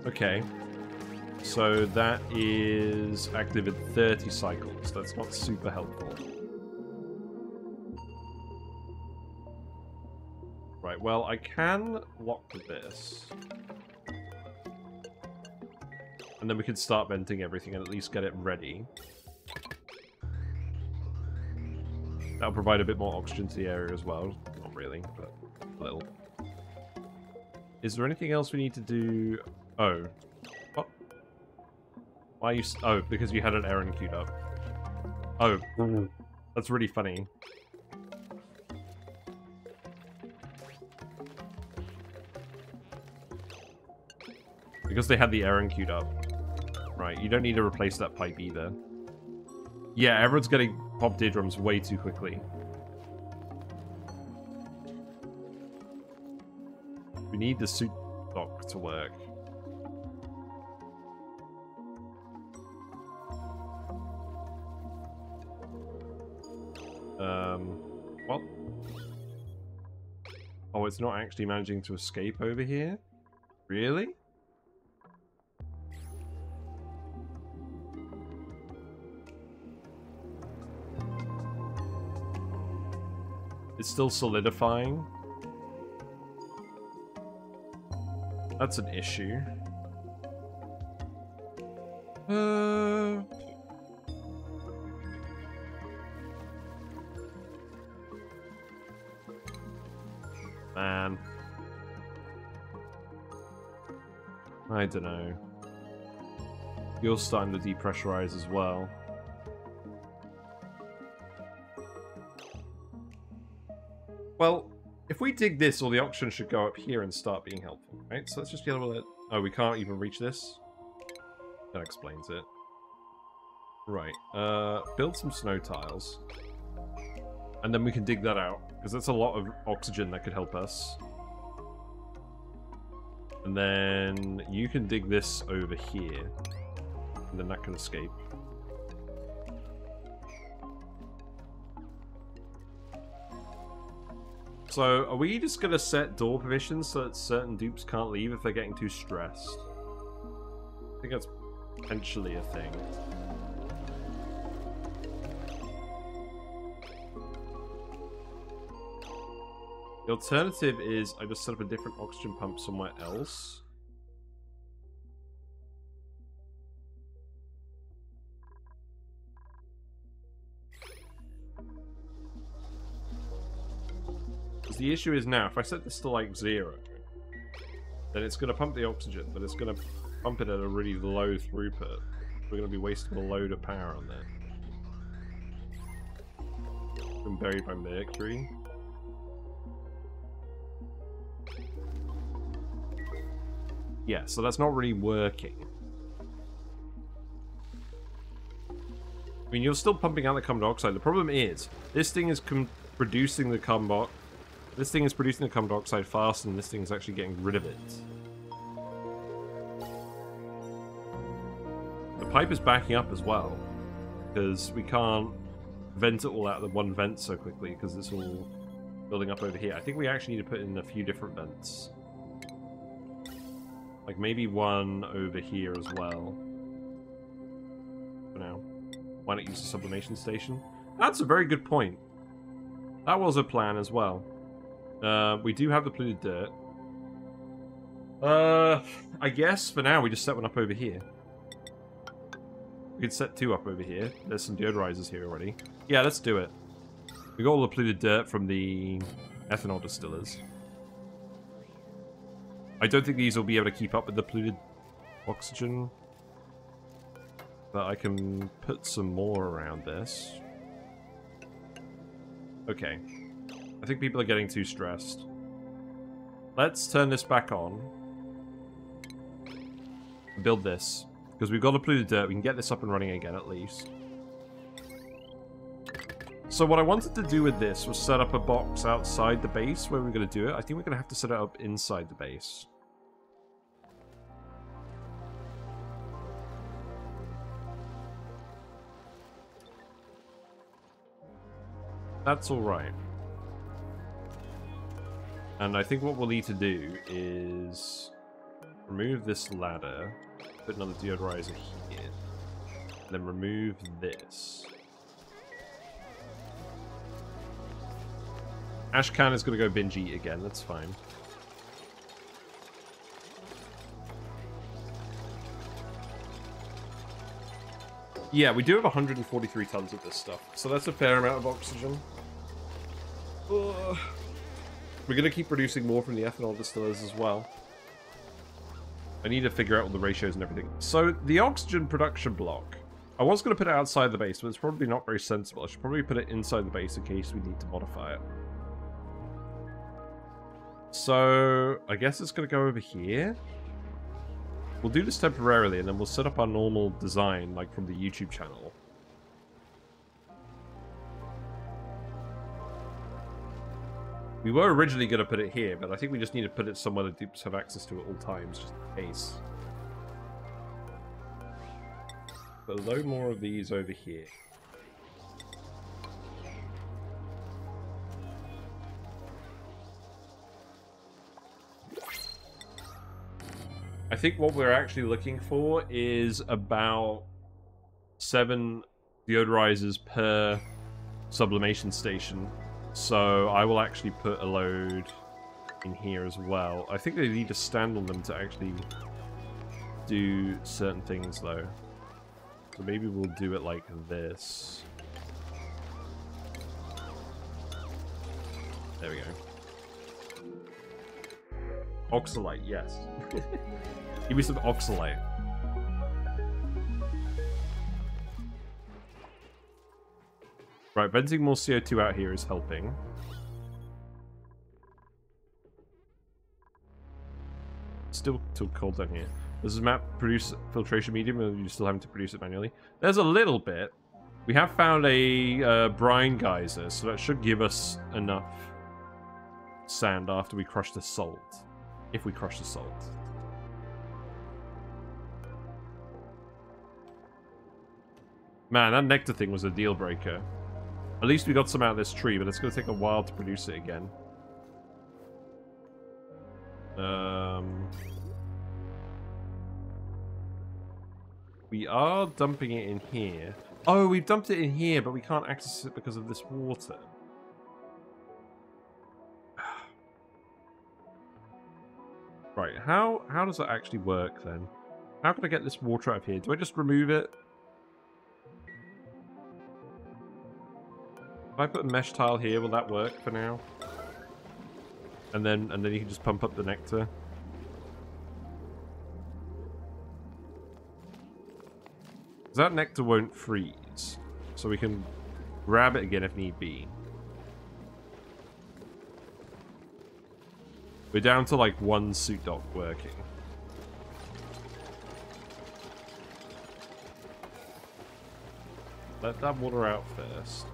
Okay. So that is active in 30 cycles. That's not super helpful. Right, well, I can lock this. And then we can start venting everything and at least get it ready. That'll provide a bit more oxygen to the area as well. Not really, but a little. Is there anything else we need to do? Oh. What? Why are you... Oh, because you had an errand queued up. Oh. That's really funny. Because they had the errand queued up. Right, you don't need to replace that pipe either. Yeah, everyone's getting popped eardrums way too quickly. We need the suit dock to work. What? Oh, it's not actually managing to escape over here? Really? It's still solidifying. That's an issue. Man. I don't know. You're starting to depressurize as well. Well, if we dig this, all the oxygen should go up here and start being helpful, right? So let's just yellow it. Oh, we can't even reach this? That explains it. Right. Build some snow tiles. And then we can dig that out, because that's a lot of oxygen that could help us. And then you can dig this over here. And then that can escape. So, are we just going to set door permissions so that certain dupes can't leave if they're getting too stressed? I think that's potentially a thing. The alternative is I just set up a different oxygen pump somewhere else. Because the issue is now, if I set this to like 0, then it's going to pump the oxygen, but it's going to pump it at a really low throughput. We're going to be wasting a load of power on that. Been buried by mercury. Yeah, so that's not really working. I mean, you're still pumping out the carbon dioxide. The problem is, this thing is producing the carbon dioxide. This thing is producing the carbon dioxide faster than this thing is actually getting rid of it. The pipe is backing up as well, because we can't vent it all out of the one vent so quickly, because it's all building up over here. I think we actually need to put in a few different vents. Like maybe one over here as well. For now. Why not use the Sublimation Station? That's a very good point. That was a plan as well. We do have the polluted dirt. I guess for now we just set one up over here. We could set 2 up over here. There's some deodorizers here already. Yeah, let's do it. We got all the polluted dirt from the ethanol distillers. I don't think these will be able to keep up with the polluted oxygen. But I can put some more around this. Okay. I think people are getting too stressed. Let's turn this back on. Build this. Because we've got the polluted dirt, we can get this up and running again at least. So what I wanted to do with this was set up a box outside the base where we're going to do it. I think we're going to have to set it up inside the base. That's alright. And I think what we'll need to do is remove this ladder, put another deodorizer here, and then remove this. Ashcan is going to go binge eat again, that's fine. Yeah, we do have 143 tons of this stuff, so that's a fair amount of oxygen. We're going to keep producing more from the ethanol distillers as well. I need to figure out all the ratios and everything. So, the oxygen production block. I was going to put it outside the base, but it's probably not very sensible. I should probably put it inside the base in case we need to modify it. So, I guess it's going to go over here. We'll do this temporarily, and then we'll set up our normal design, like from the YouTube channel. We were originally going to put it here, but I think we just need to put it somewhere the dupes have access to at all times, just in case. Put a load more of these over here. I think what we're actually looking for is about 7 deodorizers per sublimation station. So I will actually put a load in here as well. I think they need to stand on them to actually do certain things though. So maybe we'll do it like this. There we go. Oxalate, yes. Give me some oxalate. Right, venting more CO2 out here is helping. Still too cold down here. Does this map produce filtration medium, or are you still having to produce it manually? There's a little bit. We have found a brine geyser, so that should give us enough sand after we crush the salt. If we crush the salt. Man, that nectar thing was a deal breaker. At least we got some out of this tree, but it's going to take a while to produce it again. We are dumping it in here. Oh, we've dumped it in here, but we can't access it because of this water. Right, how does that actually work then? How can I get this water out of here? Do I just remove it? If I put a mesh tile here, will that work for now? And then you can just pump up the nectar. That nectar won't freeze, so we can grab it again if need be. We're down to like one suit dock working. Let that water out first.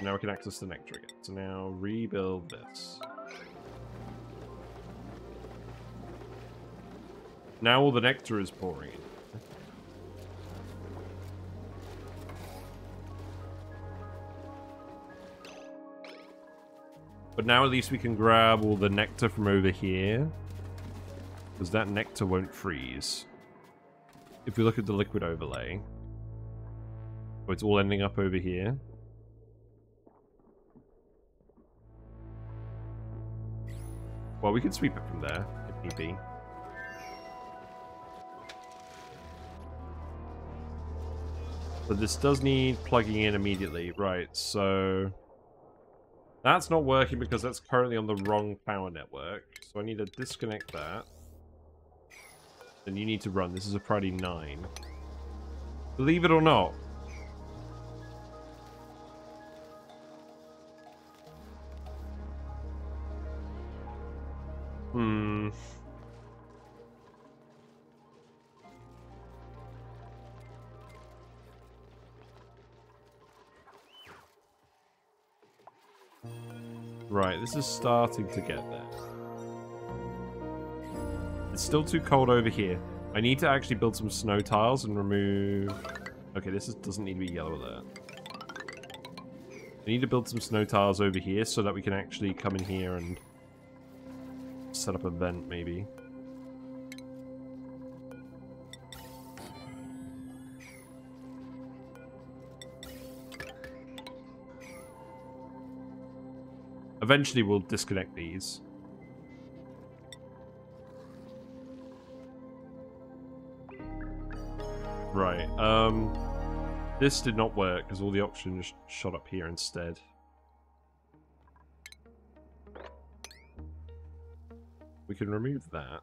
Now we can access the nectar again. So now rebuild this. Now all the nectar is pouring in. But now at least we can grab all the nectar from over here. Because that nectar won't freeze. If we look at the liquid overlay. So it's all ending up over here. Well, we can sweep it from there, if need be. But this does need plugging in immediately. Right, so... That's not working because that's currently on the wrong power network. So I need to disconnect that. Then you need to run. This is a Friday 9. Believe it or not. Right, this is starting to get there. It's still too cold over here. I need to actually build some snow tiles and remove... Okay, doesn't need to be yellow alert. I need to build some snow tiles over here so that we can actually come in here and set up a vent, maybe. Eventually we'll disconnect these. Right, this did not work because all the oxygen just shot up here instead. We can remove that.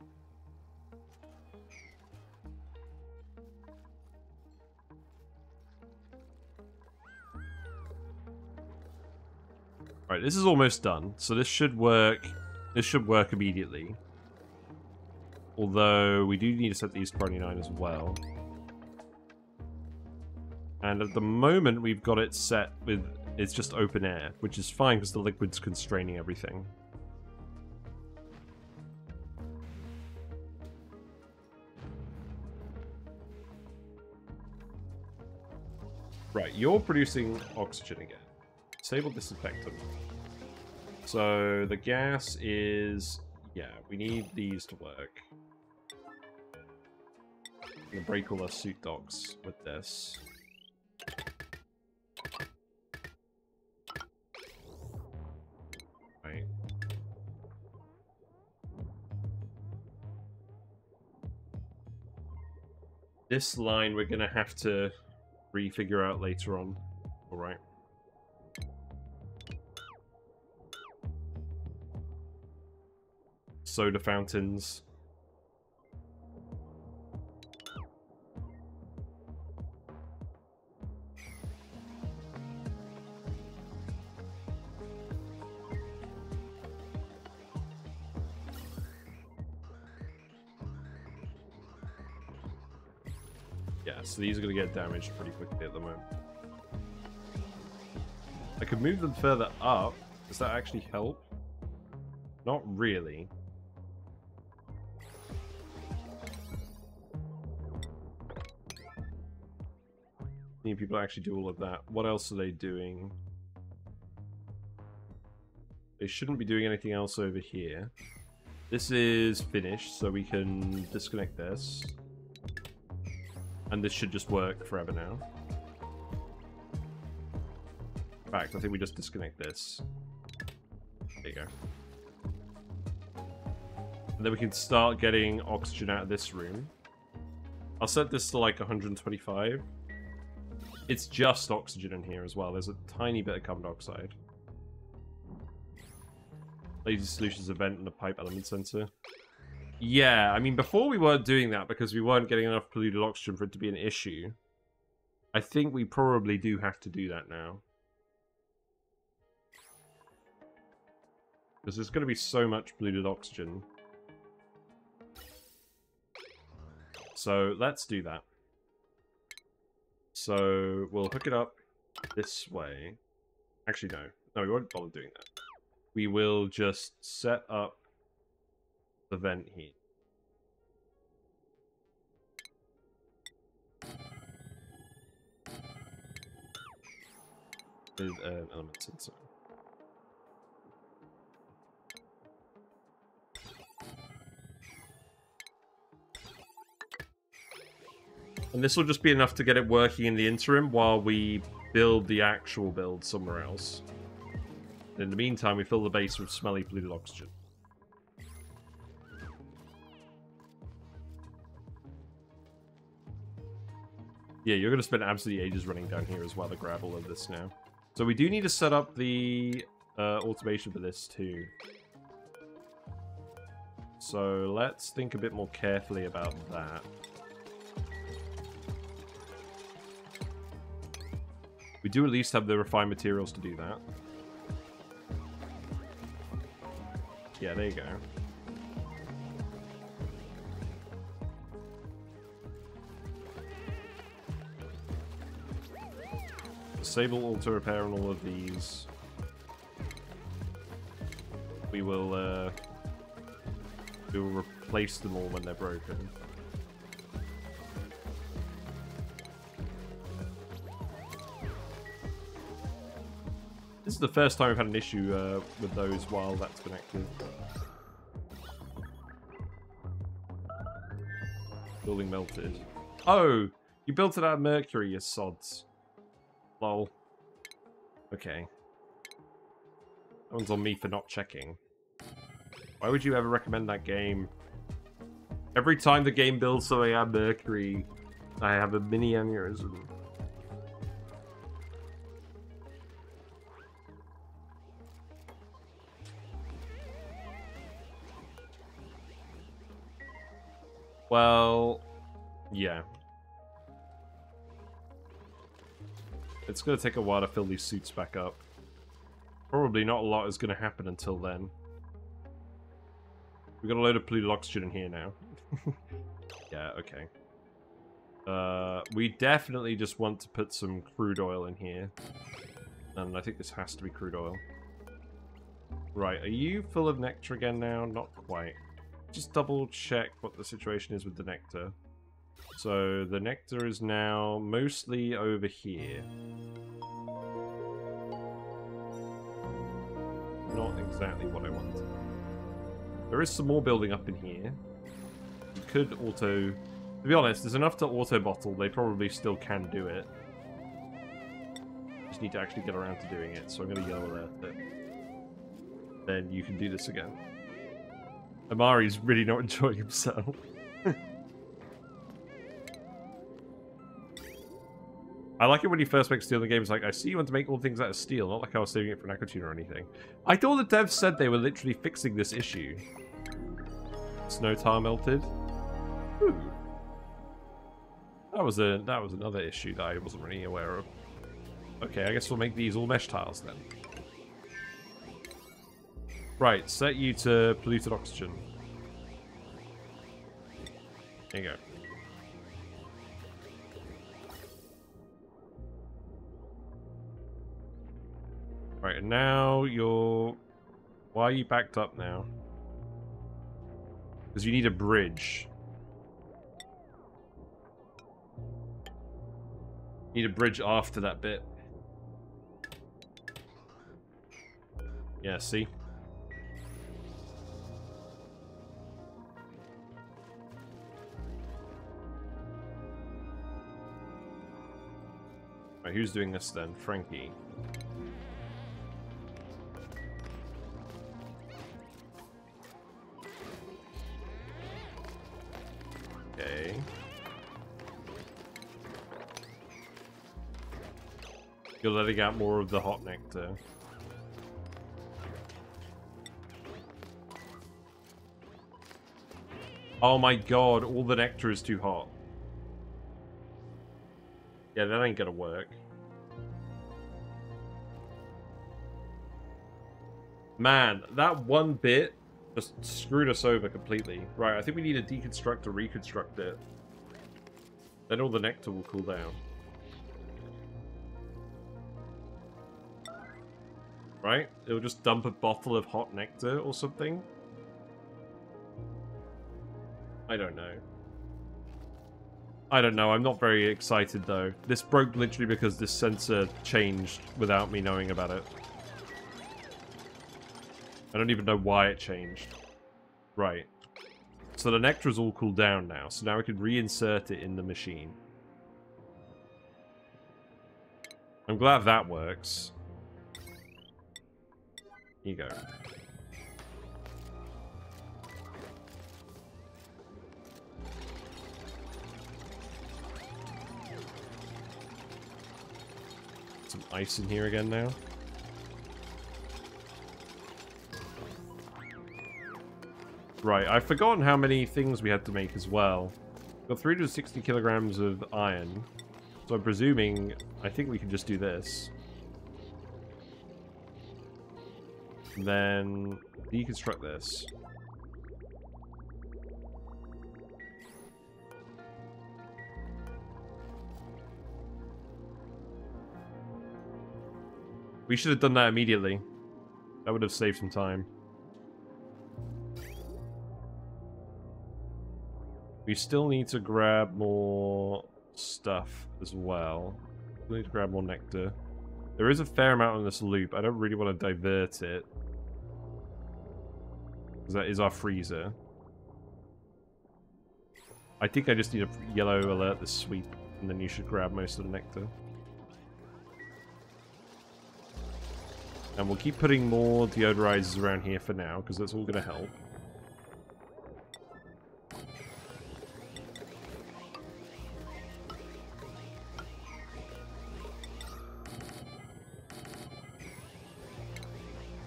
Right, this is almost done, so this should work. This should work immediately. Although we do need to set these to 29 as well. And at the moment we've got it set with it's just open air, which is fine because the liquid's constraining everything. Right, you're producing oxygen again. Disable disinfectant. So the gas is... yeah, we need these to work. I'm gonna break all our suit docks with this. Right. This line we're gonna have to refigure out later on. Alright. Soda fountains. Yeah, so these are going to get damaged pretty quickly at the moment. I could move them further up. Does that actually help? Not really. Need people to actually do all of that. What else are they doing? They shouldn't be doing anything else over here. This is finished, so we can disconnect this. And this should just work forever now. In fact, I think we just disconnect this. There you go. And then we can start getting oxygen out of this room. I'll set this to like 125. It's just oxygen in here as well. There's a tiny bit of carbon dioxide. Lazy Solutions event and a pipe element sensor. Yeah, I mean, before we weren't doing that because we weren't getting enough polluted oxygen for it to be an issue. I think we probably do have to do that now. Because there's going to be so much polluted oxygen. So, let's do that. So, we'll hook it up this way. Actually, no. No, we won't bother doing that. We will just set up the vent here. With an element sensor. And this will just be enough to get it working in the interim while we build the actual build somewhere else. In the meantime, we fill the base with smelly polluted oxygen. Yeah, you're going to spend absolutely ages running down here as well to grab all of this now. So we do need to set up the automation for this too. So let's think a bit more carefully about that. We do at least have the refined materials to do that. Yeah, there you go. Disable auto repair on all of these. We will replace them all when they're broken. This is the first time we've had an issue with those while that's been active. Building melted. Oh! You built it out of mercury, you sods. Lol. Okay. That one's on me for not checking. Why would you ever recommend that game? Every time the game builds something out of mercury, I have a mini aneurysm. Well, yeah. It's going to take a while to fill these suits back up. Probably not a lot is going to happen until then. We've got a load of polluted oxygen in here now. Yeah, okay. We definitely just want to put some crude oil in here. And I think this has to be crude oil. Right, are you full of nectar again now? Not quite. Just double check what the situation is with the nectar. So the nectar is now mostly over here. Not exactly what I wanted. There is some more building up in here. You could auto... To be honest, there's enough to auto bottle. They probably still can do it. Just need to actually get around to doing it. So I'm going to yellow alert it. Then you can do this again. Amari's really not enjoying himself. I like it when you first make steel in the game. It's like, I see you want to make all things out of steel, not like I was saving it for an Aquatune or anything. I thought the devs said they were literally fixing this issue. Snow tar melted. Ooh. That was another issue that I wasn't really aware of. Okay, I guess we'll make these all mesh tiles then. Right, set you to polluted oxygen. There you go. Right, and now you're... Why are you backed up now? Because you need a bridge. Need a bridge after that bit. Yeah, see? Right, who's doing this then? Frankie. Okay. You're letting out more of the hot nectar. Oh my god, all the nectar is too hot. Yeah, that ain't gonna work. Man, that one bit just screwed us over completely. Right, I think we need to deconstruct or reconstruct it. Then all the nectar will cool down. Right? It'll just dump a bottle of hot nectar or something? I don't know. I don't know, I'm not very excited though. This broke literally because this sensor changed without me knowing about it. I don't even know why it changed. Right. So the nectar is all cooled down now, so now we can reinsert it in the machine. I'm glad that works. Here you go. Some ice in here again now. Right, I've forgotten how many things we had to make as well. Got 360 kilograms of iron. So I'm presuming, I think we can just do this. And then deconstruct this. We should have done that immediately. That would have saved some time. We still need to grab more stuff as well. We need to grab more nectar. There is a fair amount on this loop. I don't really want to divert it. Because that is our freezer. I think I just need a yellow alert this sweep. And then you should grab most of the nectar. And we'll keep putting more deodorizers around here for now. Because that's all going to help.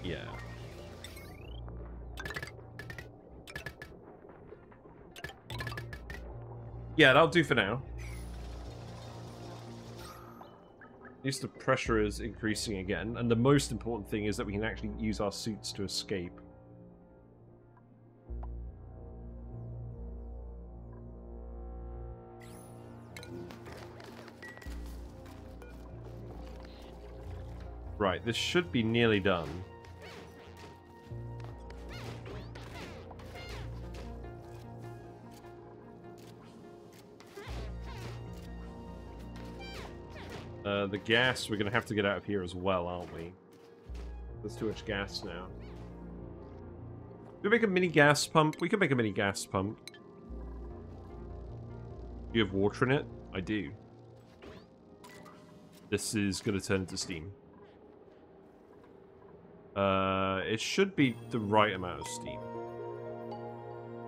Yeah. Yeah, that'll do for now. At least the pressure is increasing again, and the most important thing is that we can actually use our suits to escape. Right, this should be nearly done. The gas, we're going to have to get out of here as well, aren't we? There's too much gas now. Can we make a mini gas pump? We can make a mini gas pump. Do you have water in it? I do. This is going to turn into steam. It should be the right amount of steam.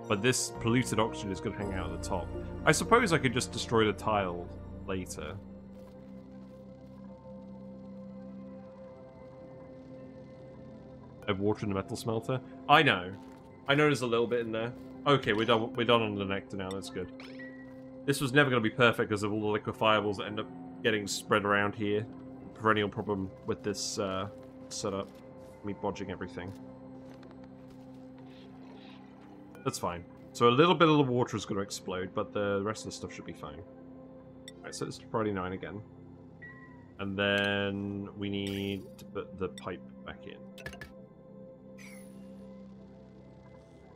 But this polluted oxygen is going to hang out at the top. I suppose I could just destroy the tile later. I have water in the metal smelter. I know. I know there's a little bit in there. Okay, we're done. We're done on the nectar now. That's good. This was never going to be perfect because of all the liquefiables that end up getting spread around here. Perennial problem with this setup. Me bodging everything. That's fine. So a little bit of the water is going to explode, but the rest of the stuff should be fine. Alright, so it's priority 9 again. And then we need to put the pipe back in.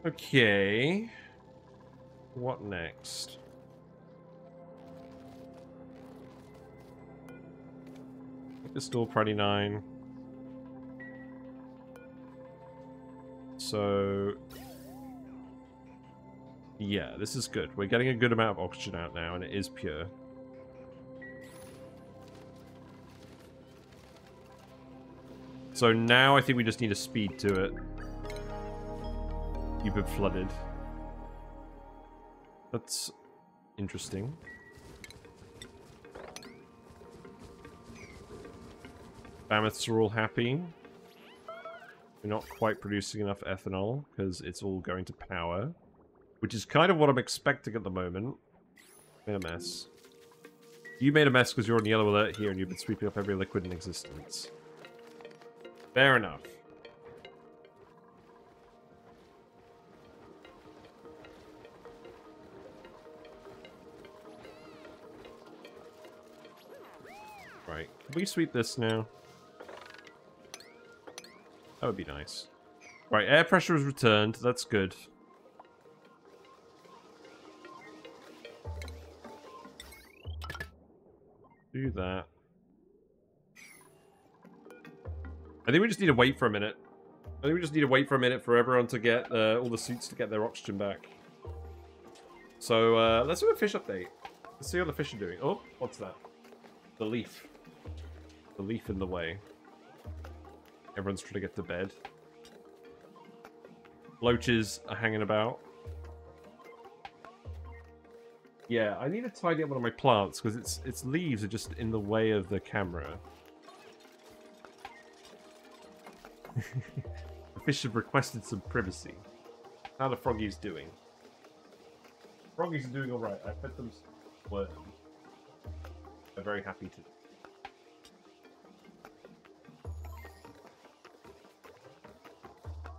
Okay. What next? It's still priority 9. So... yeah, this is good. We're getting a good amount of oxygen out now, and it is pure. So now I think we just need a speed to it. You've been flooded. That's interesting. Mammoths are all happy. We're not quite producing enough ethanol because it's all going to power. Which is kind of what I'm expecting at the moment. Made a mess. You made a mess because you're on yellow alert here and you've been sweeping up every liquid in existence. Fair enough. Right, can we sweep this now? That would be nice. Right, air pressure has returned. That's good. Do that. I think we just need to wait for a minute. I think we just need to wait for a minute for everyone to get all the suits to get their oxygen back. So let's do a fish update. Let's see how the fish are doing. Oh, what's that? The leaf. The leaf in the way. Everyone's trying to get to bed. Loaches are hanging about. Yeah, I need to tidy up one of my plants because its leaves are just in the way of the camera. The fish have requested some privacy. How the froggies doing? Froggies are doing alright. I fed them worms. They're very happy to.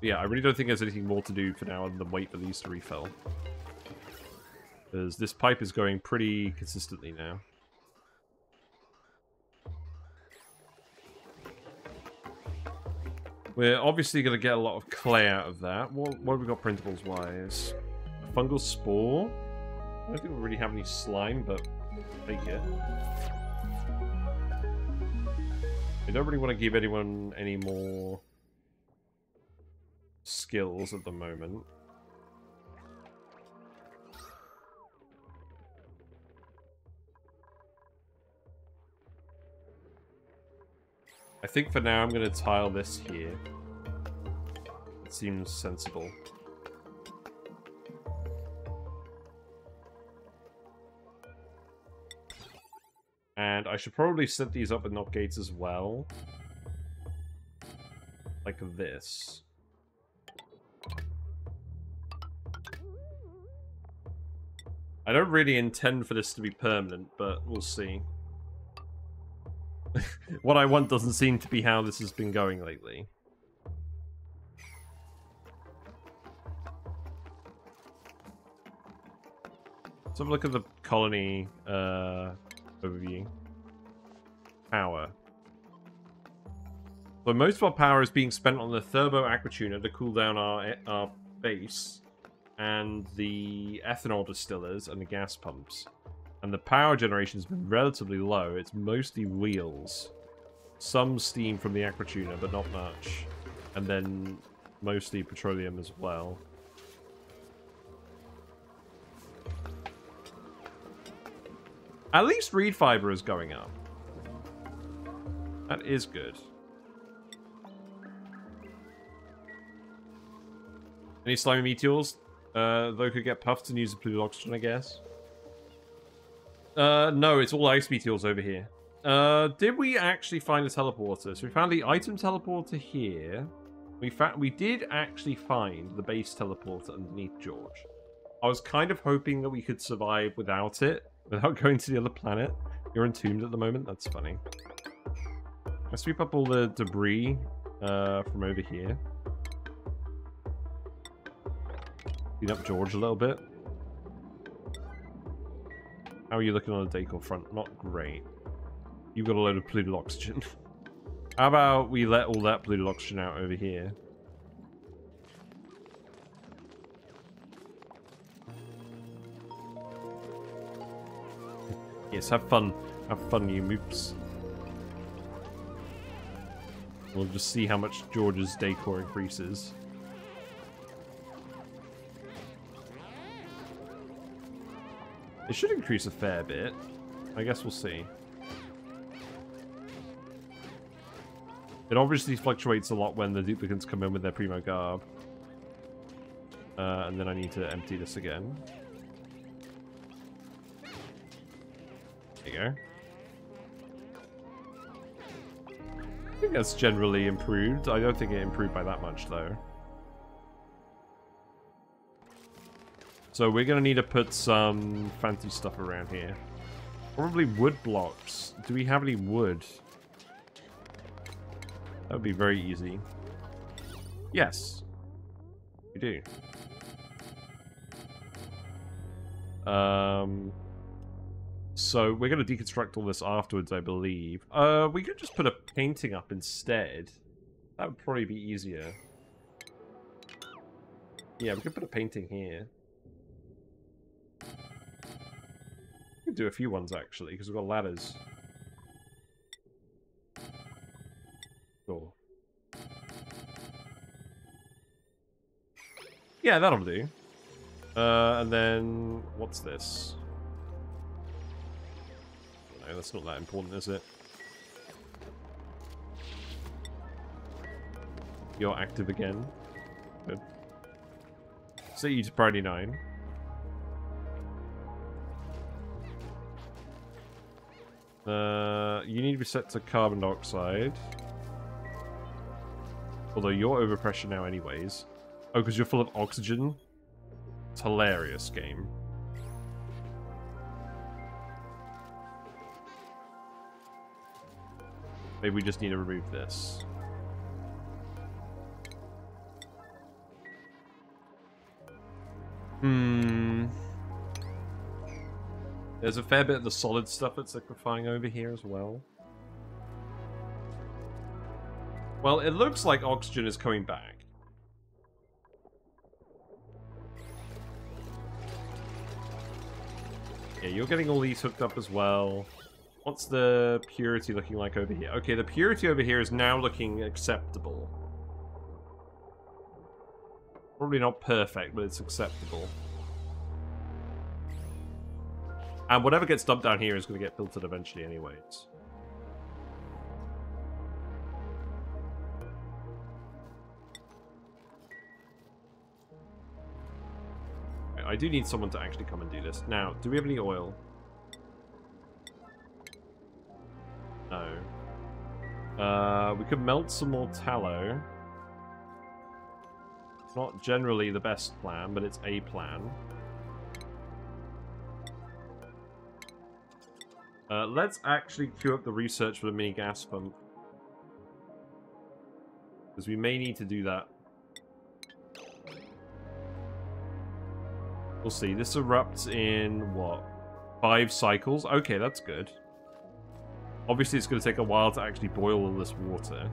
Yeah, I really don't think there's anything more to do for now other than wait for these to refill. Because this pipe is going pretty consistently now. We're obviously going to get a lot of clay out of that. What have we got printables-wise? A fungal spore? I don't think we really have any slime, but take it. I don't really want to give anyone any more skills at the moment. I think for now I'm going to tile this here. It seems sensible. And I should probably set these up with knock gates as well. Like this. I don't really intend for this to be permanent, but we'll see. What I want doesn't seem to be how this has been going lately. Let's have a look at the colony overview. Power. So most of our power is being spent on the turbo aquatuner to cool down our base, and the ethanol distillers and the gas pumps. And the power generation has been relatively low. It's mostly wheels. Some steam from the aquatuner, but not much. And then mostly petroleum as well. At least reed fiber is going up. That is good. Any slimy meteors? Though could get puffed and use the polluted oxygen, I guess. No, it's all ice meteors over here. Did we actually find a teleporter? So we found the item teleporter here. We did actually find the base teleporter underneath George. I was kind of hoping that we could survive without it, without going to the other planet. You're entombed at the moment. That's funny. I sweep up all the debris from over here. Clean up George a little bit. How are you looking on the decor front? Not great. You've got a load of polluted oxygen. How about we let all that polluted oxygen out over here? Yes, have fun. Have fun, you moops. We'll just see how much George's decor increases. It should increase a fair bit. I guess we'll see. It obviously fluctuates a lot when the duplicants come in with their primo garb. And then I need to empty this again. There you go. I think that's generally improved. I don't think it improved by that much, though. So we're going to need to put some fancy stuff around here. Probably wood blocks. Do we have any wood? That would be very easy. Yes. We do. So we're going to deconstruct all this afterwards, I believe. We could just put a painting up instead. That would probably be easier. Yeah, we could put a painting here. We could do a few ones, actually, because we've got ladders. Cool. Yeah, that'll do. And then, what's this? No, that's not that important, is it? You're active again. Good. Set you to priority 9. You need to be set to carbon dioxide. Although you're overpressure now anyways. Oh, because you're full of oxygen? It's hilarious, game. Maybe we just need to remove this. There's a fair bit of the solid stuff that's liquefying over here as well. Well, it looks like oxygen is coming back. Yeah, you're getting all these hooked up as well. What's the purity looking like over here? Okay, the purity over here is now looking acceptable. Probably not perfect, but it's acceptable. And whatever gets dumped down here is going to get filtered eventually anyways. I do need someone to actually come and do this. Now, do we have any oil? No. We could melt some more tallow. Not generally the best plan, but it's a plan. Let's actually queue up the research for the mini gas pump. Because we may need to do that. We'll see. This erupts in, what? 5 cycles? Okay, that's good. Obviously, it's going to take a while to actually boil all this water.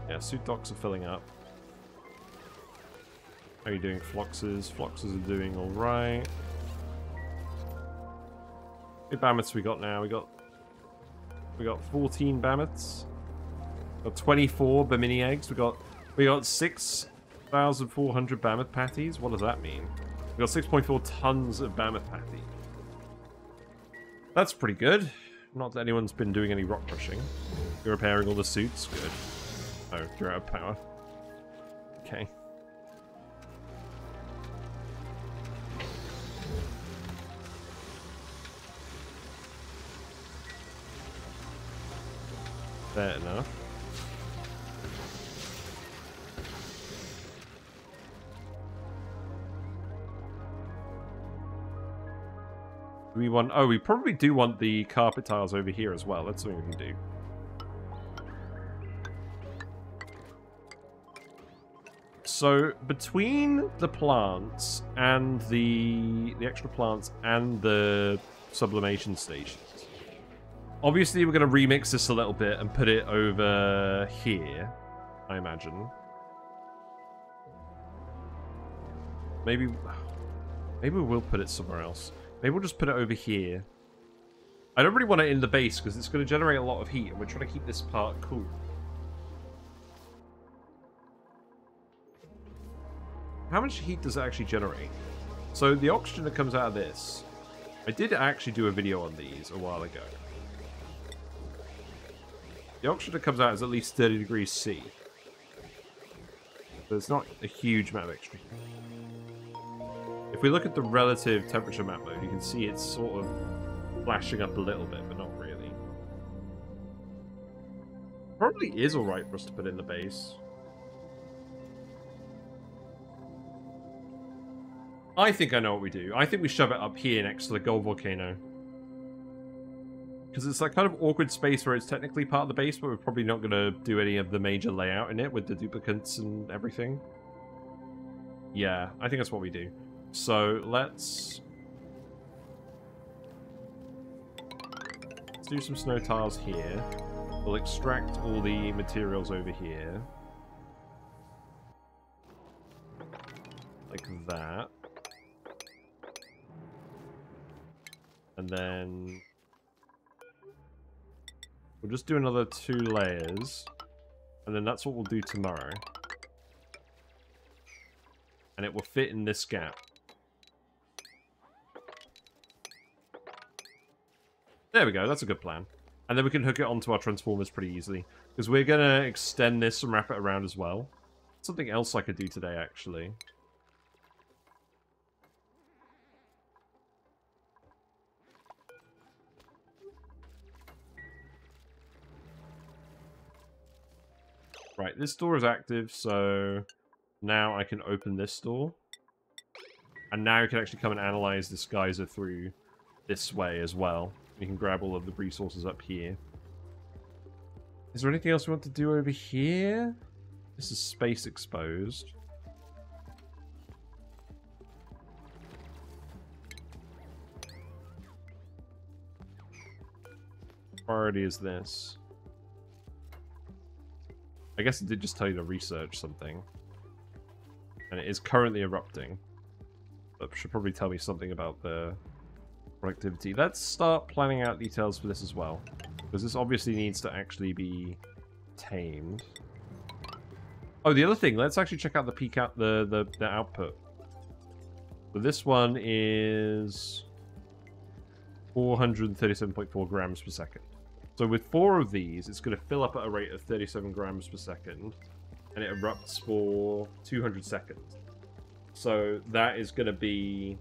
Yeah, suit docks are filling up. How are you doing, Floxes? Floxes are doing alright. How many Bammets we got now? We got 14 Bammets. Got 24 Bimini eggs. We got 6,400 Mammoth patties. What does that mean? We got 6.4 tons of Mammoth patty. That's pretty good. Not that anyone's been doing any rock crushing. You're repairing all the suits. Good. Oh, you're out of power. Okay. Fair enough. We want... Oh, we probably do want the carpet tiles over here as well. That's something we can do. So, between the plants and the extra plants and the Sublimation Stations, obviously we're going to remix this a little bit and put it over here, I imagine. Maybe we will put it somewhere else. Maybe we'll just put it over here. I don't really want it in the base because it's going to generate a lot of heat and we're trying to keep this part cool. How much heat does it actually generate? So the oxygen that comes out of this I did actually do a video on these a while ago. The oxygen that comes out is at least 30 degrees C. So it's not a huge amount of extra. If we look at the relative temperature map mode, you can see it's sort of flashing up a little bit, but not really. Probably is alright for us to put in the base. I think I know what we do. I think we shove it up here next to the Gold Volcano. Because it's that kind of awkward space where it's technically part of the base, but we're probably not going to do any of the major layout in it with the duplicants and everything. Yeah, I think that's what we do. So let's do some snow tiles here. We'll extract all the materials over here. Like that. And then we'll just do another 2 layers. And then that's what we'll do tomorrow. And it will fit in this gap. There we go, that's a good plan. And then we can hook it onto our transformers pretty easily. Because we're going to extend this and wrap it around as well. Something else I could do today, actually. Right, this door is active, so now I can open this door. And now you can actually come and analyze this geyser through this way as well. You can grab all of the resources up here. Is there anything else we want to do over here? This is space exposed. Priority is this. I guess it did just tell you to research something. And it is currently erupting. But should probably tell me something about the productivity. Let's start planning out details for this as well. Because this obviously needs to actually be tamed. Oh, the other thing, let's actually check out the peak out the output. So this one is 437.4 grams per second. So with 4 of these, it's going to fill up at a rate of 37 grams per second, and it erupts for 200 seconds. So that is going to be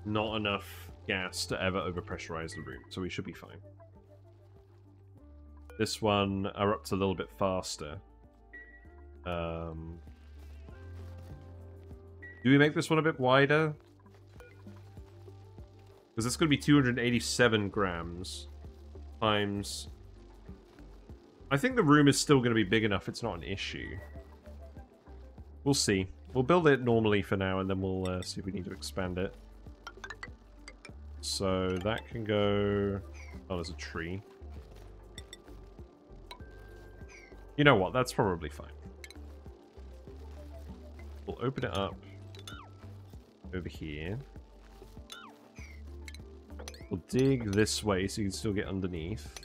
not enough gas to ever overpressurize the room, so we should be fine. This one erupts a little bit faster. Do we make this one a bit wider? Because it's going to be 287 grams times... I think the room is still going to be big enough. It's not an issue. We'll see. We'll build it normally for now, and then we'll see if we need to expand it. So that can go... Oh, there's a tree. You know what? That's probably fine. We'll open it up over here. We'll dig this way so you can still get underneath.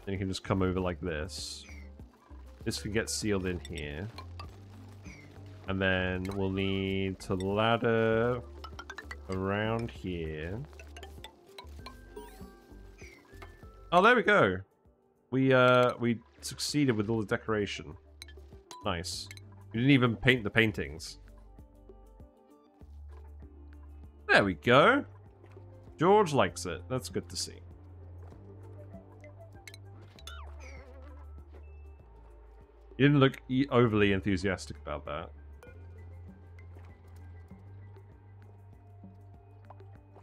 Then you can just come over like this. This can get sealed in here. And then we'll need to ladder around here. Oh, there we go. We succeeded with all the decoration. Nice. We didn't even paint the paintings. There we go. George likes it. That's good to see. You didn't look overly enthusiastic about that.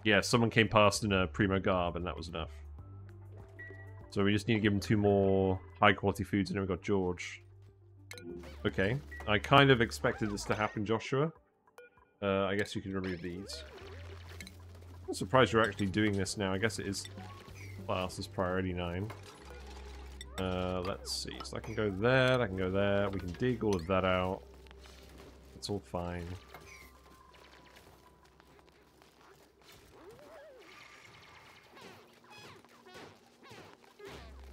Yeah, someone came past in a primo garb and that was enough. So we just need to give him 2 more high quality foods and then we've got George. Okay. I kind of expected this to happen, Joshua. I guess you can remove these. I'm surprised you're actually doing this now. I guess it is classed as priority 9. Let's see. So I can go there, I can go there. We can dig all of that out. It's all fine.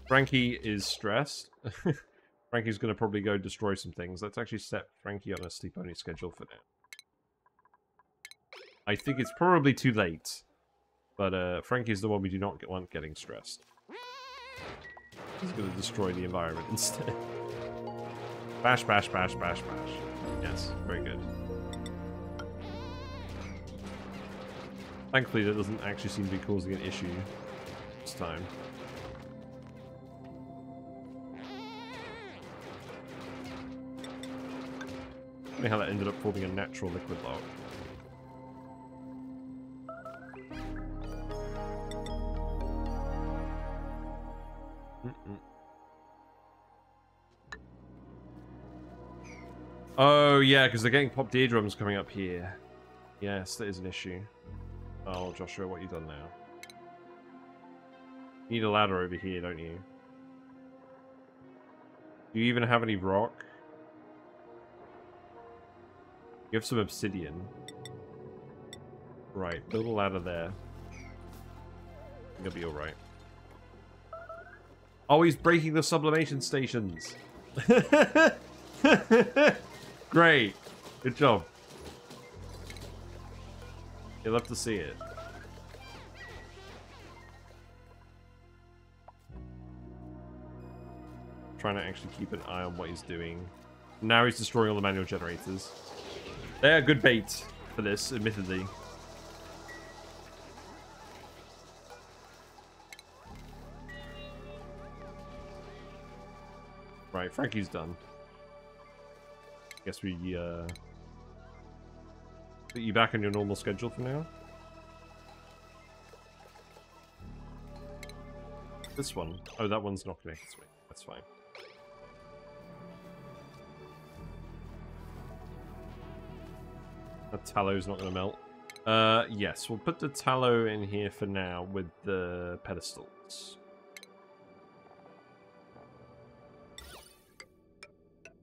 Frankie is stressed. Frankie's going to probably go destroy some things. Let's actually set Frankie on a sleep-only schedule for now. I think it's probably too late. But Frankie's the one we do not want getting stressed. He's going to destroy the environment instead. Bash, bash, bash, bash, bash. Yes, very good. Thankfully, that doesn't actually seem to be causing an issue this time. Funny how that ended up forming a natural liquid lock. Oh, yeah, because they're getting popped eardrums coming up here. Yes, that is an issue. Oh, Joshua, what have you done now? You need a ladder over here, don't you? Do you even have any rock? You have some obsidian. Right, build a ladder there. You'll be alright. Oh, he's breaking the sublimation stations! Great! Good job. You'll have to see it. Trying to actually keep an eye on what he's doing. Now he's destroying all the manual generators. They are good bait for this, admittedly. Right, Frankie's done. Guess we put you back on your normal schedule for now. This one. Oh, that one's not connected. Sweet. That's fine. That tallow's not going to melt. Yes, we'll put the tallow in here for now with the pedestals.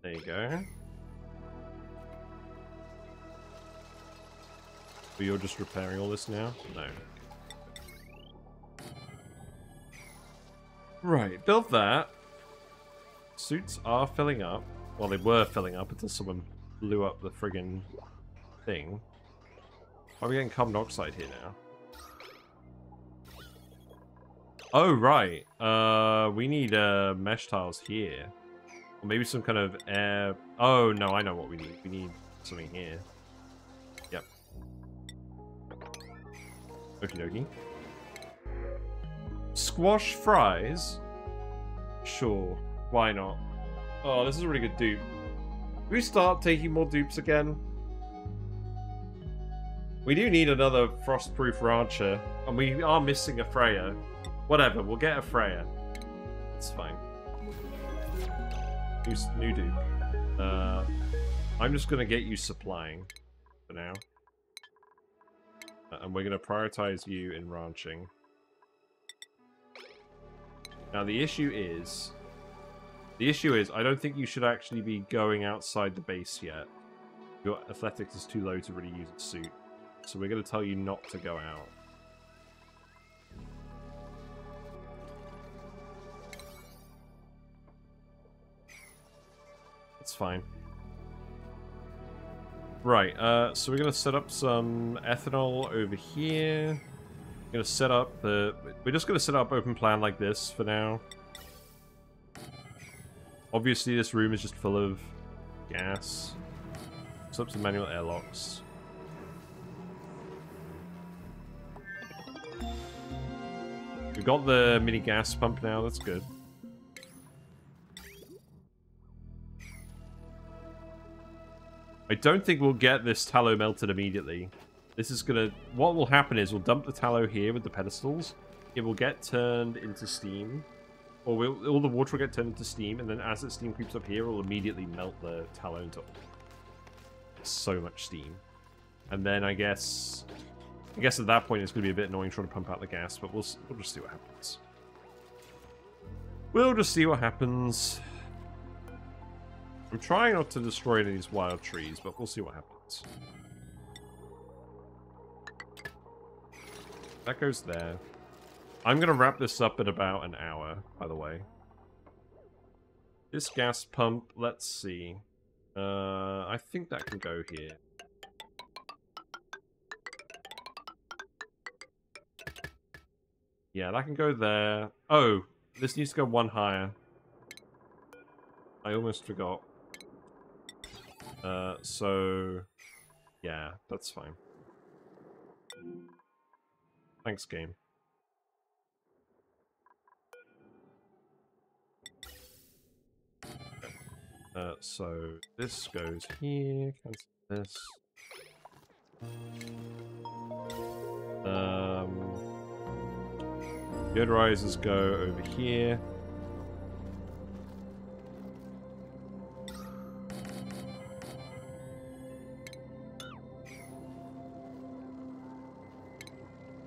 There you go. But you're just repairing all this now? No. Right, build that. Suits are filling up. Well, they were filling up until someone blew up the friggin' thing. Why are we getting carbon dioxide here now? Oh, right. We need mesh tiles here. Or maybe some kind of air... Oh, no, I know what we need. We need something here. Yep. Okie dokie. Squash fries? Sure. Why not? Oh, this is a really good dupe. Can we start taking more dupes again? We do need another frost-proof rancher. And we are missing a Freya. Whatever, we'll get a Freya. It's fine. New dupe. I'm just going to get you supplying for now. And we're going to prioritize you in ranching. Now the issue is I don't think you should actually be going outside the base yet. Your athletics is too low to really use a suit. So we're going to tell you not to go out. It's fine. Right, so we're going to set up some ethanol over here. We're going to set up the... We're just going to set up open plan like this for now. Obviously, this room is just full of gas. Set up some manual airlocks. We've got the mini gas pump now, that's good. I don't think we'll get this tallow melted immediately. This is gonna... What will happen is we'll dump the tallow here with the pedestals. It will get turned into steam. Or all the water will get turned into steam, and then as the steam creeps up here, it will immediately melt the tallow into so much steam. And then I guess at that point it's going to be a bit annoying trying to pump out the gas, but we'll just see what happens. We'll just see what happens. I'm trying not to destroy any of these wild trees, but we'll see what happens. That goes there. I'm going to wrap this up in about an hour, by the way. This gas pump, let's see. I think that can go here. Yeah, that can go there. Oh, this needs to go one higher. I almost forgot. So... yeah, that's fine. Thanks, game. So this goes here, cancel this. Deodorizers go over here.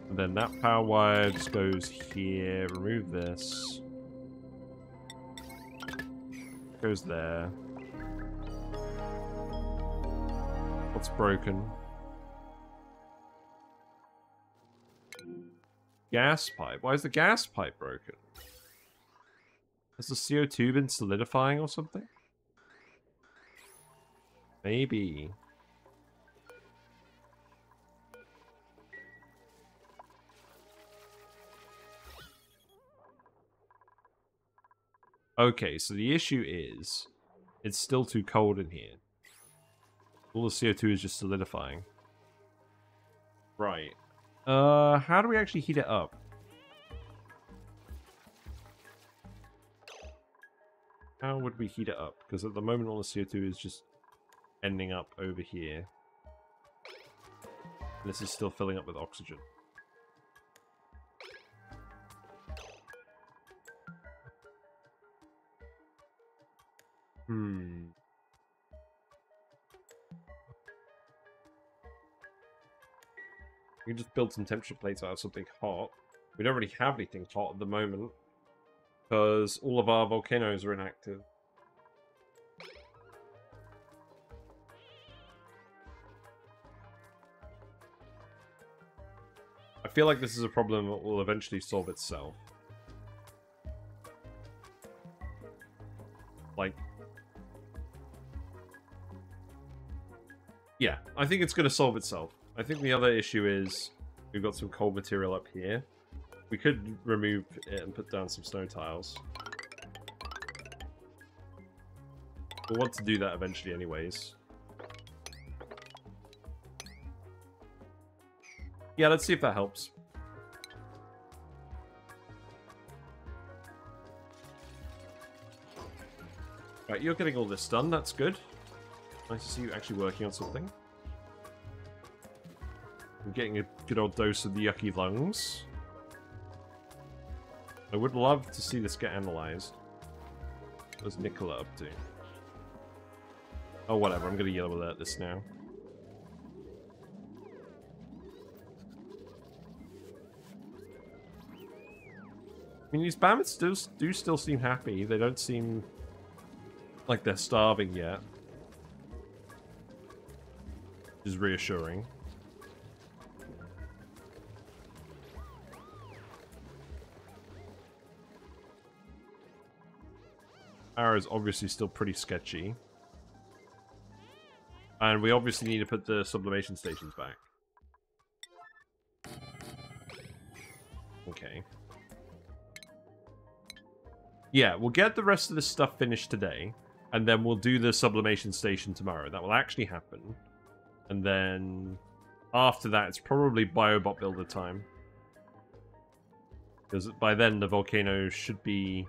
And then that power wire just goes here. Remove this. Goes there. What's broken? Gas pipe. Why is the gas pipe broken? Has the CO2 been solidifying or something? Maybe. Okay, so the issue is it's still too cold in here. All the CO2 is just solidifying. Right. How do we actually heat it up? How would we heat it up? Because at the moment all the CO2 is just ending up over here. And this is still filling up with oxygen. We can just build some temperature plates out of something hot. We don't really have anything hot at the moment because all of our volcanoes are inactive. I feel like this is a problem that will eventually solve itself. Like... yeah, I think it's going to solve itself. I think the other issue is we've got some cold material up here. We could remove it and put down some snow tiles. We'll want to do that eventually anyways. Yeah, let's see if that helps. Right, you're getting all this done, that's good. Nice to see you actually working on something. I'm getting a good old dose of the yucky lungs. I would love to see this get analyzed. What's Nicola up to? Oh, whatever, I'm gonna yellow alert this now. I mean, these bandits do still seem happy. They don't seem like they're starving yet. Which is reassuring. Power is obviously still pretty sketchy. And we obviously need to put the sublimation stations back. Okay. Yeah, we'll get the rest of this stuff finished today. And then we'll do the sublimation station tomorrow. That will actually happen. And then after that, it's probably Biobot builder time. Because by then, the volcano should be...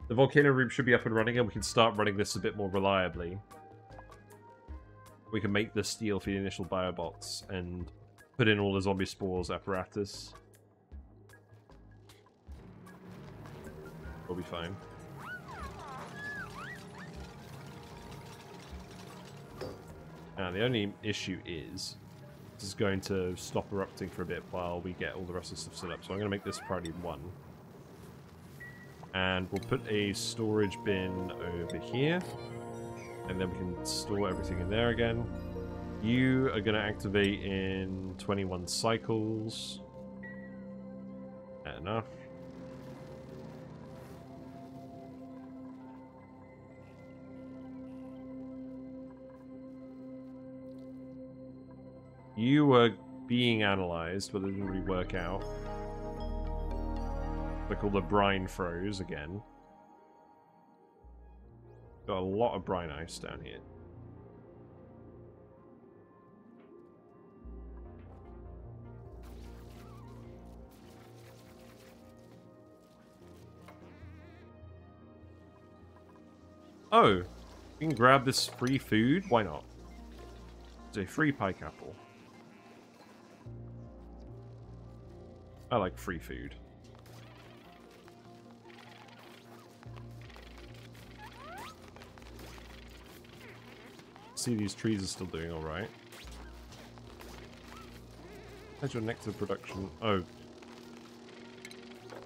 the volcano room should be up and running, and we can start running this a bit more reliably. We can make the steel for the initial biobots and put in all the zombie spores apparatus. We'll be fine. Now, the only issue is this is going to stop erupting for a bit while we get all the rest of the stuff set up. So I'm going to make this priority 1. And we'll put a storage bin over here. And then we can store everything in there again. You are going to activate in 21 cycles. Enough. You were being analyzed, but it didn't really work out. Like all the brine froze again. Got a lot of brine ice down here. Oh, we can grab this free food? Why not? It's a free pike apple. I like free food. See, these trees are still doing alright. How's your nectar production? Oh.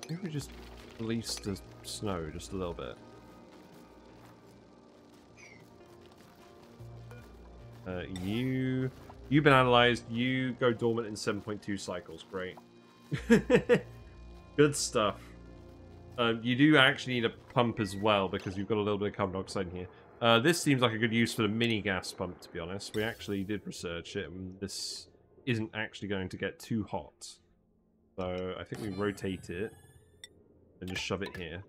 Maybe we just release the snow just a little bit. You've been analyzed. You go dormant in 7.2 cycles. Great. Good stuff. You do actually need a pump as well because you've got a little bit of carbon dioxide in here. This seems like a good use for the mini gas pump, to be honest. We actually did research it, and this isn't actually going to get too hot. So I think we rotate it and just shove it here.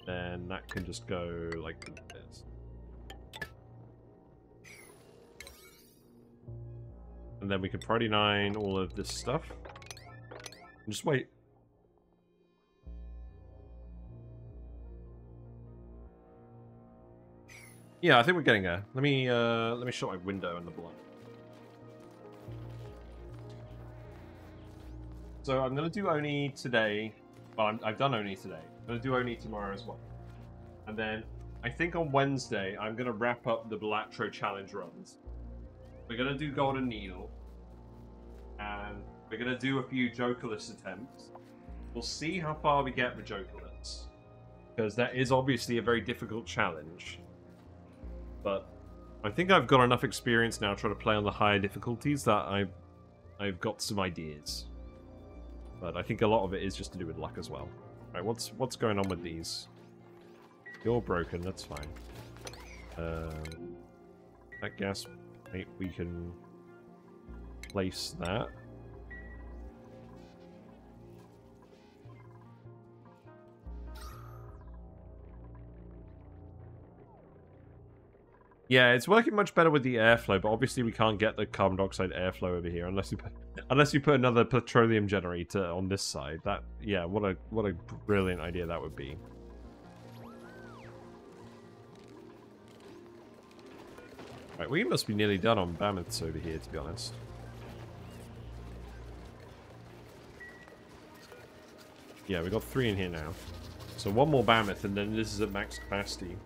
Then that can just go like this. And then we can priority 9 all of this stuff. And just wait. Yeah, I think we're getting there. Let me shut my window in the blind. So I'm gonna do ONI today. Well, I've done ONI today. I'm gonna do ONI tomorrow as well. And then I think on Wednesday I'm gonna wrap up the Belatro challenge runs. We're gonna do Golden Needle, and we're gonna do a few Jokerless attempts. We'll see how far we get with Jokerless, because that is obviously a very difficult challenge. But I think I've got enough experience now trying to play on the higher difficulties that I've got some ideas. But I think a lot of it is just to do with luck as well. Right, what's going on with these? You're broken, that's fine. That gas, we can place that. Yeah, it's working much better with the airflow, but obviously we can't get the carbon dioxide airflow over here unless you put another petroleum generator on this side. That, yeah, what a brilliant idea that would be. Right, we must be nearly done on mammoths over here, to be honest. Yeah, we got 3 in here now. So 1 more mammoth, and then this is at max capacity.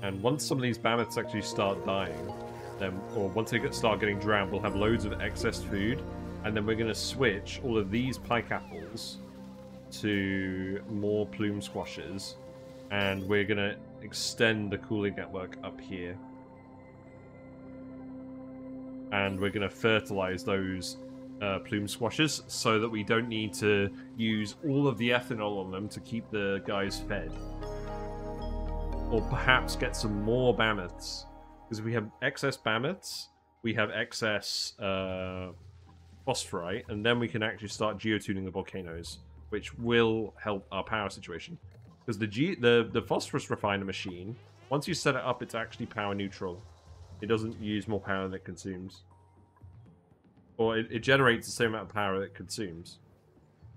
And once some of these mammoths actually start dying, then, or once they start getting drowned, we'll have loads of excess food, and then we're going to switch all of these pike apples to more plume squashes, and we're going to extend the cooling network up here. And we're going to fertilize those plume squashes so that we don't need to use all of the ethanol on them to keep the guys fed. Or perhaps get some more mammoths. Because if we have excess mammoths, we have excess phosphorite, and then we can actually start geotuning the volcanoes, which will help our power situation. Because the phosphorus refiner machine, once you set it up, it's actually power neutral. It doesn't use more power than it consumes. Or it generates the same amount of power that it consumes.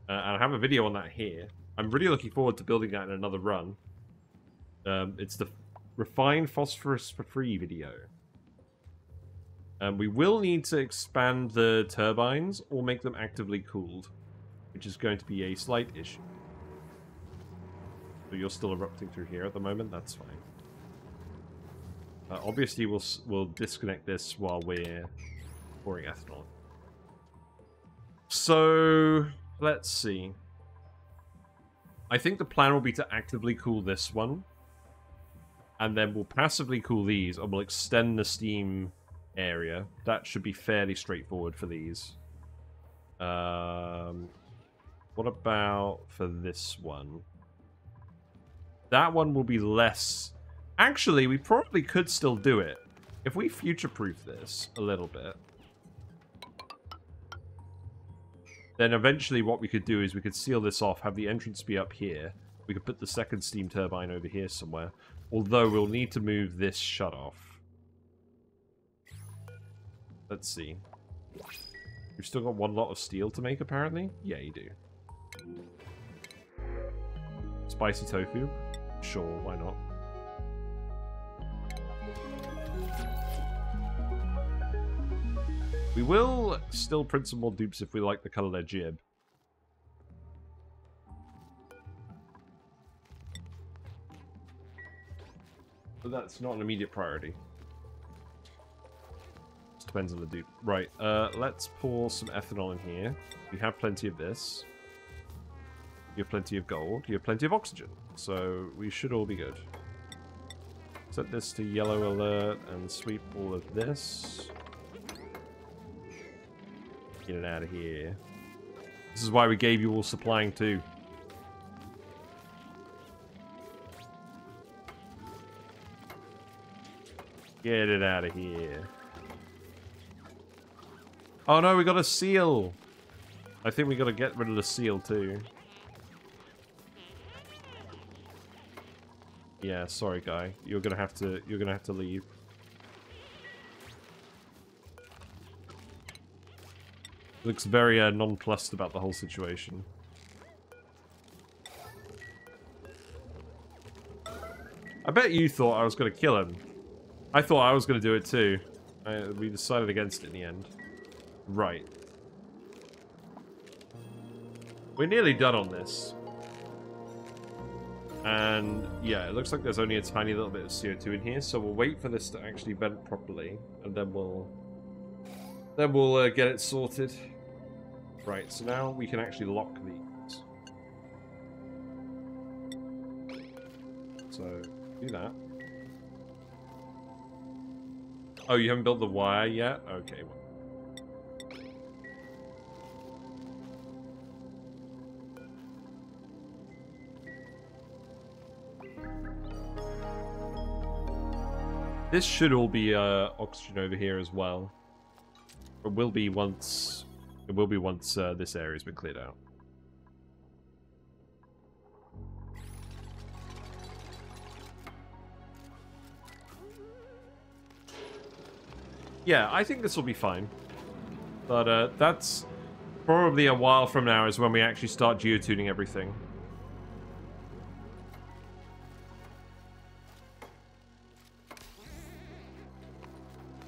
And I have a video on that here. I'm really looking forward to building that in another run. It's the Refined Phosphorus for Free video. We will need to expand the turbines or make them actively cooled, which is going to be a slight issue. So you're still erupting through here at the moment, that's fine. Obviously, we'll disconnect this while we're pouring ethanol. So, let's see. I think the plan will be to actively cool this one. And then we'll passively cool these, and we'll extend the steam area. That should be fairly straightforward for these. What about for this one? That one will be less... Actually, we probably could still do it. If we future-proof this a little bit, then eventually what we could do is we could seal this off, have the entrance be up here. We could put the second steam turbine over here somewhere. Although we'll need to move this shut-off. Let's see. We've still got one lot of steel to make, apparently? Yeah, you do. Spicy tofu? Sure, why not? We will still print some more dupes if we like the color of their jib. But that's not an immediate priority. Just depends on the dupe. Right, let's pour some ethanol in here. We have plenty of this. You have plenty of gold. You have plenty of oxygen. So we should all be good. Set this to yellow alert and sweep all of this. Get it out of here. This is why we gave you all supplying too. Get it out of here. Oh no, we got a seal. I think we got to get rid of the seal too. Yeah, sorry guy. You're gonna have to leave. Looks very nonplussed about the whole situation. I bet you thought I was going to kill him. I thought I was going to do it too. We decided against it in the end. Right. We're nearly done on this. And yeah, it looks like there's only a tiny little bit of CO2 in here, so we'll wait for this to actually vent properly, and then we'll get it sorted. Right, so now we can actually lock these. So, do that. Oh, you haven't built the wire yet? Okay. This should all be oxygen over here as well. It will be once this area's been cleared out. Yeah, I think this will be fine. But that's probably a while from now is when we actually start geotuning everything.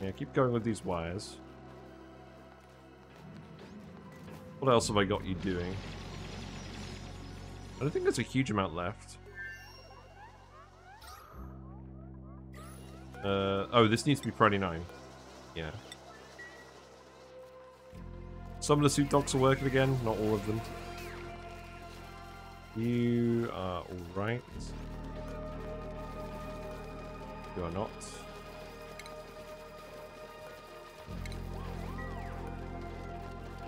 Yeah, keep going with these wires. What else have I got you doing? I don't think there's a huge amount left. Oh, this needs to be priority 9. Yeah. Some of the suit docks are working again, not all of them. You are alright. You are not.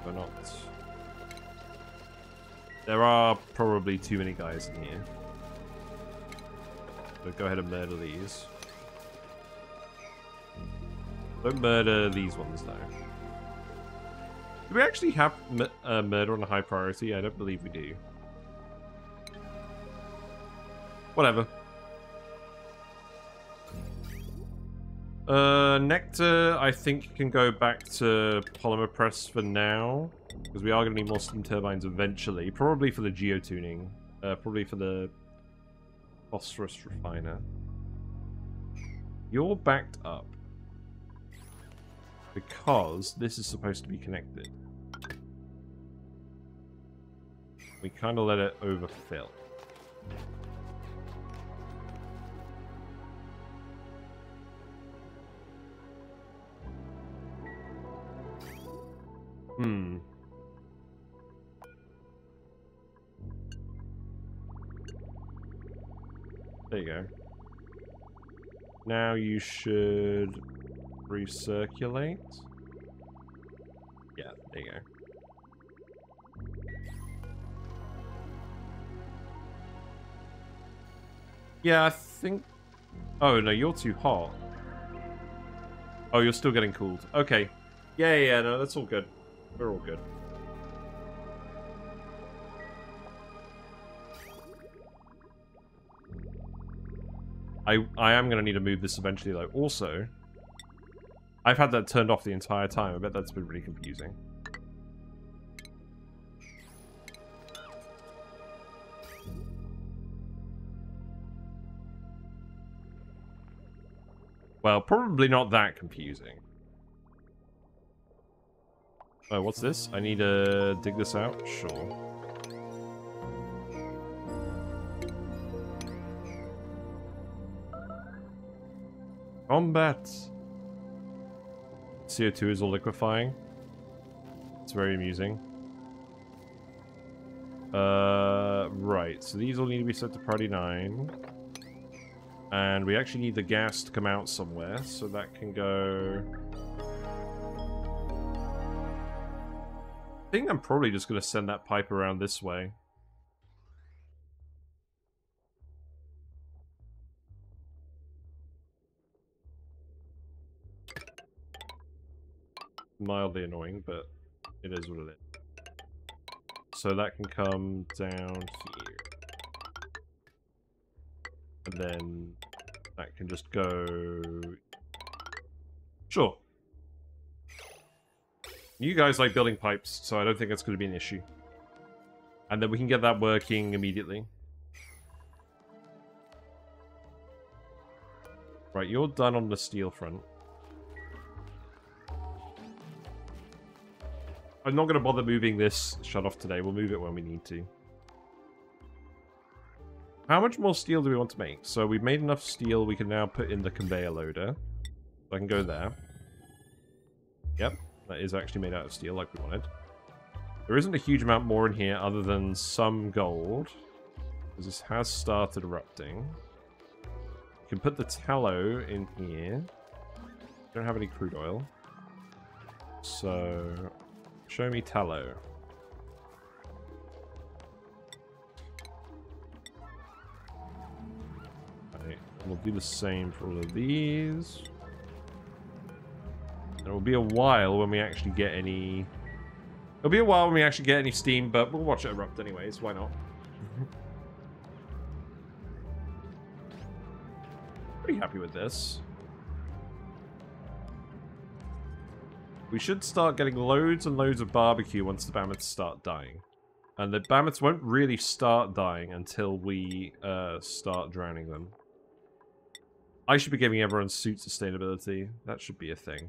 You are not. There are probably too many guys in here. So go ahead and murder these. Don't murder these ones, though. Do we actually have murder on a high priority? I don't believe we do. Whatever. Nectar, I think, can go back to polymer press for now. Because we are going to need more steam turbines eventually. Probably for the geotuning. Probably for the phosphorus refiner. You're backed up. Because this is supposed to be connected. We kind of let it overfill. There you go. Now you should recirculate. Yeah, there you go. Yeah, I think... Oh, no, you're too hot. Oh, you're still getting cooled. Okay. Yeah, no, that's all good. We're all good. I am going to need to move this eventually, though. Also, I've had that turned off the entire time. I bet that's been really confusing. Well, probably not that confusing. Oh, what's this? I need to dig this out? Sure. Combat! CO2 is all liquefying. It's very amusing. Right. So these all need to be set to priority 9. And we actually need the gas to come out somewhere, so that can go... I think I'm probably just going to send that pipe around this way. Mildly annoying, but it is what it is. So that can come down here. And then that can just go... Sure. You guys like building pipes, so I don't think that's going to be an issue. And then we can get that working immediately. Right, you're done on the steel front. I'm not going to bother moving this shut-off today. We'll move it when we need to. How much more steel do we want to make? So we've made enough steel we can now put in the conveyor loader. So I can go there. Yep, that is actually made out of steel like we wanted. There isn't a huge amount more in here other than some gold. Because this has started erupting. You can put the tallow in here. Don't have any crude oil. So... show me tallow. Right, we'll do the same for all of these. And it will be a while when we actually get any... It'll be a while when we actually get any steam, but we'll watch it erupt anyways, why not? Pretty happy with this. We should start getting loads and loads of barbecue once the mammoths start dying. And the mammoths won't really start dying until we start drowning them. I should be giving everyone suit sustainability. That should be a thing.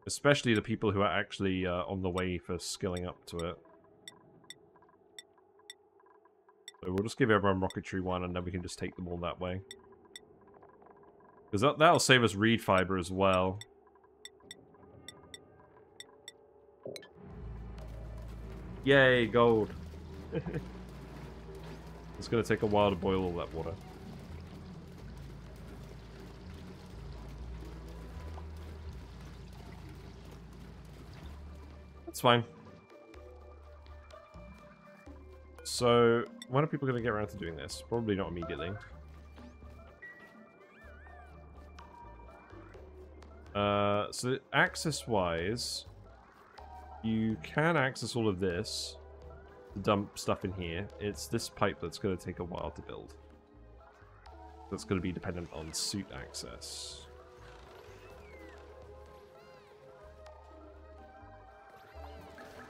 Especially the people who are actually on the way for skilling up to it. So we'll just give everyone rocketry 1 and then we can just take them all that way. Because that'll save us reed fiber as well. Yay, gold. It's going to take a while to boil all that water. That's fine. So, when are people going to get around to doing this? Probably not immediately. So access-wise... You can access all of this to dump stuff in here. It's this pipe that's going to take a while to build. That's going to be dependent on suit access.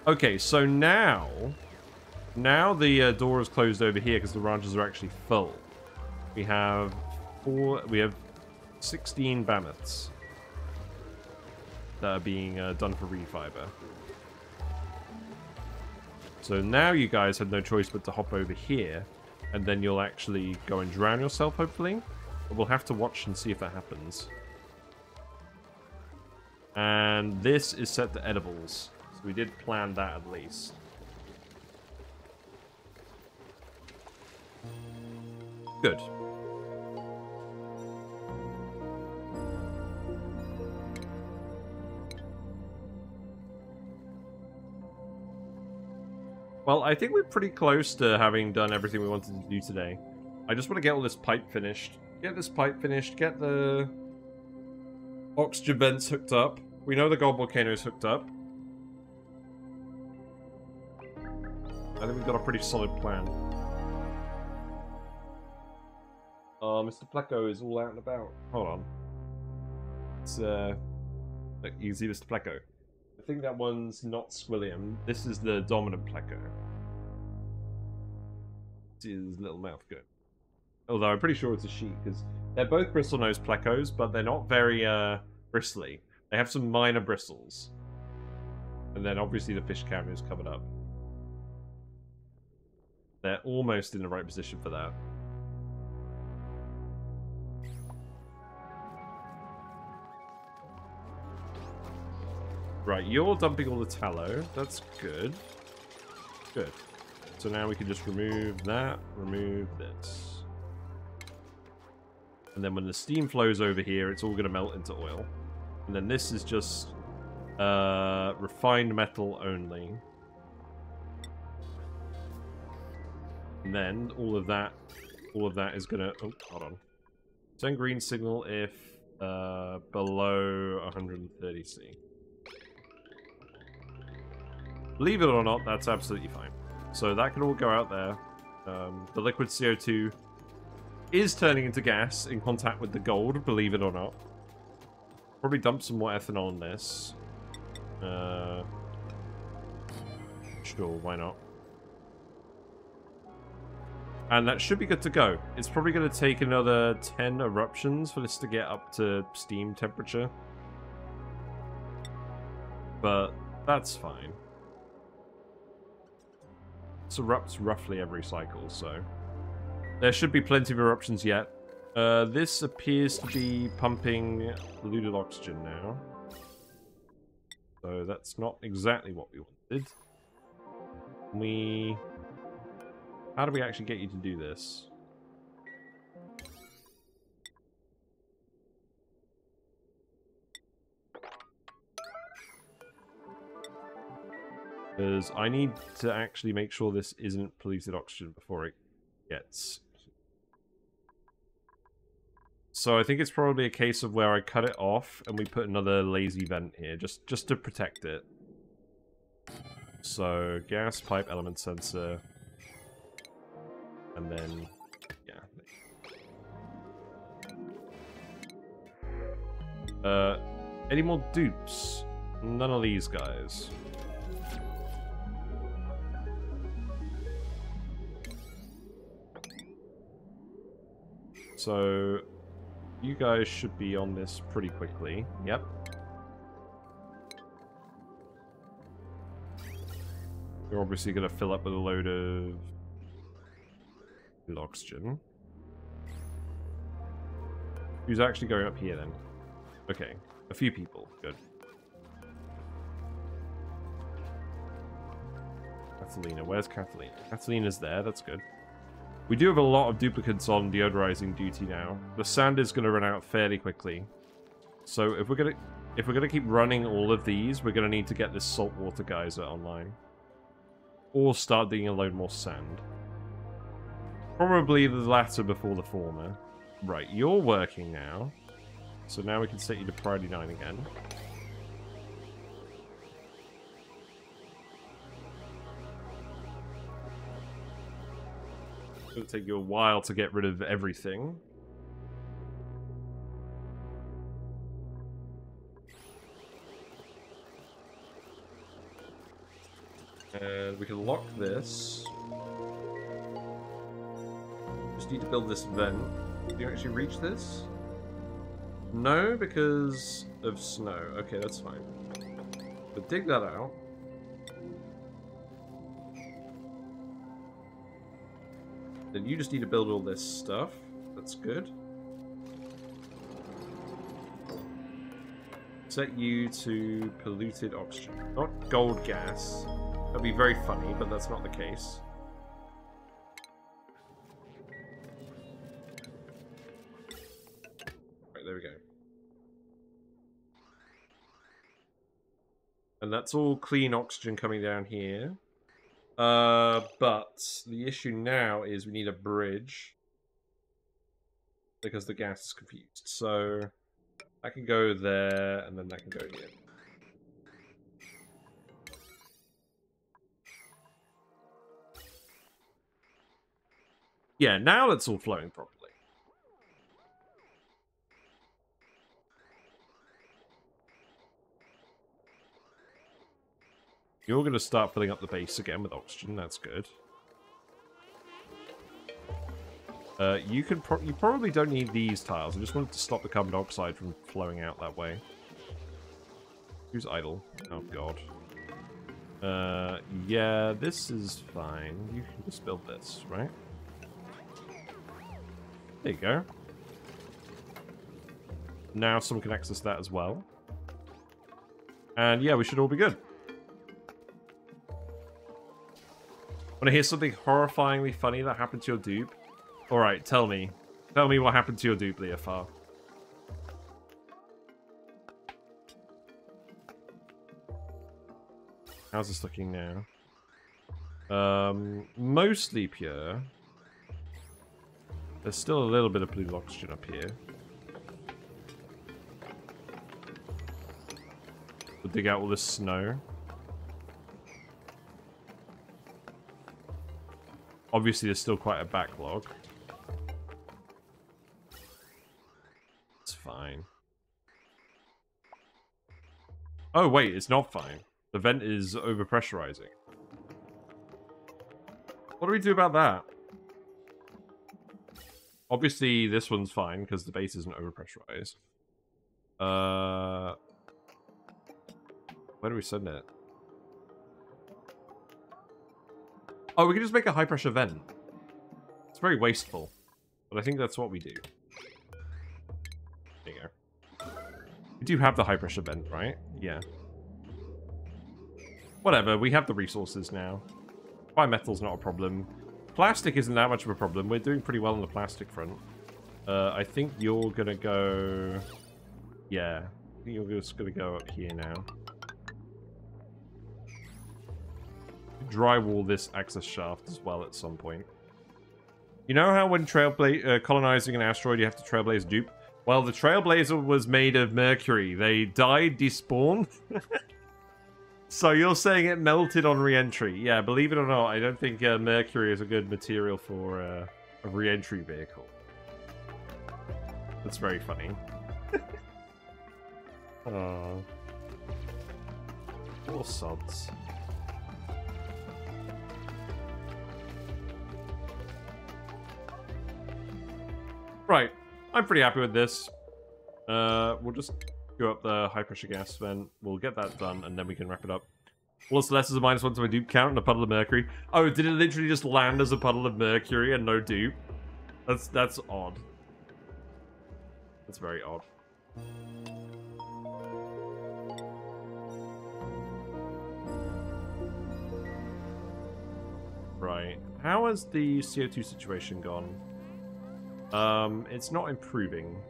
Okay, so now the door is closed over here because the ranches are actually full. We have 16 mammoths that are being done for reed fiber. So now you guys have no choice but to hop over here, and then you'll actually go and drown yourself, hopefully. But we'll have to watch and see if that happens. And this is set to edibles. So we did plan that at least. Good. Well, I think we're pretty close to having done everything we wanted to do today. I just want to get all this pipe finished. Get this pipe finished, get the oxygen vents hooked up. We know the Gold Volcano is hooked up. I think we've got a pretty solid plan. Mr. Pleco is all out and about. Hold on. It's, look, you can see Mr. Pleco. I think that one's not Squilliam. This is the dominant Pleco. See his little mouth go. Although I'm pretty sure it's a she, because they're both bristle-nosed Plecos, but they're not very, bristly. They have some minor bristles. And then obviously the fish camera is covered up. They're almost in the right position for that. Right, you're dumping all the tallow. That's good. Good. So now we can just remove that, remove this. And then when the steam flows over here, it's all going to melt into oil. And then this is just refined metal only. And then all of that is going to... Oh, hold on. Send green signal if below 130 C. Believe it or not, that's absolutely fine. So that can all go out there. The liquid CO2 is turning into gas in contact with the gold, believe it or not. Probably dump some more ethanol in this. Sure, why not? And that should be good to go. It's probably going to take another 10 eruptions for this to get up to steam temperature. But that's fine. This erupts roughly every cycle, so there should be plenty of eruptions yet. This appears to be pumping polluted oxygen now. So that's not exactly what we wanted. How do we actually get you to do this? Because I need to actually make sure this isn't polluted oxygen before it gets... So I think it's probably a case of where I cut it off and we put another lazy vent here, just to protect it. So, gas pipe element sensor. And then, yeah. Any more dupes? None of these guys. So, you guys should be on this pretty quickly. Yep. You're obviously going to fill up with a load of oxygen. Who's actually going up here then? Okay, a few people. Good. Catalina, where's Catalina? Catalina's there, that's good. We do have a lot of duplicants on deodorizing duty now. The sand is going to run out fairly quickly. So if we're gonna keep running all of these, we're going to need to get this saltwater geyser online. Or start digging a load more sand. Probably the latter before the former. Right, you're working now. So now we can set you to priority 9 again. It'll take you a while to get rid of everything. And we can lock this. Just need to build this vent. Can you actually reach this? No, because of snow. Okay, that's fine. But dig that out. Then you just need to build all this stuff. That's good. Set you to polluted oxygen. Not gold gas. That'd be very funny, but that's not the case. Right, there we go. And that's all clean oxygen coming down here. But the issue now is we need a bridge because the gas is confused. So that can go there, and then that can go here. Yeah, now it's all flowing properly. You're going to start filling up the base again with oxygen. That's good. You probably don't need these tiles. I just wanted to stop the carbon dioxide from flowing out that way. Who's idle? Oh god. Yeah, this is fine. You can just build this, right? There you go. Now someone can access that as well. And yeah, we should all be good. Want to hear something horrifyingly funny that happened to your dupe? Alright, tell me. Tell me what happened to your dupe, Leofar. How's this looking now? Mostly pure. There's still a little bit of polluted oxygen up here. We'll dig out all this snow. Obviously, there's still quite a backlog. It's fine. Oh, wait, it's not fine. The vent is overpressurizing. What do we do about that? Obviously, this one's fine, because the base isn't overpressurized. Where do we send it? Oh, we can just make a high-pressure vent. It's very wasteful. But I think that's what we do. There you go. We do have the high-pressure vent, right? Yeah. Whatever, we have the resources now. Bimetal's not a problem. Plastic isn't that much of a problem. We're doing pretty well on the plastic front. I think you're gonna go... Yeah. I think you're just gonna go up here now. Drywall this access shaft as well at some point. You know how when colonizing an asteroid you have to trailblaze a dupe? Well, the trailblazer was made of mercury. They died, despawned. So you're saying it melted on re-entry. Yeah, believe it or not, I don't think mercury is a good material for a re-entry vehicle. That's very funny. Oh. Poor sods. Right, I'm pretty happy with this. We'll just go up the high pressure gas vent. We'll get that done, and then we can wrap it up. Plus, less is a -1 to my dupe count and a puddle of mercury. Oh, did it literally just land as a puddle of mercury and no dupe? That's odd. That's very odd. Right. How has the CO2 situation gone? It's not improving.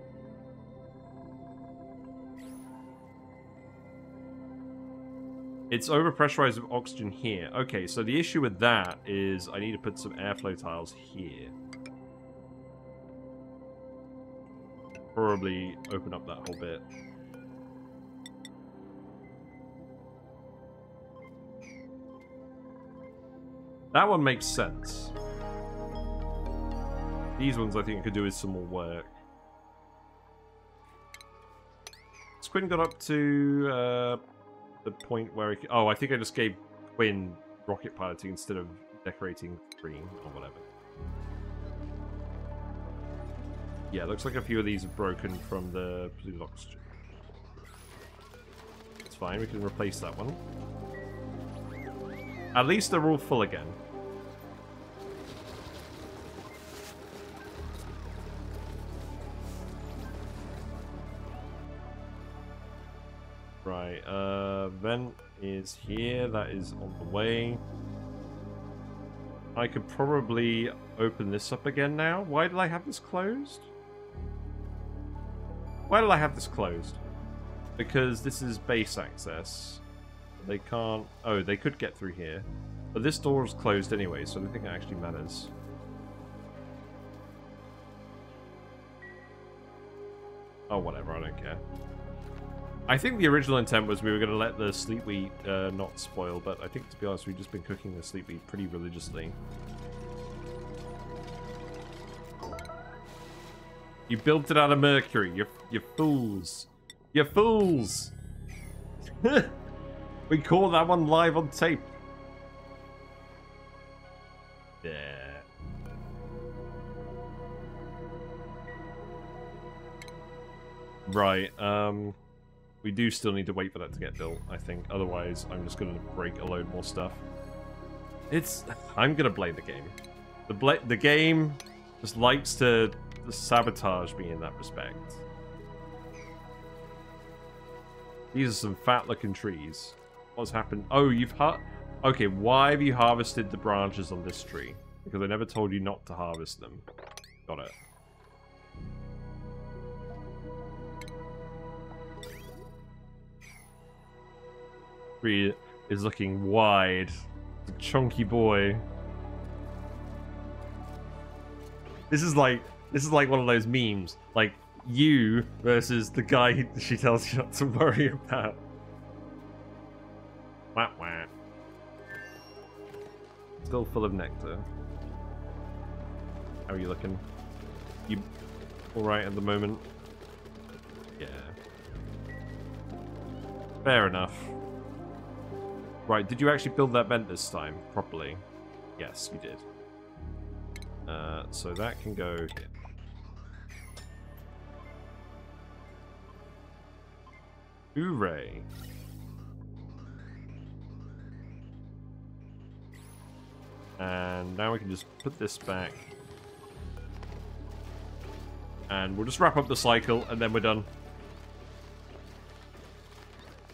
It's overpressurized with oxygen here. Okay, so the issue with that is I need to put some airflow tiles here. Probably open up that whole bit. That one makes sense. These ones I think I could do with some more work. Has Quinn got up to the point where he... Oh, I think I just gave Quinn rocket piloting instead of decorating green or whatever. Yeah, looks like a few of these are broken from the polluted oxygen. It's fine, we can replace that one. At least they're all full again. Right, vent is here, that is on the way. I could probably open this up again now. Why did I have this closed? Why did I have this closed? Because this is base access. They can't... Oh, they could get through here. But this door is closed anyway, so I don't think it actually matters. Oh, whatever, I don't care. I think the original intent was we were going to let the sleep wheat not spoil, but I think, to be honest, we've just been cooking the sleep wheat pretty religiously. You built it out of mercury. You fools. You fools! We caught that one live on tape. Yeah. Right, we do still need to wait for that to get built, I think. Otherwise, I'm just going to break a load more stuff. I'm going to blame the game. The game just likes to sabotage me in that respect. These are some fat-looking trees. What's happened? Oh, okay, why have you harvested the branches on this tree? Because I never told you not to harvest them. Got it. Tree is looking wide. It's a chunky boy. This is like one of those memes. Like, you versus the guy she tells you not to worry about. Wah wah. Still full of nectar. How are you looking? You alright at the moment? Yeah. Fair enough. Right, did you actually build that vent this time properly? Yes, you did. So that can go here. Hooray. And now we can just put this back. And we'll just wrap up the cycle and then we're done.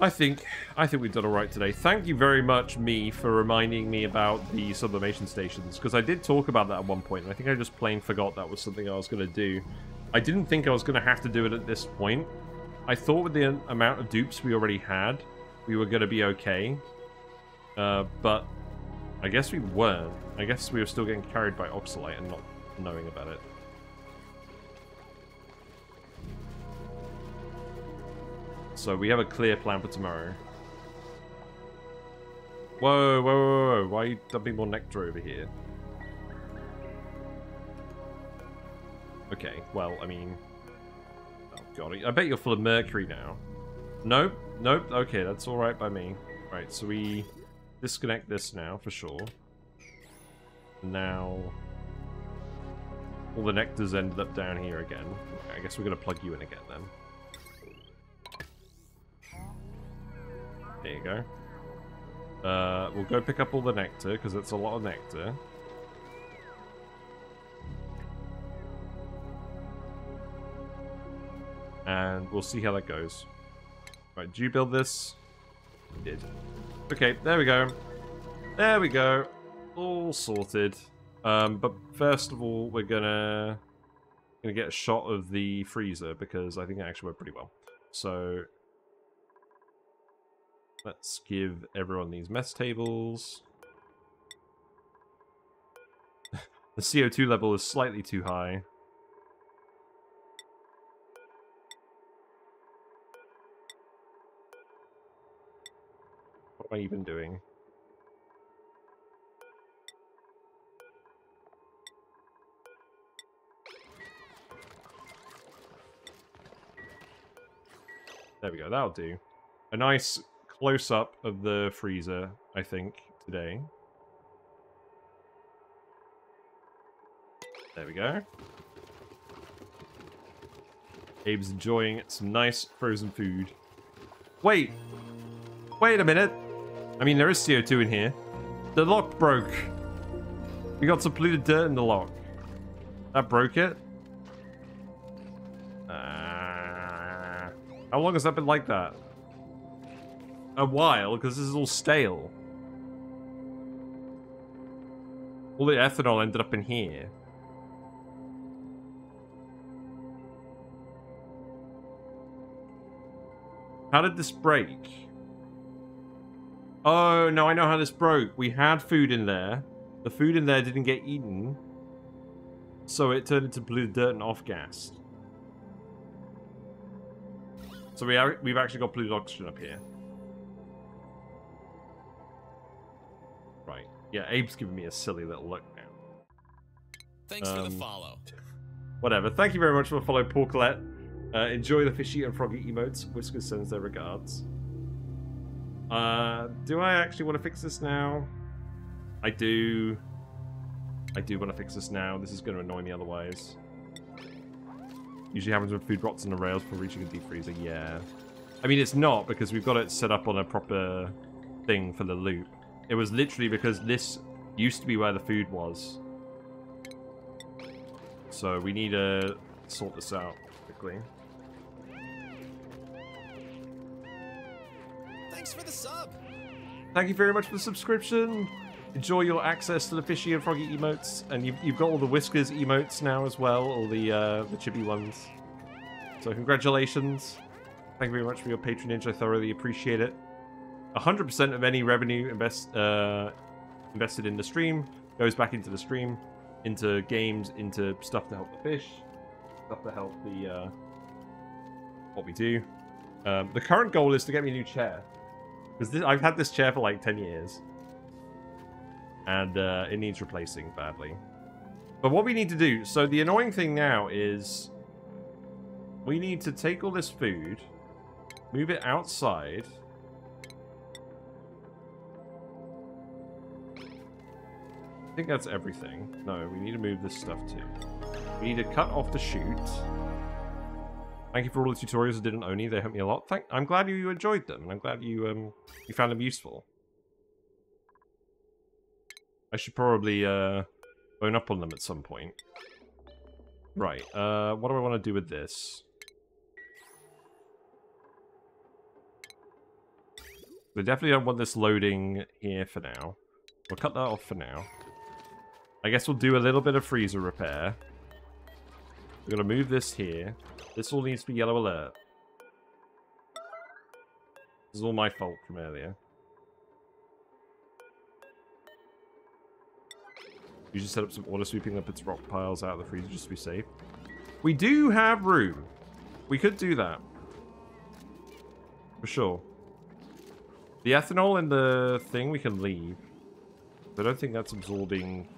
I think we've done alright today. Thank you very much, me, for reminding me about the sublimation stations, because I did talk about that at one point, and I think I just plain forgot that was something I was going to do. I didn't think I was going to have to do it at this point. I thought with the amount of dupes we already had, we were going to be okay. But I guess we weren't. I guess we were still getting carried by Oxalite and not knowing about it. So we have a clear plan for tomorrow. Whoa, whoa, whoa, whoa. Why are you dumping more nectar over here? Okay, well, I mean... Oh, God. I bet you're full of mercury now. Nope, nope. Okay, that's alright by me. Right, so we disconnect this now, for sure. Now... all the nectar's ended up down here again. Okay, I guess we're going to plug you in again, then. There you go. We'll go pick up all the nectar, because that's a lot of nectar. And we'll see how that goes. Right, did you build this? You did. Okay, there we go. There we go. All sorted. But first of all, we're gonna get a shot of the freezer, because I think it actually went pretty well. So... let's give everyone these mess tables. The CO2 level is slightly too high. What am I even doing? There we go, that'll do. A nice close-up of the freezer, I think, today. There we go. Abe's enjoying some nice frozen food. Wait! Wait a minute! I mean, there is CO2 in here. The lock broke! We got some polluted dirt in the lock. That broke it? How long has that been like that? A while, because this is all stale. All the ethanol ended up in here. How did this break? Oh, no, I know how this broke. We had food in there. The food in there didn't get eaten. So it turned into polluted dirt and off-gassed. So we've actually got polluted oxygen up here. Right. Yeah, Abe's giving me a silly little look now. Thanks for the follow. Whatever. Thank you very much for the follow, Paul Collette. Enjoy the fishy and froggy emotes. Whiskers sends their regards. Do I actually want to fix this now? I do. I do want to fix this now. This is going to annoy me otherwise. Usually happens when food rots on the rails before reaching a deep freezer. Yeah. I mean, it's not, because we've got it set up on a proper thing for the loop. It was literally because this used to be where the food was. So we need to sort this out quickly. Thanks for the sub. Thank you very much for the subscription. Enjoy your access to the fishy and froggy emotes, and you've got all the Whiskers emotes now as well, all the chibi ones. So congratulations. Thank you very much for your patronage. I thoroughly appreciate it. 100% of any revenue invested in the stream goes back into the stream, into games, into stuff to help the fish, stuff to help the what we do. The current goal is to get me a new chair, because I've had this chair for like 10 years. And it needs replacing badly. But what we need to do... So the annoying thing now is... we need to take all this food, move it outside. I think that's everything. No, we need to move this stuff too. We need to cut off the chute. Thank you for all the tutorials I did on ONI. They helped me a lot. I'm glad you enjoyed them, and I'm glad you found them useful. I should probably bone up on them at some point. Right, what do I want to do with this? We definitely don't want this loading here for now. We'll cut that off for now. I guess we'll do a little bit of freezer repair. We're going to move this here. This all needs to be yellow alert. This is all my fault from earlier. You just set up some auto sweeping up its rock piles out of the freezer just to be safe. We do have room. We could do that. For sure. The ethanol in the thing we can leave. But I don't think that's absorbing...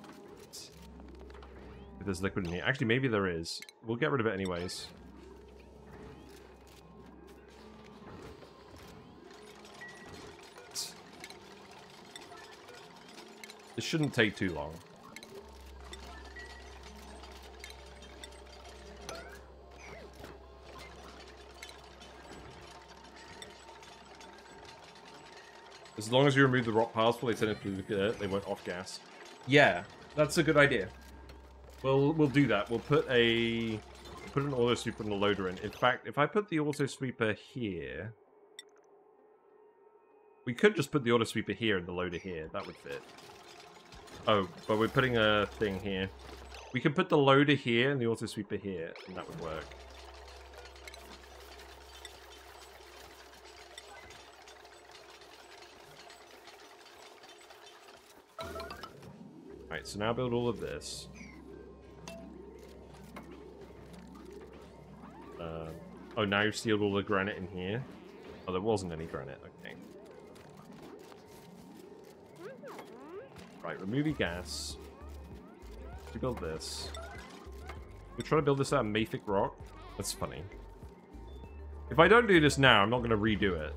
if there's liquid in here. Actually, maybe there is. We'll get rid of it anyways. This shouldn't take too long. As long as you remove the rock piles before they turn into the dirt, they won't off gas. Yeah, that's a good idea. We'll do that. We'll put an auto sweeper and a loader in. In fact, if I put the auto sweeper here, we could just put the auto sweeper here and the loader here. That would fit. Oh, but we're putting a thing here. We can put the loader here and the auto sweeper here, and that would work. Alright, so now build all of this. Oh, now you've sealed all the granite in here. Oh, there wasn't any granite. Okay. Right, remove your gas. To build this. We're trying to build this out of mafic rock. That's funny. If I don't do this now, I'm not going to redo it.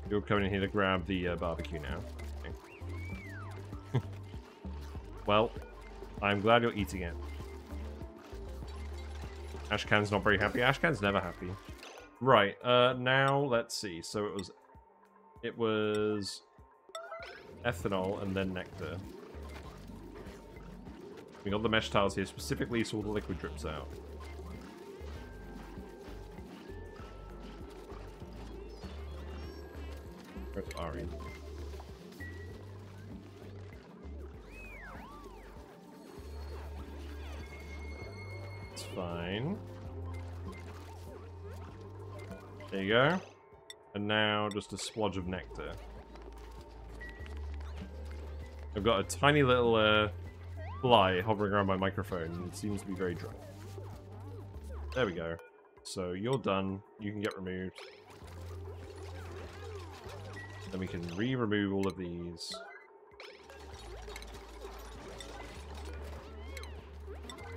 You're coming in here to grab the barbecue now. Okay. Well, I'm glad you're eating it. Ashcan's not very happy. Ashcan's never happy. Right, now let's see. So it was ethanol and then nectar. We got the mesh tiles here specifically so all the liquid drips out. Where's Ari? It's fine. There you go. And now just a splodge of nectar. I've got a tiny little fly hovering around my microphone, and it seems to be very dry. There we go. So you're done. You can get removed. Then we can re-remove all of these.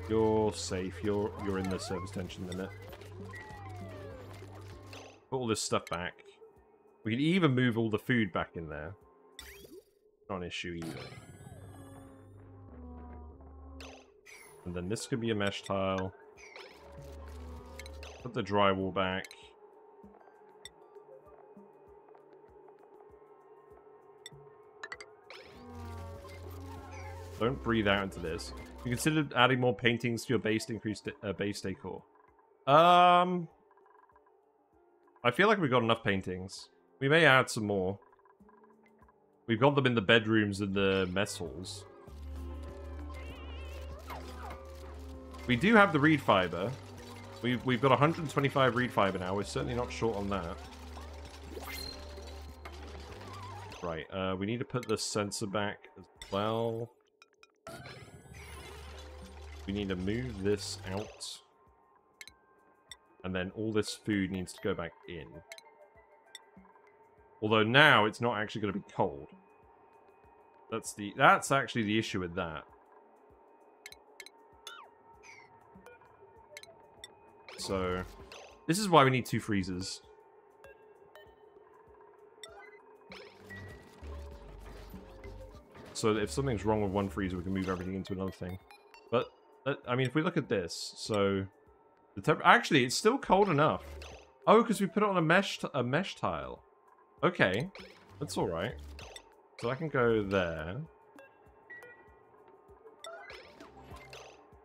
You're safe. You're in the surface tension limit. Put all this stuff back. We can even move all the food back in there. Not an issue either. And then this could be a mesh tile. Put the drywall back. Don't breathe out into this. You considered adding more paintings to your base to increase base decor? I feel like we've got enough paintings. We may add some more. We've got them in the bedrooms and the mess halls. We do have the reed fiber. We've got 125 reed fiber now. We're certainly not short on that. Right, we need to put the sensor back as well. We need to move this out. And then all this food needs to go back in. Although now it's not actually going to be cold. That's actually the issue with that. So this is why we need 2 freezers. So that if something's wrong with one freezer, we can move everything into another thing. But I mean, if we look at this, so the actually it's still cold enough. Oh, because we put it on a mesh tile. Okay, that's all right. So I can go there.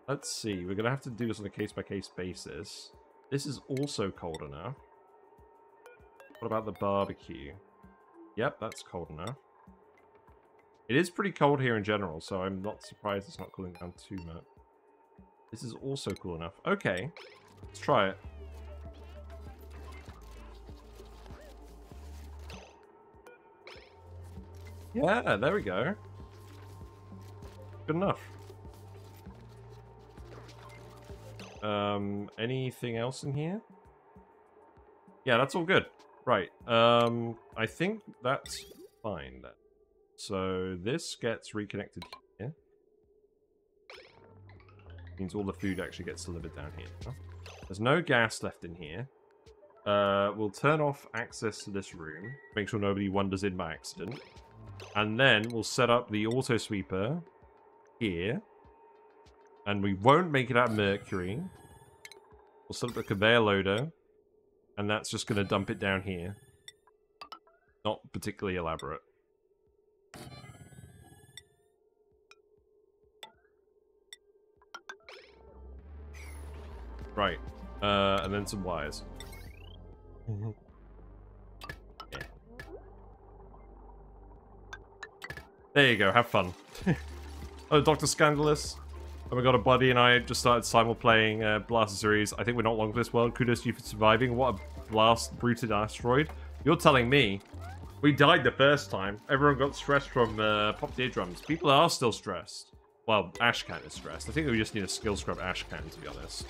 Let's see. We're gonna have to do this on a case-by-case basis. This is also cold enough. What about the barbecue? Yep, that's cold enough. It is pretty cold here in general, so I'm not surprised it's not cooling down too much. This is also cool enough. Okay, let's try it. Yeah, there we go. Good enough. Anything else in here? Yeah, that's all good. Right. I think that's fine then. So this gets reconnected here. Means all the food actually gets delivered down here. There's no gas left in here. We'll turn off access to this room. Make sure nobody wanders in by accident. And then we'll set up the auto sweeper here. And we won't make it out of mercury. We'll set up a conveyor loader. And that's just going to dump it down here. Not particularly elaborate. Right. And then some wires. Yeah. There you go, have fun. Oh, Dr. Scandalous. Oh my god, a buddy and I just started simul-playing Blasted Ceres. I think we're not long for this world. Kudos to you for surviving. What a blast-bruted asteroid. You're telling me. We died the first time. Everyone got stressed from popped eardrums. People are still stressed. Well, Ashcan is stressed. I think we just need a skill scrub Ashcan, to be honest.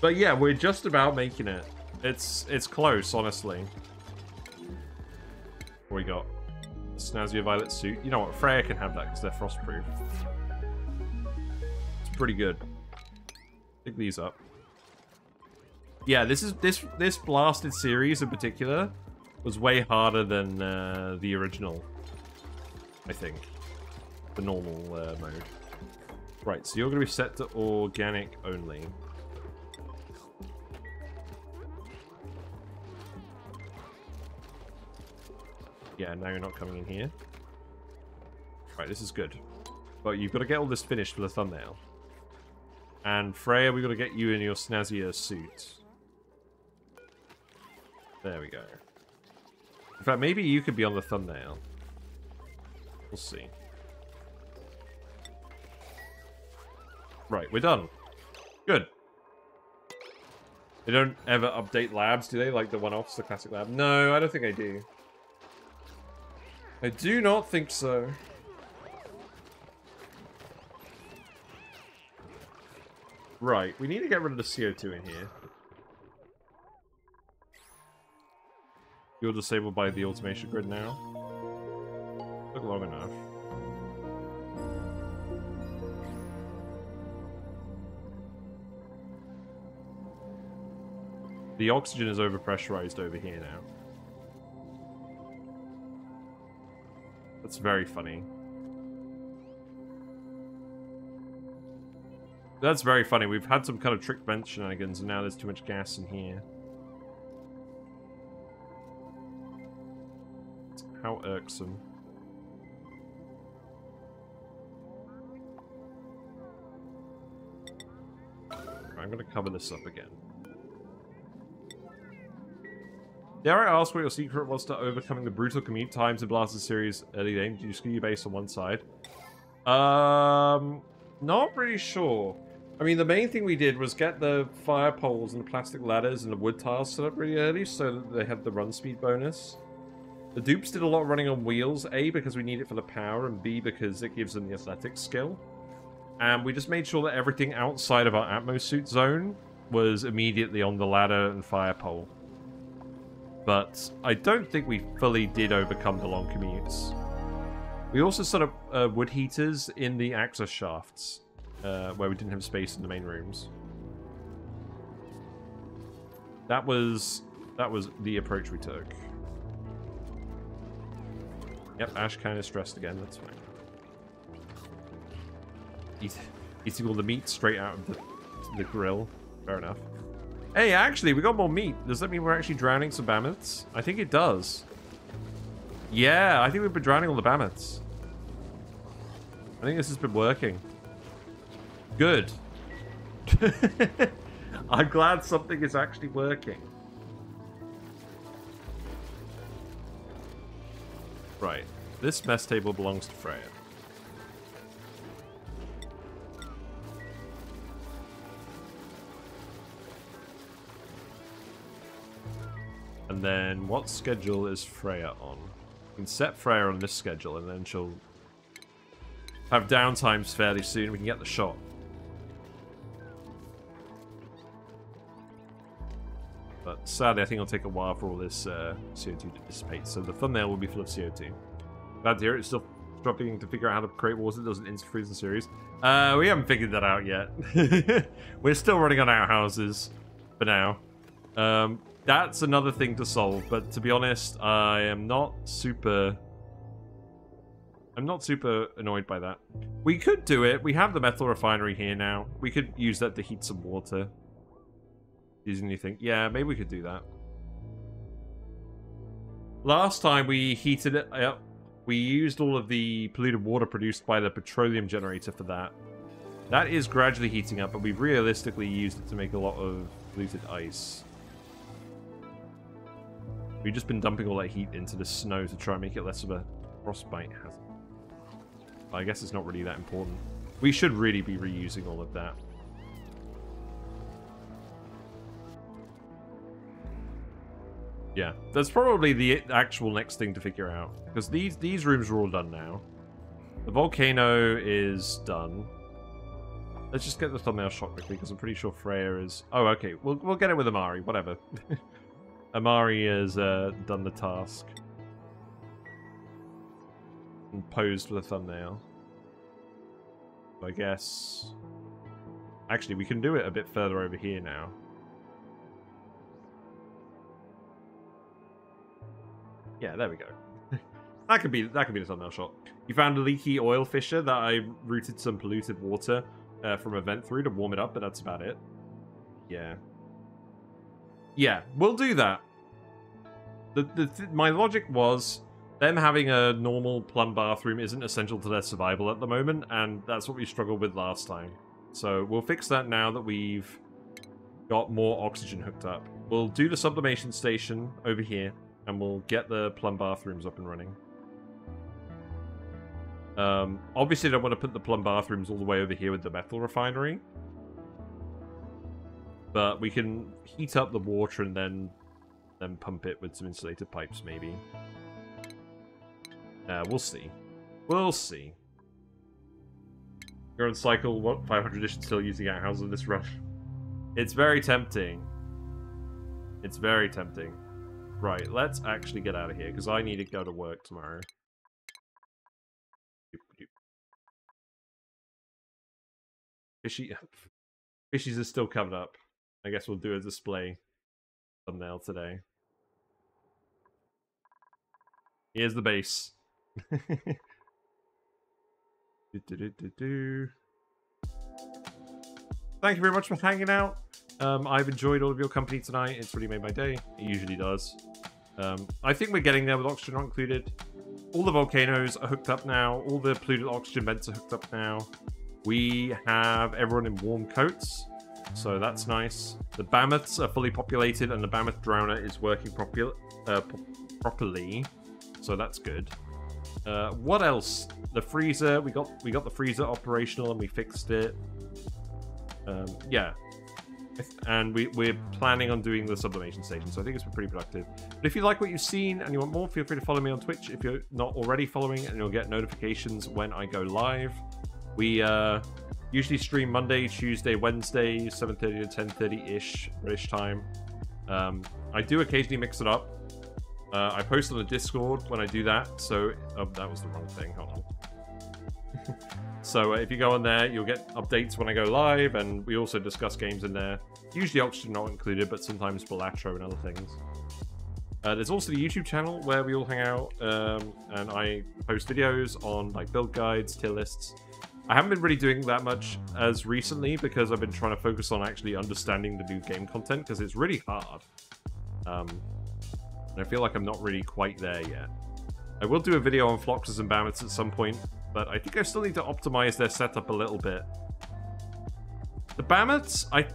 But yeah, we're just about making it. It's close, honestly. What we got? A snazzier violet suit. You know what? Freya can have that because they're frostproof. It's pretty good. Pick these up. Yeah, this Blasted Ceres in particular was way harder than the original. I think the normal mode. Right, so you're going to be set to organic only. Yeah, now you're not coming in here. Right, this is good. But you've got to get all this finished for the thumbnail. And Freya, we've got to get you in your snazzier suit. There we go. In fact, maybe you could be on the thumbnail. We'll see. Right, we're done. Good. They don't ever update labs, do they? Like the one-offs, the classic lab? No, I don't think I do. I do not think so. Right, we need to get rid of the CO2 in here. You're disabled by the automation grid now. Took long enough. The oxygen is overpressurized over here now. That's very funny. That's very funny. We've had some kind of trick vent shenanigans, and now there's too much gas in here. How irksome. I'm going to cover this up again. Dare I ask what your secret was to overcoming the brutal commute times in Blasted Ceres early game? Did you skew your base on one side? Not really sure. I mean, the main thing we did was get the fire poles and the plastic ladders and the wood tiles set up really early so that they had the run speed bonus. The dupes did a lot of running on wheels, A, because we need it for the power, and B, because it gives them the athletics skill. And we just made sure that everything outside of our atmosuit zone was immediately on the ladder and fire pole. But I don't think we fully did overcome the long commutes. We also set up wood heaters in the access shafts, where we didn't have space in the main rooms. That was the approach we took. Yep, Ash kind of stressed again, that's fine. Eating all the meat straight out of the grill. Fair enough. Hey, actually, we got more meat. Does that mean we're actually drowning some mammoths? I think it does. Yeah, I think we've been drowning all the mammoths. I think this has been working. Good. I'm glad something is actually working. Right. This mess table belongs to Freya. And then, what schedule is Freya on? We can set Freya on this schedule, and then she'll have downtimes fairly soon. We can get the shot. But sadly, I think it'll take a while for all this CO2 to dissipate. So the thumbnail will be full of CO2. Glad to hear it. It's still struggling to figure out how to create water that doesn't insta-freeze the series. We haven't figured that out yet. We're still running on outhouses for now. That's another thing to solve, but to be honest, I'm not super annoyed by that. We could do it. We have the metal refinery here now. We could use that to heat some water. Using anything. Yeah, maybe we could do that. Last time we heated it up, we used all of the polluted water produced by the Petroleum Generator for that. That is gradually heating up, but we've realistically used it to make a lot of polluted ice. We've just been dumping all that heat into the snow to try and make it less of a frostbite hazard. I guess it's not really that important. We should really be reusing all of that. Yeah, that's probably the actual next thing to figure out. Because these rooms are all done now. The volcano is done. Let's just get the thumbnail shot quickly, because I'm pretty sure Freya is... Oh, okay. We'll get it with Amari. Whatever. Amari has done the task. And posed with a thumbnail. So I guess... Actually, we can do it a bit further over here now. Yeah, there we go. that could be the thumbnail shot. You found a leaky oil fissure that I routed some polluted water from a vent through to warm it up, but that's about it. Yeah. Yeah, we'll do that. My logic was them having a normal plumb bathroom isn't essential to their survival at the moment, and that's what we struggled with last time. So we'll fix that now that we've got more oxygen hooked up. We'll do the Sublimation Station over here, and we'll get the plumb bathrooms up and running. Obviously, I don't want to put the plumb bathrooms all the way over here with the metal refinery. But we can heat up the water and then pump it with some insulated pipes, maybe. We'll see. We'll see. You're on cycle, what, 500 edition still using outhouses in this run? It's very tempting. It's very tempting. Right, let's actually get out of here, because I need to go to work tomorrow. Fishies are still covered up. I guess we'll do a display thumbnail today. Here's the base. Thank you very much for hanging out. I've enjoyed all of your company tonight. It's really made my day. It usually does. I think we're getting there with oxygen not included. All the volcanoes are hooked up now. All the polluted oxygen vents are hooked up now. We have everyone in warm coats, so that's nice. The Mammoths are fully populated, and the Mammoth Drowner is working properly, so that's good. What else? The freezer. We got the freezer operational, and we fixed it. Yeah. And we're planning on doing the Sublimation Station, so I think it's been pretty productive. But if you like what you've seen and you want more, feel free to follow me on Twitch if you're not already following, and you'll get notifications when I go live. We usually stream Monday, Tuesday, Wednesday, 7:30 to 10:30-ish British time. I do occasionally mix it up. I post on the Discord when I do that, so... Oh, that was the wrong thing, hold on. So if you go on there, you'll get updates when I go live, and we also discuss games in there. Usually Oxygen not included, but sometimes Balatro and other things. There's also the YouTube channel where we all hang out, and I post videos on like build guides, tier lists. I haven't been really doing that much as recently because I've been trying to focus on actually understanding the new game content, because it's really hard. And I feel like I'm not really quite there yet. I will do a video on Floxes and Mammoths at some point, but I think I still need to optimize their setup a little bit. The Mammoths, I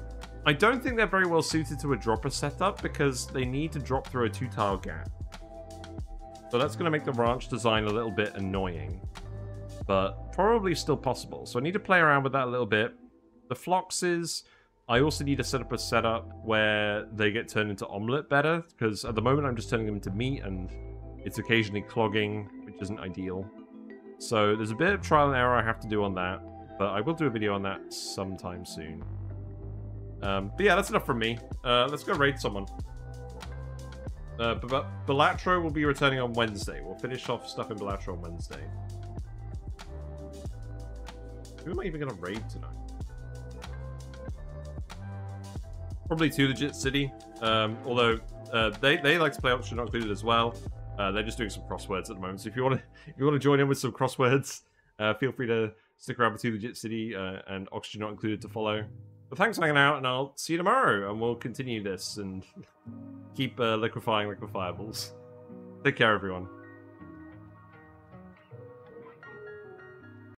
don't think they're very well suited to a dropper setup because they need to drop through a 2-tile gap. So that's going to make the ranch design a little bit annoying, but probably still possible. So I need to play around with that a little bit. The Floxes, I also need to set up a setup where they get turned into omelette better, because at the moment I'm just turning them into meat and it's occasionally clogging, which isn't ideal. So there's a bit of trial and error I have to do on that, but I will do a video on that sometime soon. But yeah, that's enough from me. Let's go raid someone. Balatro will be returning on Wednesday. We'll finish off stuff in Balatro on Wednesday. Who am I even going to raid tonight? Probably 2 Legit City. Although they like to play Oxygen Not Included as well. They're just doing some crosswords at the moment. So if you want to join in with some crosswords, feel free to stick around with 2 Legit City and Oxygen Not Included to follow. But thanks for hanging out, and I'll see you tomorrow, and we'll continue this and keep liquefying liquefiables. Take care, everyone.